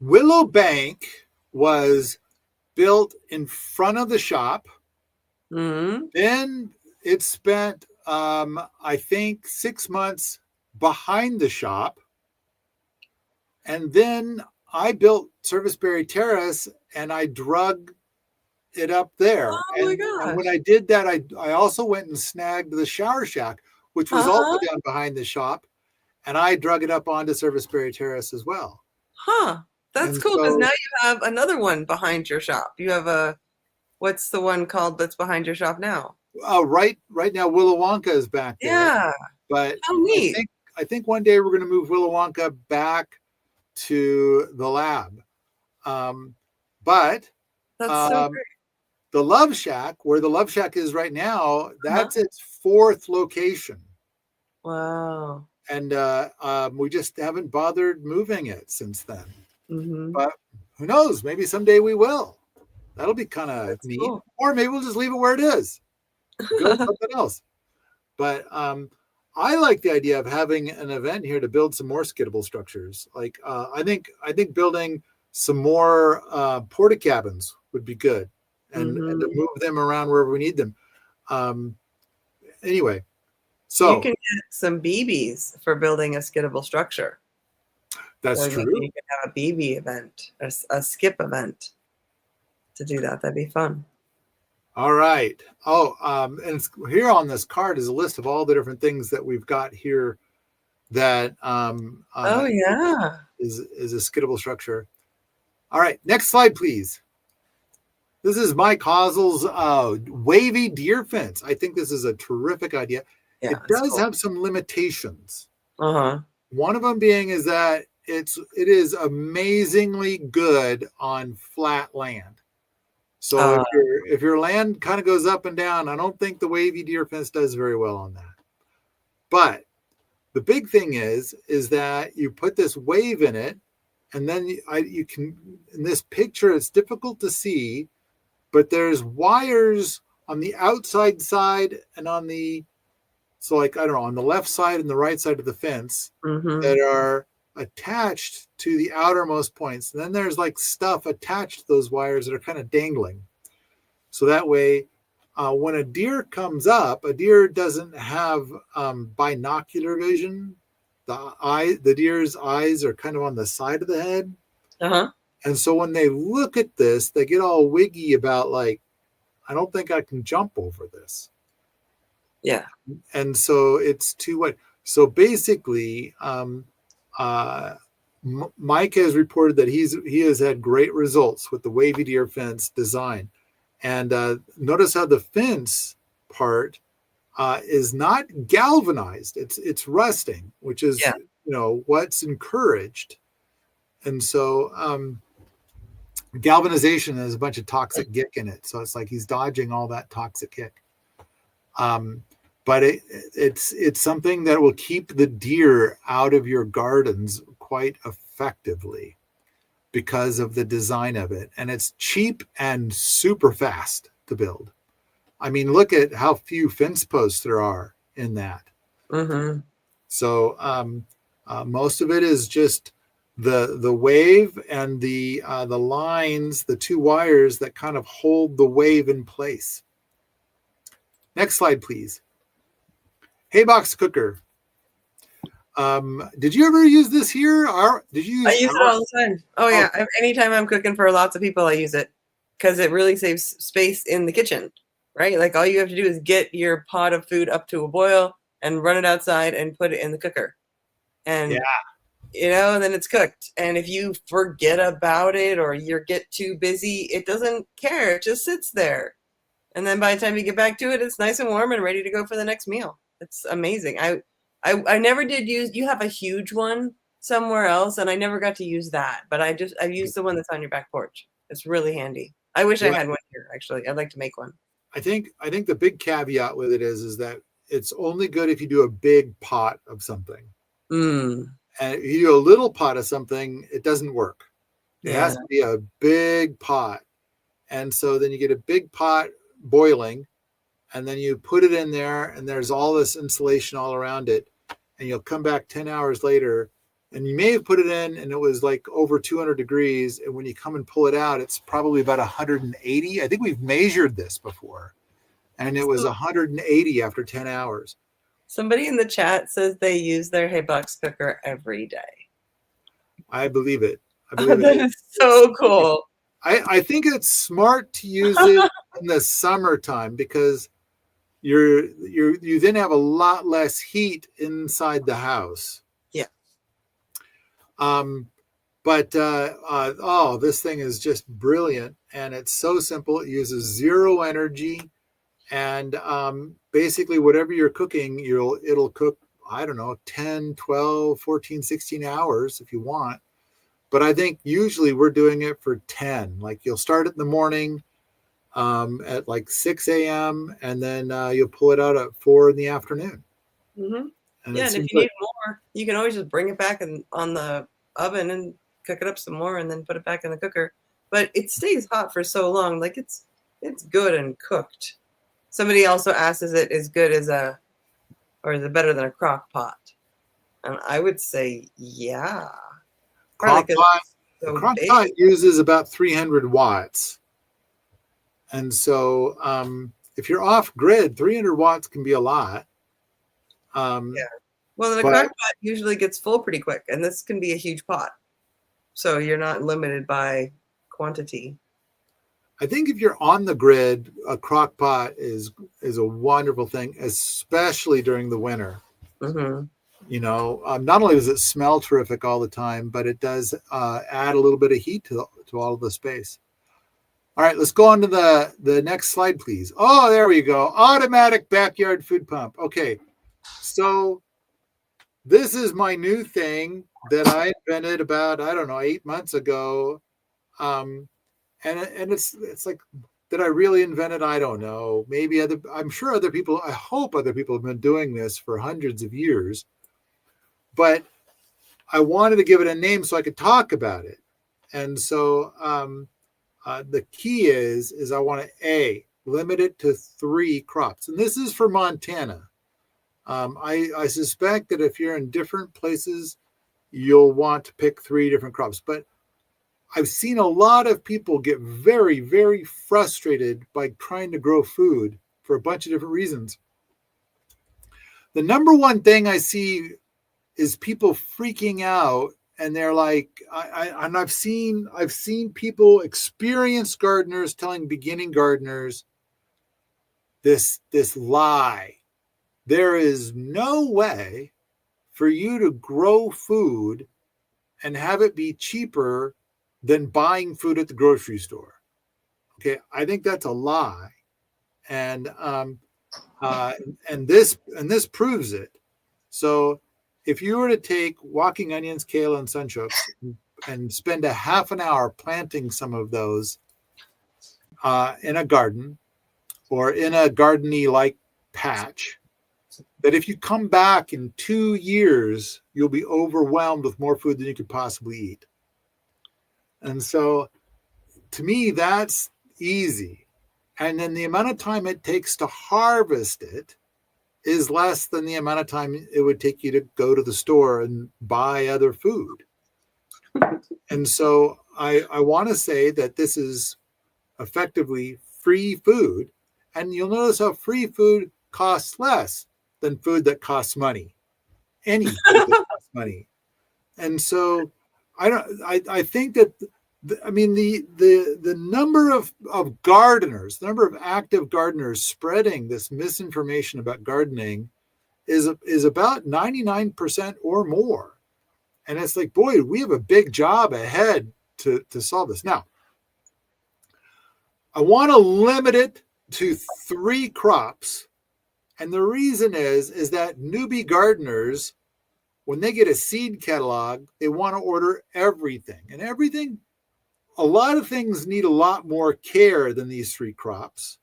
Willow Bank was built in front of the shop. Mm-hmm. Then it spent, I think, 6 months behind the shop. And then I built Serviceberry Terrace and I drug it up there. Oh and, my gosh. And when I did that, I also went and snagged the shower shack, which was also down behind the shop. And I drug it up onto Serviceberry Terrace as well. Huh. That's cool, because now you have another one behind your shop. You have what's the one called that's behind your shop now? Right now, Willow Wonka is back there. Yeah. But how neat. I think one day we're going to move Willow Wonka back to the lab. But that's so great. The Love Shack, where the Love Shack is right now, that's its 4th location. Wow. And we just haven't bothered moving it since then. Mm-hmm. But who knows? Maybe someday we will. That'll be kind of neat. Cool. Or maybe we'll just leave it where it is. Go something else. But I like the idea of having an event here to build some more skiddable structures. Like I think building some more porta cabins would be good, and to move them around wherever we need them. Anyway, so you can get some BBs for building a skiddable structure. That's true. You can have a BB event, a skip event to do that. That'd be fun. All right. And here on this card is a list of all the different things that we've got here that is a skiddable structure. All right, next slide, please. This is Mike Hossel's wavy deer fence. I think this is a terrific idea. Yeah, it does have some limitations. One of them being is that it is amazingly good on flat land. So if your land kind of goes up and down, I don't think the wavy deer fence does very well on that. But the big thing is that you put this wave in it, and then you can, in this picture, it's difficult to see, but there's wires on the outside side and on the, so like, I don't know, on the left side and the right side of the fence that are attached to the outermost points. And then there's like stuff attached to those wires that are kind of dangling. So that way, when a deer comes up, a deer doesn't have binocular vision. The deer's eyes are kind of on the side of the head. And so when they look at this, they get all wiggy about like, I don't think I can jump over this. Yeah. And so it's too wet. So basically, Mike has reported that he has had great results with the wavy deer fence design. And notice how the fence part is not galvanized. It's rusting, which is what's encouraged. And so galvanization has a bunch of toxic gick in it. So it's like he's dodging all that toxic gick. But it's something that will keep the deer out of your gardens quite effectively because of the design of it. And it's cheap and super fast to build. I mean, look at how few fence posts there are in that. So most of it is just the wave and the lines, the two wires that kind of hold the wave in place. Next slide, please. Haybox cooker. Did you ever use this here? I use it all the time. Oh yeah. Anytime I'm cooking for lots of people, I use it because it really saves space in the kitchen, right? Like all you have to do is get your pot of food up to a boil and run it outside and put it in the cooker. And then it's cooked. And if you forget about it or you get too busy, it doesn't care. It just sits there. And then by the time you get back to it, it's nice and warm and ready to go for the next meal. It's amazing. I never did use, you have a huge one somewhere else, and I never got to use that. But I've used the one that's on your back porch. It's really handy. I wish I had one here, actually. I'd like to make one. I think the big caveat with it is that it's only good if you do a big pot of something. And if you do a little pot of something, it doesn't work. It has to be a big pot. And so then you get a big pot boiling, and then you put it in there, and there's all this insulation all around it. And you'll come back 10 hours later, and you may have put it in, and it was like over 200 degrees. And when you come and pull it out, it's probably about 180. I think we've measured this before. And it was 180 after 10 hours. Somebody in the chat says they use their Haybox cooker every day. I believe it. That is so cool. I think it's smart to use it in the summertime because you then have a lot less heat inside the house. Yeah. But this thing is just brilliant, and it's so simple. It uses zero energy, and basically whatever you're cooking, it'll cook, I don't know, 10, 12, 14, 16 hours if you want. But I think usually we're doing it for 10. Like you'll start it in the morning at like 6 a.m. and then you'll pull it out at 4 in the afternoon. And if you need more, you can always just bring it back on the oven and cook it up some more and then put it back in the cooker. But it stays hot for so long. Like it's good and cooked. Somebody also asks, is it as good as or is it better than a crock pot? And I would say, yeah. Crock pot uses about 300 watts. And so if you're off grid, 300 watts can be a lot. Well, then a crock pot usually gets full pretty quick, and this can be a huge pot. So you're not limited by quantity. I think if you're on the grid, a crock pot is a wonderful thing, especially during the winter. Not only does it smell terrific all the time, but it does add a little bit of heat to all of the space. All right, let's go on to the next slide, please. Oh, there we go. Automatic backyard food pump. Okay, so this is my new thing that I invented about, 8 months ago. And it's like Did I really invent it? I don't know. Maybe I'm sure other people, I hope other people have been doing this for hundreds of years, but I wanted to give it a name so I could talk about it. And so the key is I want to limit it to 3 crops. And this is for Montana. I suspect that if you're in different places, you'll want to pick 3 different crops. But I've seen a lot of people get very, very frustrated by trying to grow food for a bunch of different reasons. The number one thing I see is people freaking out, and they're like, I've seen people, experienced gardeners, telling beginning gardeners this lie. There is no way for you to grow food and have it be cheaper than buying food at the grocery store. Okay, I think that's a lie, and this proves it. So if you were to take walking onions, kale, and sunchokes and spend a half an hour planting some of those in a garden or in a gardeny like patch, that if you come back in 2 years, you'll be overwhelmed with more food than you could possibly eat. And so to me, that's easy. And then the amount of time it takes to harvest it is less than the amount of time it would take you to go to the store and buy other food. And so I want to say that this is effectively free food. And you'll notice how free food costs less than food that costs money. Any food that costs money. And so I think that the number of gardeners, the number of active gardeners spreading this misinformation about gardening is about 99% or more. And it's like, boy, we have a big job ahead to solve this. Now, I want to limit it to 3 crops. And the reason is that newbie gardeners, when they get a seed catalog, they want to order everything. And everything, a lot of things need a lot more care than these 3 crops.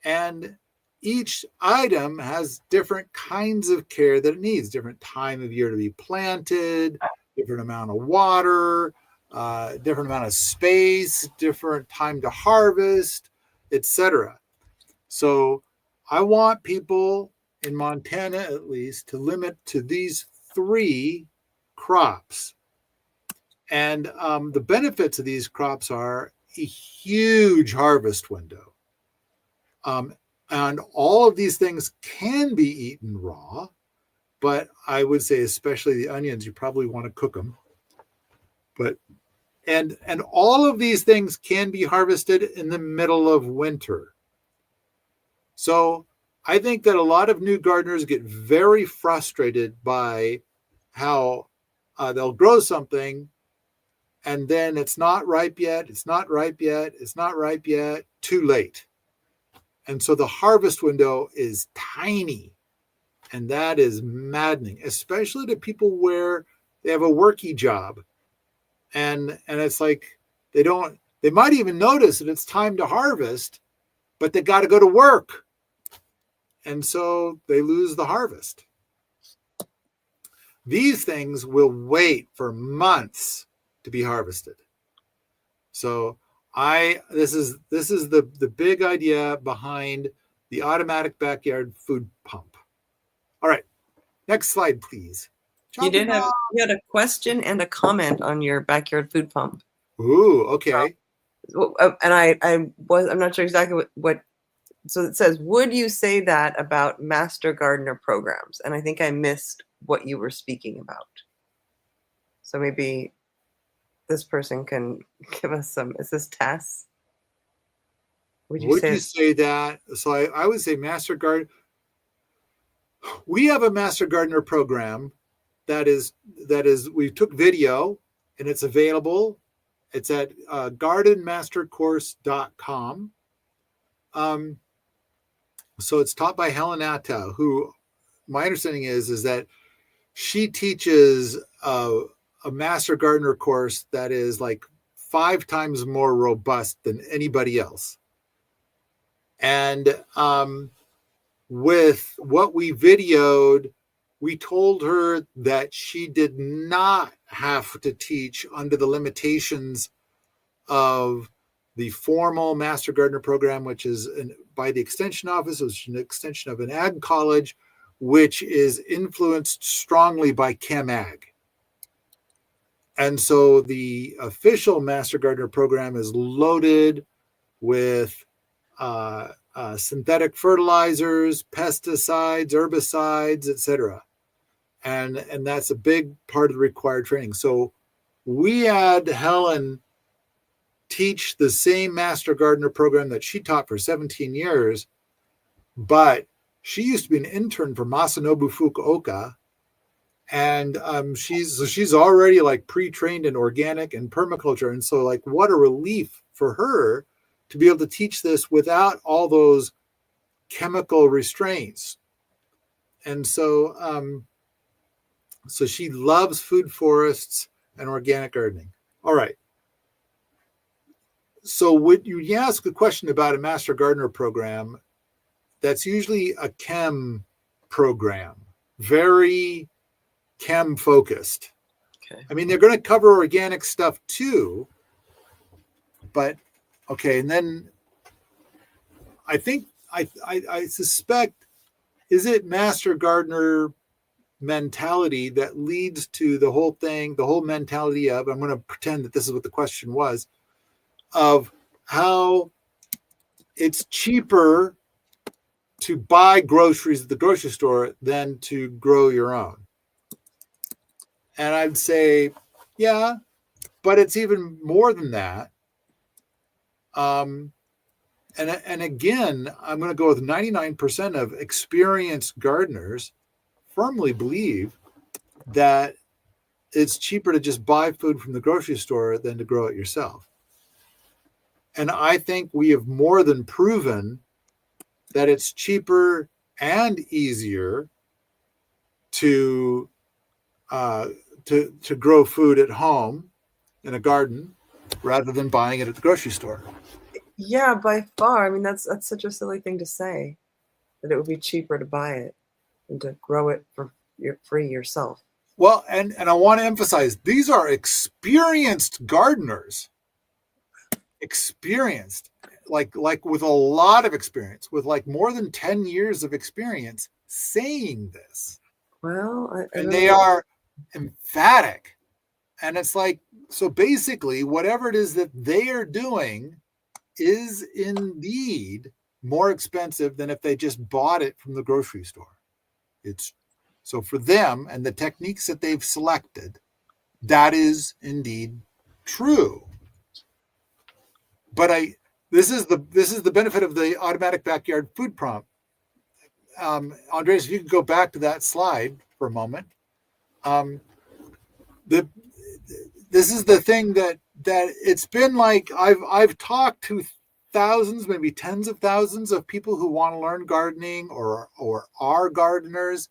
And each item has different kinds of care that it needs, different time of year to be planted, different amount of water, different amount of space, different time to harvest, etc. So I want people in Montana, at least, to limit to these 3 crops. And the benefits of these crops are a huge harvest window. And all of these things can be eaten raw, but I would say especially the onions, you probably want to cook them. But and all of these things can be harvested in the middle of winter. So I think that a lot of new gardeners get very frustrated by how they'll grow something and then it's not ripe yet, it's not ripe yet, it's not ripe yet, too late. And so the harvest window is tiny, and that is maddening, especially to people where they have a worky job. And it's like they might even notice that it's time to harvest, but they got to go to work. And so they lose the harvest. These things will wait for months to be harvested. So this is the big idea behind the automatic backyard food pump. All right, next slide, please. You had a question and a comment on your backyard food pump. Ooh, okay. And I'm not sure exactly what. So it says, would you say that about master gardener programs? And I think I missed what you were speaking about. So maybe this person can give us some. Is this Tess? Would you say that? So I would say master garden. We have a master gardener program that is we took video and it's available. It's at gardenmastercourse.com. So it's taught by Helen Attow, who my understanding is that she teaches a master gardener course that is like 5 times more robust than anybody else. And with what we videoed, we told her that she did not have to teach under the limitations of the formal Master Gardener program, which is by the Extension Office, which is an extension of an ag college, which is influenced strongly by Chem Ag. And so the official Master Gardener program is loaded with synthetic fertilizers, pesticides, herbicides, etc. And that's a big part of the required training. So we had Helen teach the same Master Gardener program that she taught for 17 years, but she used to be an intern for Masanobu Fukuoka. And she's already like pre-trained in organic and permaculture. And so like, what a relief for her to be able to teach this without all those chemical restraints. And so, so she loves food forests and organic gardening. All right. So when you ask a question about a Master Gardener program, that's usually a chem program, very chem focused. Okay. I mean, they're going to cover organic stuff too, but okay. And then I think I suspect, is it Master Gardener mentality that leads to the whole thing, the whole mentality of, I'm going to pretend that this is what the question was, of how it's cheaper to buy groceries at the grocery store than to grow your own. And I'd say, yeah, but it's even more than that. And again, I'm going to go with 99% of experienced gardeners firmly believe that it's cheaper to just buy food from the grocery store than to grow it yourself. And I think we have more than proven that it's cheaper and easier to grow food at home in a garden rather than buying it at the grocery store. Yeah, by far. I mean, that's such a silly thing to say, that it would be cheaper to buy it than to grow it for free yourself. Well, and I want to emphasize, these are experienced gardeners. Experienced, like with a lot of experience, with like more than 10 years of experience saying this. Well, and they are emphatic. And it's like, so basically, whatever it is that they are doing is indeed more expensive than if they just bought it from the grocery store. It's so for them and the techniques that they've selected, that is indeed true. But this is the benefit of the automatic backyard food prompt. Andres, if you could go back to that slide for a moment. This is the thing that it's been like, I've talked to thousands, maybe tens of thousands of people who want to learn gardening or are gardeners,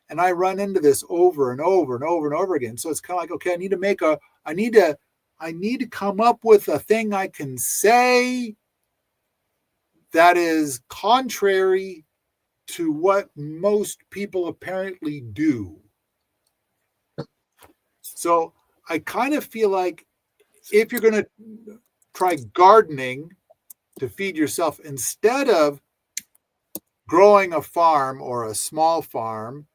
and I run into this over and over and over and over again. So it's kind of like, okay, I need to come up with a thing I can say that is contrary to what most people apparently do. So I kind of feel like if you're going to try gardening to feed yourself, instead of growing a farm or a small farm,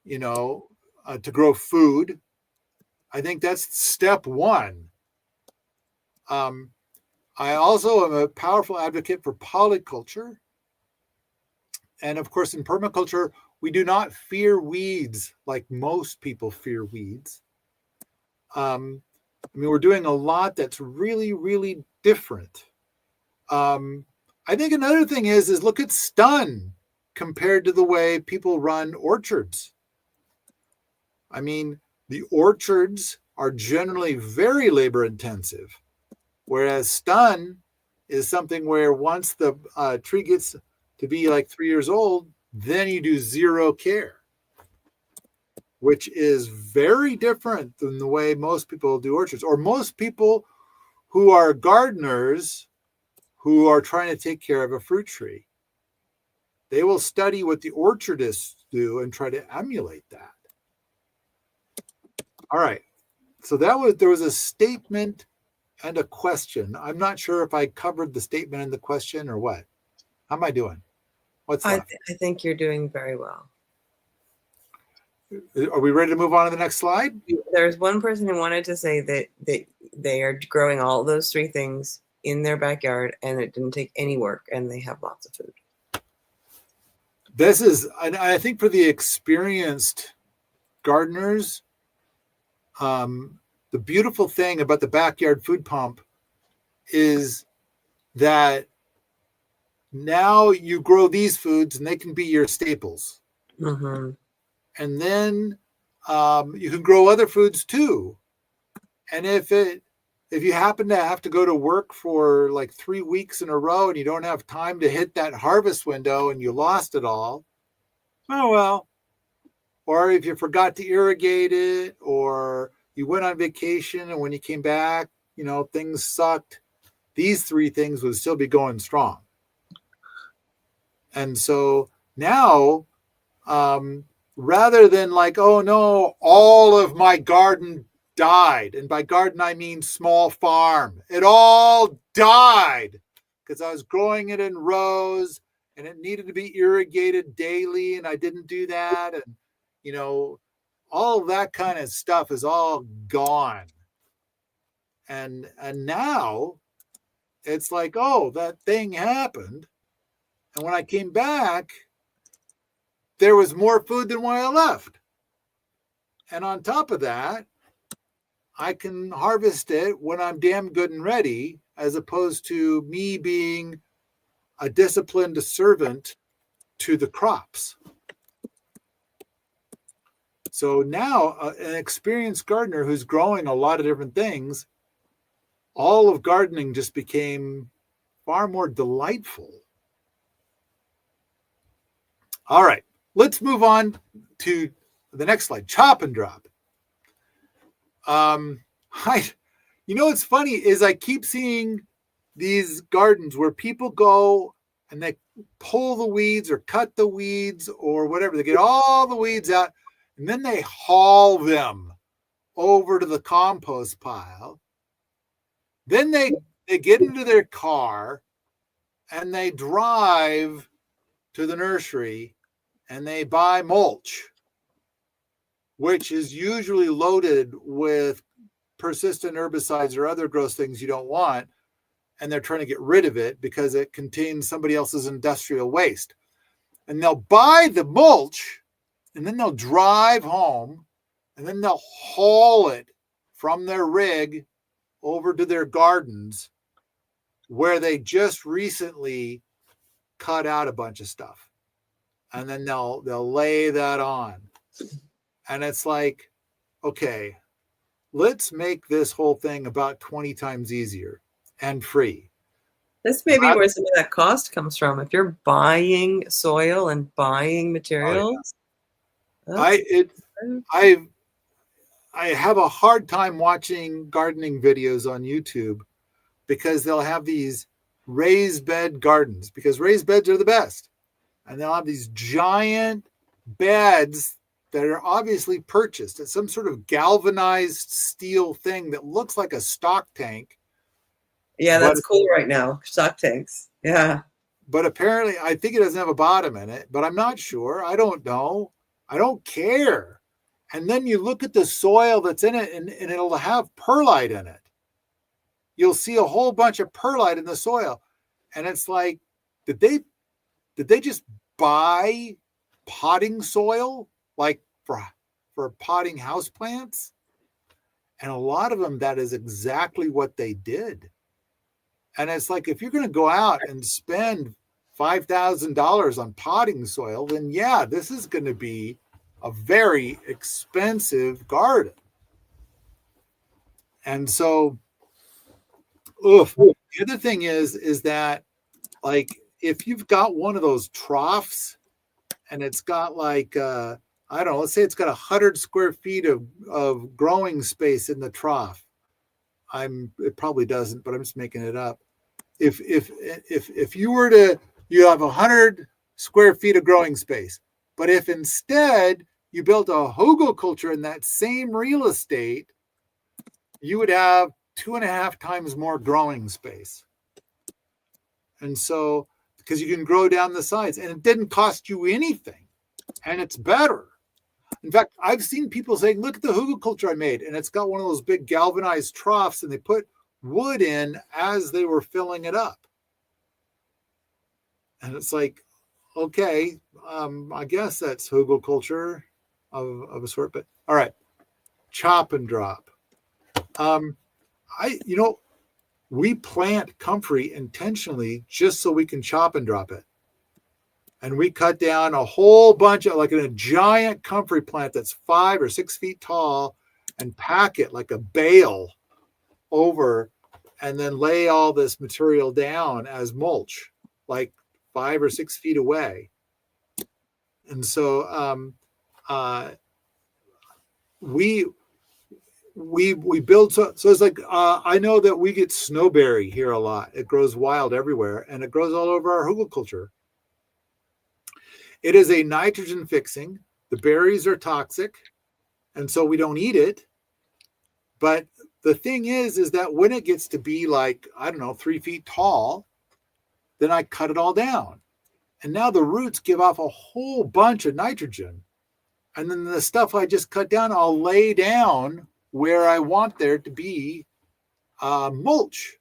to grow food, I think that's step one. I also am a powerful advocate for polyculture. And of course, in permaculture, we do not fear weeds like most people fear weeds. We're doing a lot that's really, really different. I think another thing is look at stun compared to the way people run orchards. I mean, the orchards are generally very labor intensive, whereas stun is something where once the tree gets to be like 3 years old, then you do zero care, which is very different than the way most people do orchards, or most people who are gardeners who are trying to take care of a fruit tree. They will study what the orchardists do and try to emulate that. All right. So there was a statement and a question. I'm not sure if I covered the statement and the question or what. How am I doing? What's left? I think you're doing very well. Are we ready to move on to the next slide? There's one person who wanted to say that they are growing all those three things in their backyard and it didn't take any work and they have lots of food. This is, I think for the experienced gardeners, the beautiful thing about the backyard food pump is that now you grow these foods and they can be your staples. Mm-hmm. And then you can grow other foods too. And if you happen to have to go to work for like 3 weeks in a row and you don't have time to hit that harvest window and you lost it all, oh well. Or if you forgot to irrigate it, or you went on vacation and when you came back, things sucked, these three things would still be going strong. And so now, rather than like, oh no, all of my garden died. And by garden, I mean small farm. It all died because I was growing it in rows and it needed to be irrigated daily. And I didn't do that. And, all of that kind of stuff is all gone. And now it's like, oh, that thing happened. And when I came back, there was more food than when I left. And on top of that, I can harvest it when I'm damn good and ready, as opposed to me being a disciplined servant to the crops. So now an experienced gardener who's growing a lot of different things, all of gardening just became far more delightful. All right, let's move on to the next slide, chop and drop. What's funny is I keep seeing these gardens where people go and they pull the weeds or cut the weeds or whatever. They get all the weeds out and then they haul them over to the compost pile. Then they get into their car and they drive to the nursery and they buy mulch, which is usually loaded with persistent herbicides or other gross things you don't want. And they're trying to get rid of it because it contains somebody else's industrial waste. And they'll buy the mulch and then they'll drive home and then they'll haul it from their rig over to their gardens where they just recently cut out a bunch of stuff. And then they'll lay that on. And it's like, okay, let's make this whole thing about 20 times easier and free. This may be where some of that cost comes from. If you're buying soil and buying materials. I have a hard time watching gardening videos on YouTube because they'll have these raised bed gardens because raised beds are the best. And they'll have these giant beds that are obviously purchased. It's some sort of galvanized steel thing that looks like a stock tank. Yeah, that's cool right now. Stock tanks. Yeah. But apparently, I think it doesn't have a bottom in it, but I'm not sure. I don't know. I don't care. And then you look at the soil that's in it and it'll have perlite in it. You'll see a whole bunch of perlite in the soil. And it's like, did they just buy potting soil like for potting houseplants? And a lot of them, that is exactly what they did. And it's like, if you're going to go out and spend $5,000 on potting soil, then yeah, this is going to be a very expensive garden. And so, the other thing is that, like, if you've got one of those troughs and it's got like, I don't know, let's say it's got 100 square feet of growing space in the trough. It probably doesn't, but I'm just making it up. if you were to, you have 100 square feet of growing space, but if instead you built a Hugelkultur in that same real estate, you would have 2.5 times more growing space. And so, because you can grow down the sides, and it didn't cost you anything, and it's better. In fact, I've seen people saying, look at the Hugelkultur I made, and it's got one of those big galvanized troughs, and they put wood in as they were filling it up. And it's like, okay, I guess that's Hugelkultur of a sort, but all right, chop and drop. We plant comfrey intentionally just so we can chop and drop it. And we cut down a whole bunch of, like, a giant comfrey plant that's 5 or 6 feet tall, and pack it like a bale over, and then lay all this material down as mulch, like 5 or 6 feet away. And so we build, so it's like, I know that we get snowberry here a lot. It grows wild everywhere, and it grows all over our Hugelkultur. It is a nitrogen fixing. The berries are toxic, and so we don't eat it. But the thing is that when it gets to be like, I don't know, 3 feet tall, then I cut it all down. And now the roots give off a whole bunch of nitrogen. And then the stuff I just cut down, I'll lay down where I want there to be mulch.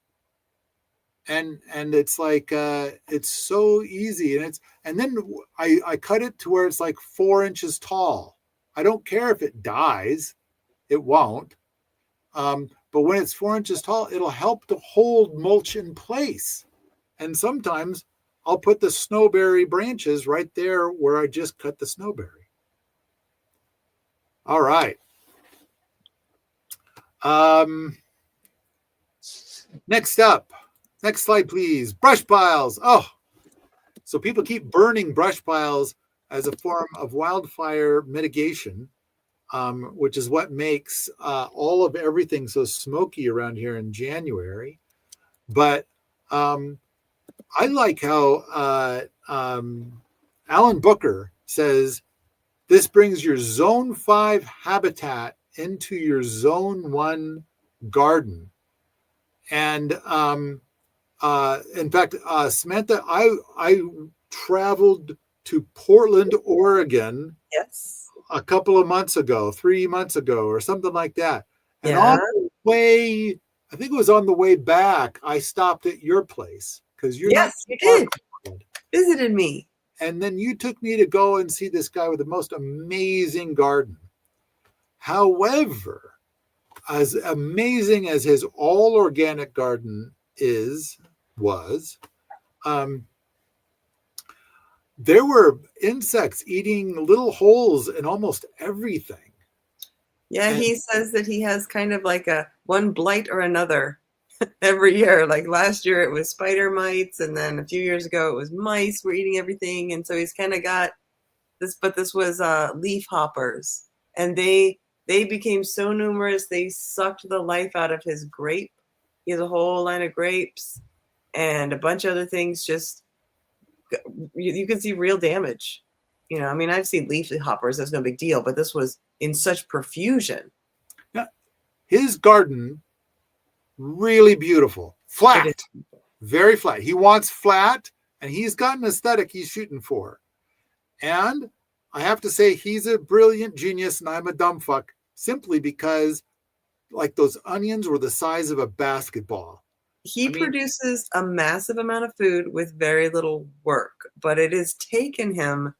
And it's like, it's so easy. And then I cut it to where it's like 4 inches tall. I don't care if it dies, it won't. But when it's 4 inches tall, it'll help to hold mulch in place. And sometimes I'll put the snowberry branches right there where I just cut the snowberry. All right. Next up, next slide, please. Brush piles. Oh, so people keep burning brush piles as a form of wildfire mitigation, which is what makes all of everything so smoky around here in January. But I like how Alan Booker says, this brings your zone 5 habitat into your zone 1 garden. And in fact, Samantha, I traveled to Portland, Oregon. Yes. A couple of months ago, 3 months ago, or something like that. And Yeah. on the way, I think it was on the way back, I stopped at your place because you're Yes, not you did. Visited me. And then you took me to go and see this guy with the most amazing garden. However, as amazing as his all organic garden was, there were insects eating little holes in almost everything. Yeah, he says that he has kind of like a one blight or another every year. Like last year it was spider mites, and then a few years ago it was mice were eating everything. And so he's kind of got this, but this was leaf hoppers, and they became so numerous they sucked the life out of his grape. He has a whole line of grapes and a bunch of other things. Just you can see real damage. You know, I mean, I've seen leaf hoppers, that's no big deal, but this was in such profusion. Yeah, his garden, really beautiful, flat, very flat. He wants flat, and he's got an aesthetic he's shooting for. And I have to say, he's a brilliant genius, and I'm a dumb fuck, simply because, like, those onions were the size of a basketball. He produces a massive amount of food with very little work, but it has taken him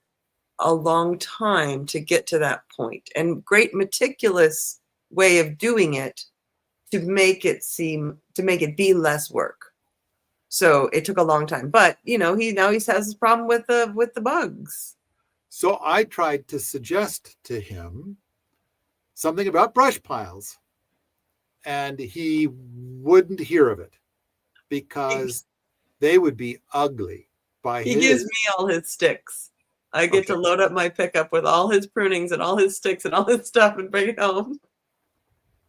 a long time to get to that point, and great meticulous way of doing it to make it be less work. So it took a long time, but you know, he has this problem with the bugs. So I tried to suggest to him something about brush piles, and he wouldn't hear of it because they would be ugly. He gives me all his sticks. I get to load up my pickup with all his prunings and all his sticks and all his stuff and bring it home.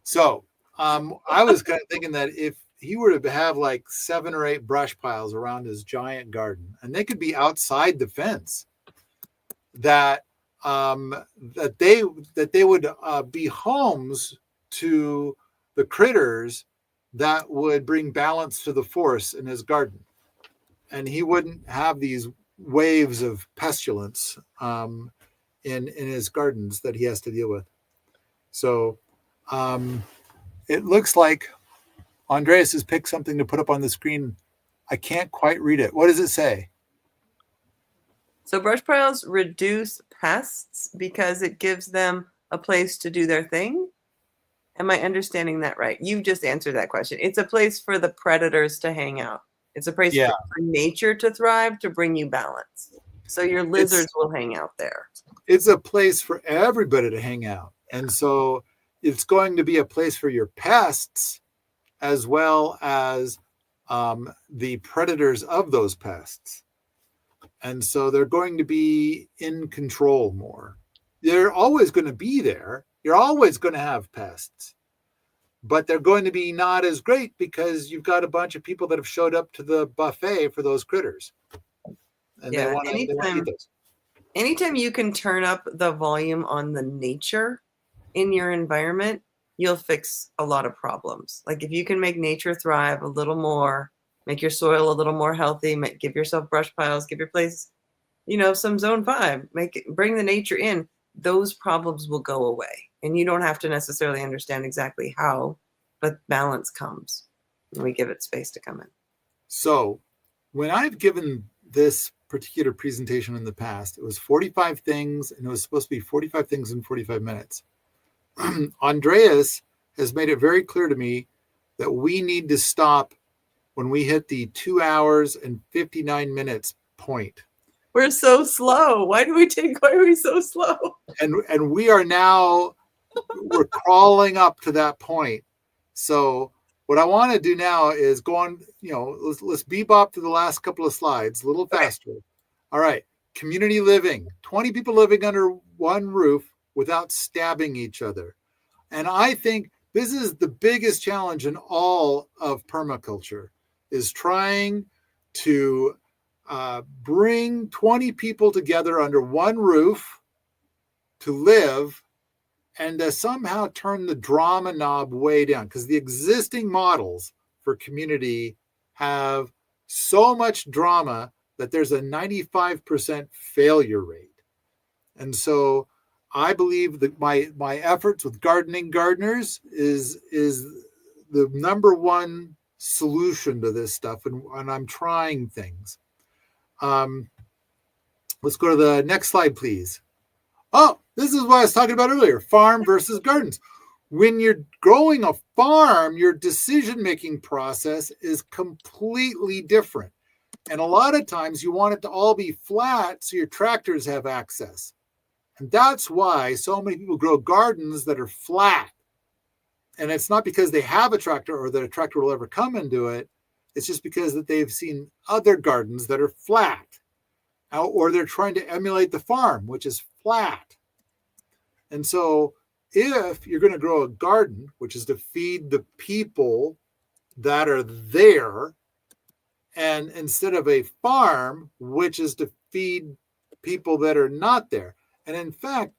So I was kind of thinking that he were to have like 7 or 8 brush piles around his giant garden, and they could be outside the fence, that they would be homes to the critters that would bring balance to the force in his garden, and he wouldn't have these waves of pestilence in his gardens that he has to deal with. So it looks like Andreas has picked something to put up on the screen. I can't quite read it. What does it say? So brush piles reduce pests because it gives them a place to do their thing. Am I understanding that right? You just answered that question. It's a place for the predators to hang out. It's a place for nature to thrive, to bring you balance. So your lizards will hang out there. It's a place for everybody to hang out. And so it's going to be a place for your pests as well as the predators of those pests. And so they're going to be in control more. They're always going to be there. You're always going to have pests, but they're going to be not as great because you've got a bunch of people that have showed up to the buffet for those critters. And they want to eat those. Anytime you can turn up the volume on the nature in your environment, you'll fix a lot of problems. Like if you can make nature thrive a little more, make your soil a little more healthy, give yourself brush piles, give your place, some zone 5, bring the nature in, those problems will go away. And you don't have to necessarily understand exactly how, but balance comes when we give it space to come in. So when I've given this particular presentation in the past, it was 45 things, and it was supposed to be 45 things in 45 minutes. Andreas has made it very clear to me that we need to stop when we hit the 2 hours and 59 minutes point. We're so slow. Why are we so slow? And we are now, we're crawling up to that point. So what I want to do now is go on, let's bebop to the last couple of slides a little faster. Okay. All right. Community living, 20 people living under one roof without stabbing each other. And I think this is the biggest challenge in all of permaculture, is trying to bring 20 people together under one roof to live and to somehow turn the drama knob way down, because the existing models for community have so much drama that there's a 95% failure rate. And so I believe that my efforts with gardening gardeners is the number one solution to this stuff, and I'm trying things. Let's go to the next slide, please. Oh, this is what I was talking about earlier, farm versus gardens. When you're growing a farm, your decision-making process is completely different. And a lot of times you want it to all be flat so your tractors have access. And that's why so many people grow gardens that are flat. And it's not because they have a tractor or that a tractor will ever come and do it. It's just because that they've seen other gardens that are flat. Or they're trying to emulate the farm, which is flat. And so if you're going to grow a garden, which is to feed the people that are there, and instead of a farm, which is to feed people that are not there. And in fact,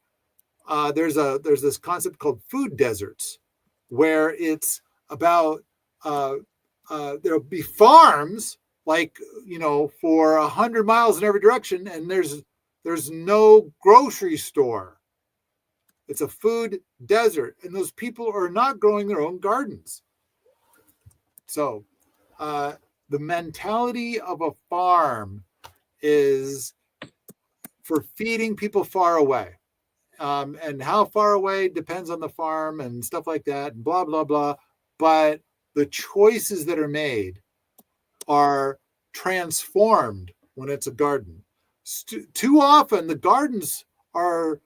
there's this concept called food deserts, where it's about there'll be farms for 100 miles in every direction, and there's no grocery store. It's a food desert, and those people are not growing their own gardens. So the mentality of a farm is for feeding people far away. And how far away depends on the farm and stuff like that, and blah, blah, blah. But the choices that are made are transformed when it's a garden. Too often the gardens are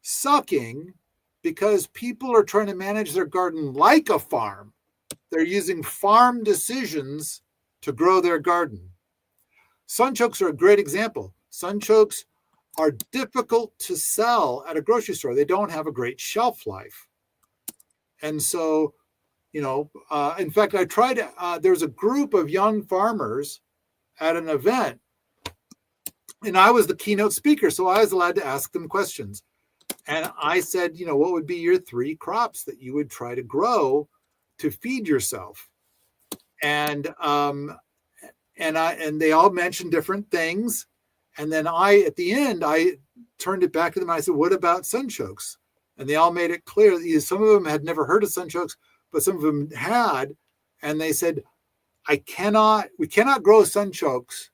sucking because people are trying to manage their garden like a farm. They're using farm decisions to grow their garden. Sunchokes are a great example. Sunchokes are difficult to sell at a grocery store. They don't have a great shelf life. And so In fact, I tried, there was a group of young farmers at an event, and I was the keynote speaker, so I was allowed to ask them questions. And I said, what would be your 3 crops that you would try to grow to feed yourself? And they all mentioned different things. And then at the end, I turned it back to them. I said, what about sunchokes? And they all made it clear that some of them had never heard of sunchokes, but some of them had. And they said, we cannot grow sunchokes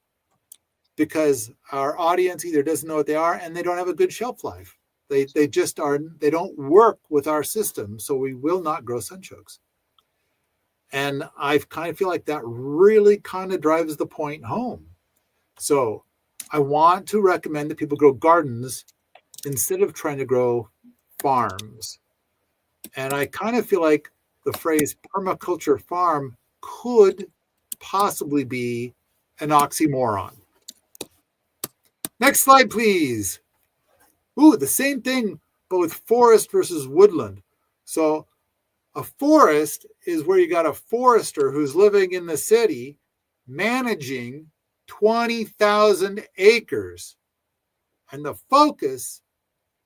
because our audience either doesn't know what they are and they don't have a good shelf life. They don't work with our system, so we will not grow sunchokes. And I kind of feel like that really kind of drives the point home. So I want to recommend that people grow gardens instead of trying to grow farms. And I kind of feel like the phrase permaculture farm could possibly be an oxymoron. Next slide, please. Ooh, the same thing, but with forest versus woodland. So a forest is where you got a forester who's living in the city managing 20,000 acres. And the focus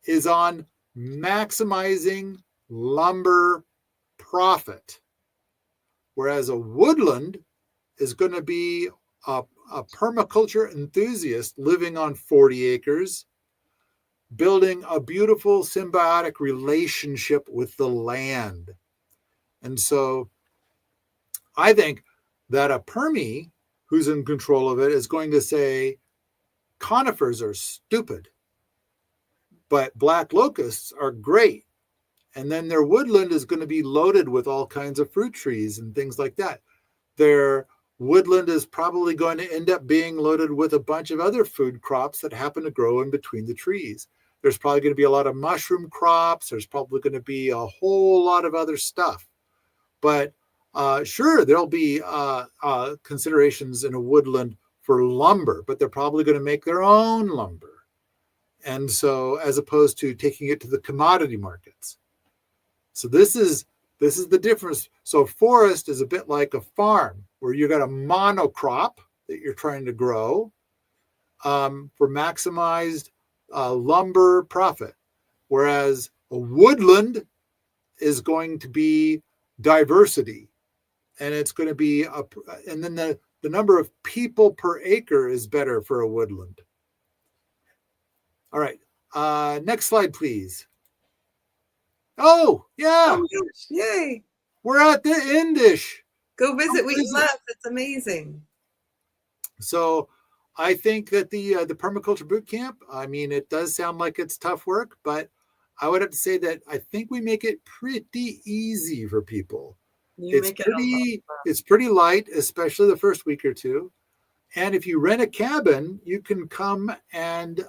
is on maximizing lumber profit. Whereas a woodland is going to be a permaculture enthusiast living on 40 acres, building a beautiful symbiotic relationship with the land. And so I think that a permie who's in control of it is going to say conifers are stupid, but black locusts are great. And then their woodland is going to be loaded with all kinds of fruit trees and things like that. Their woodland is probably going to end up being loaded with a bunch of other food crops that happen to grow in between the trees. There's probably going to be a lot of mushroom crops. There's probably going to be a whole lot of other stuff. But sure, there'll be considerations in a woodland for lumber, but they're probably going to make their own lumber. And so, as opposed to taking it to the commodity markets. So this is the difference. So a forest is a bit like a farm where you got a monocrop that you're trying to grow for maximized lumber profit. Whereas a woodland is going to be diversity, and it's going to be and then the number of people per acre is better for a woodland. All right, next slide, please. Oh, yeah. Oh, gosh. Yay. We're at the Indish. Go visit Wheat and Labs. It's amazing. So I think that the permaculture boot camp, I mean, it does sound like it's tough work, but I would have to say that I think we make it pretty easy for people. It's pretty light, especially the first week or two. And if you rent a cabin, you can come and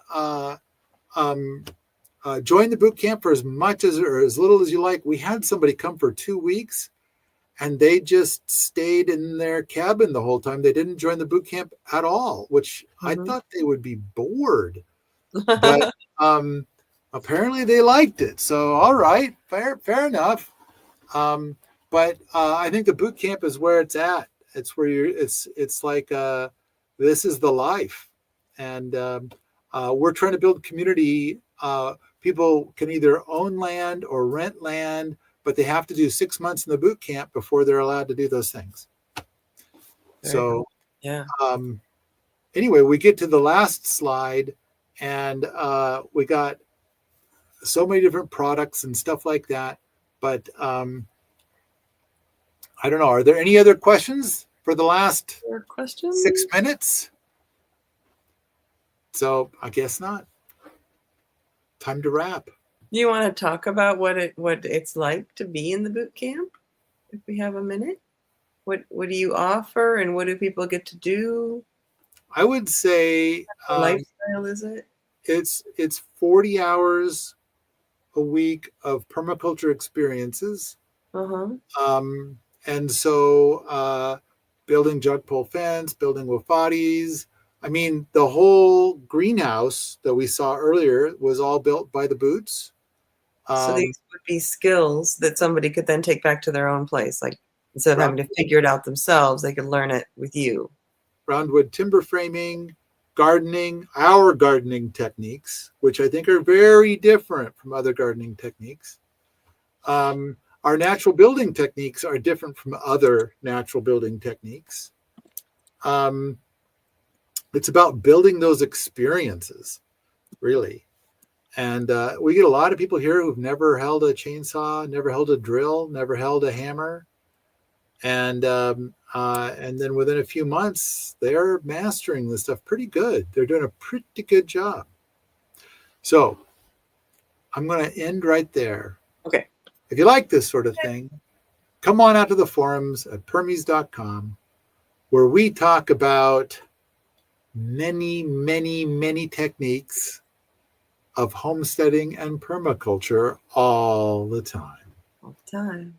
join the boot camp for as much as or as little as you like. We had somebody come for 2 weeks, and they just stayed in their cabin the whole time. They didn't join the boot camp at all, which I thought they would be bored. But apparently they liked it. So, all right, fair enough. But I think the boot camp is where it's at. It's where it's like this is the life, and we're trying to build a community. People can either own land or rent land, but they have to do 6 months in the boot camp before they're allowed to do those things. So, yeah. Anyway, we get to the last slide, and we got so many different products and stuff like that. But I don't know. Are there any other questions for the last 6 minutes? So I guess not. Time to wrap. You want to talk about what it's like to be in the boot camp? If we have a minute, what do you offer, and what do people get to do? I would say lifestyle is it? It's 40 hours a week of permaculture experiences. And so building jug pole fence, building wofatis. I mean, the whole greenhouse that we saw earlier was all built by the boots. So these would be skills that somebody could then take back to their own place. Like instead of having to figure it out themselves, they could learn it with you. Roundwood timber framing, gardening, our gardening techniques, which I think are very different from other gardening techniques. Our natural building techniques are different from other natural building techniques. It's about building those experiences, really. And we get a lot of people here who've never held a chainsaw, never held a drill, never held a hammer. And then within a few months, they're mastering this stuff pretty good. They're doing a pretty good job. So I'm going to end right there. Okay. If you like this sort of thing, come on out to the forums at permies.com, where we talk about many, many, many techniques of homesteading and permaculture all the time. All the time.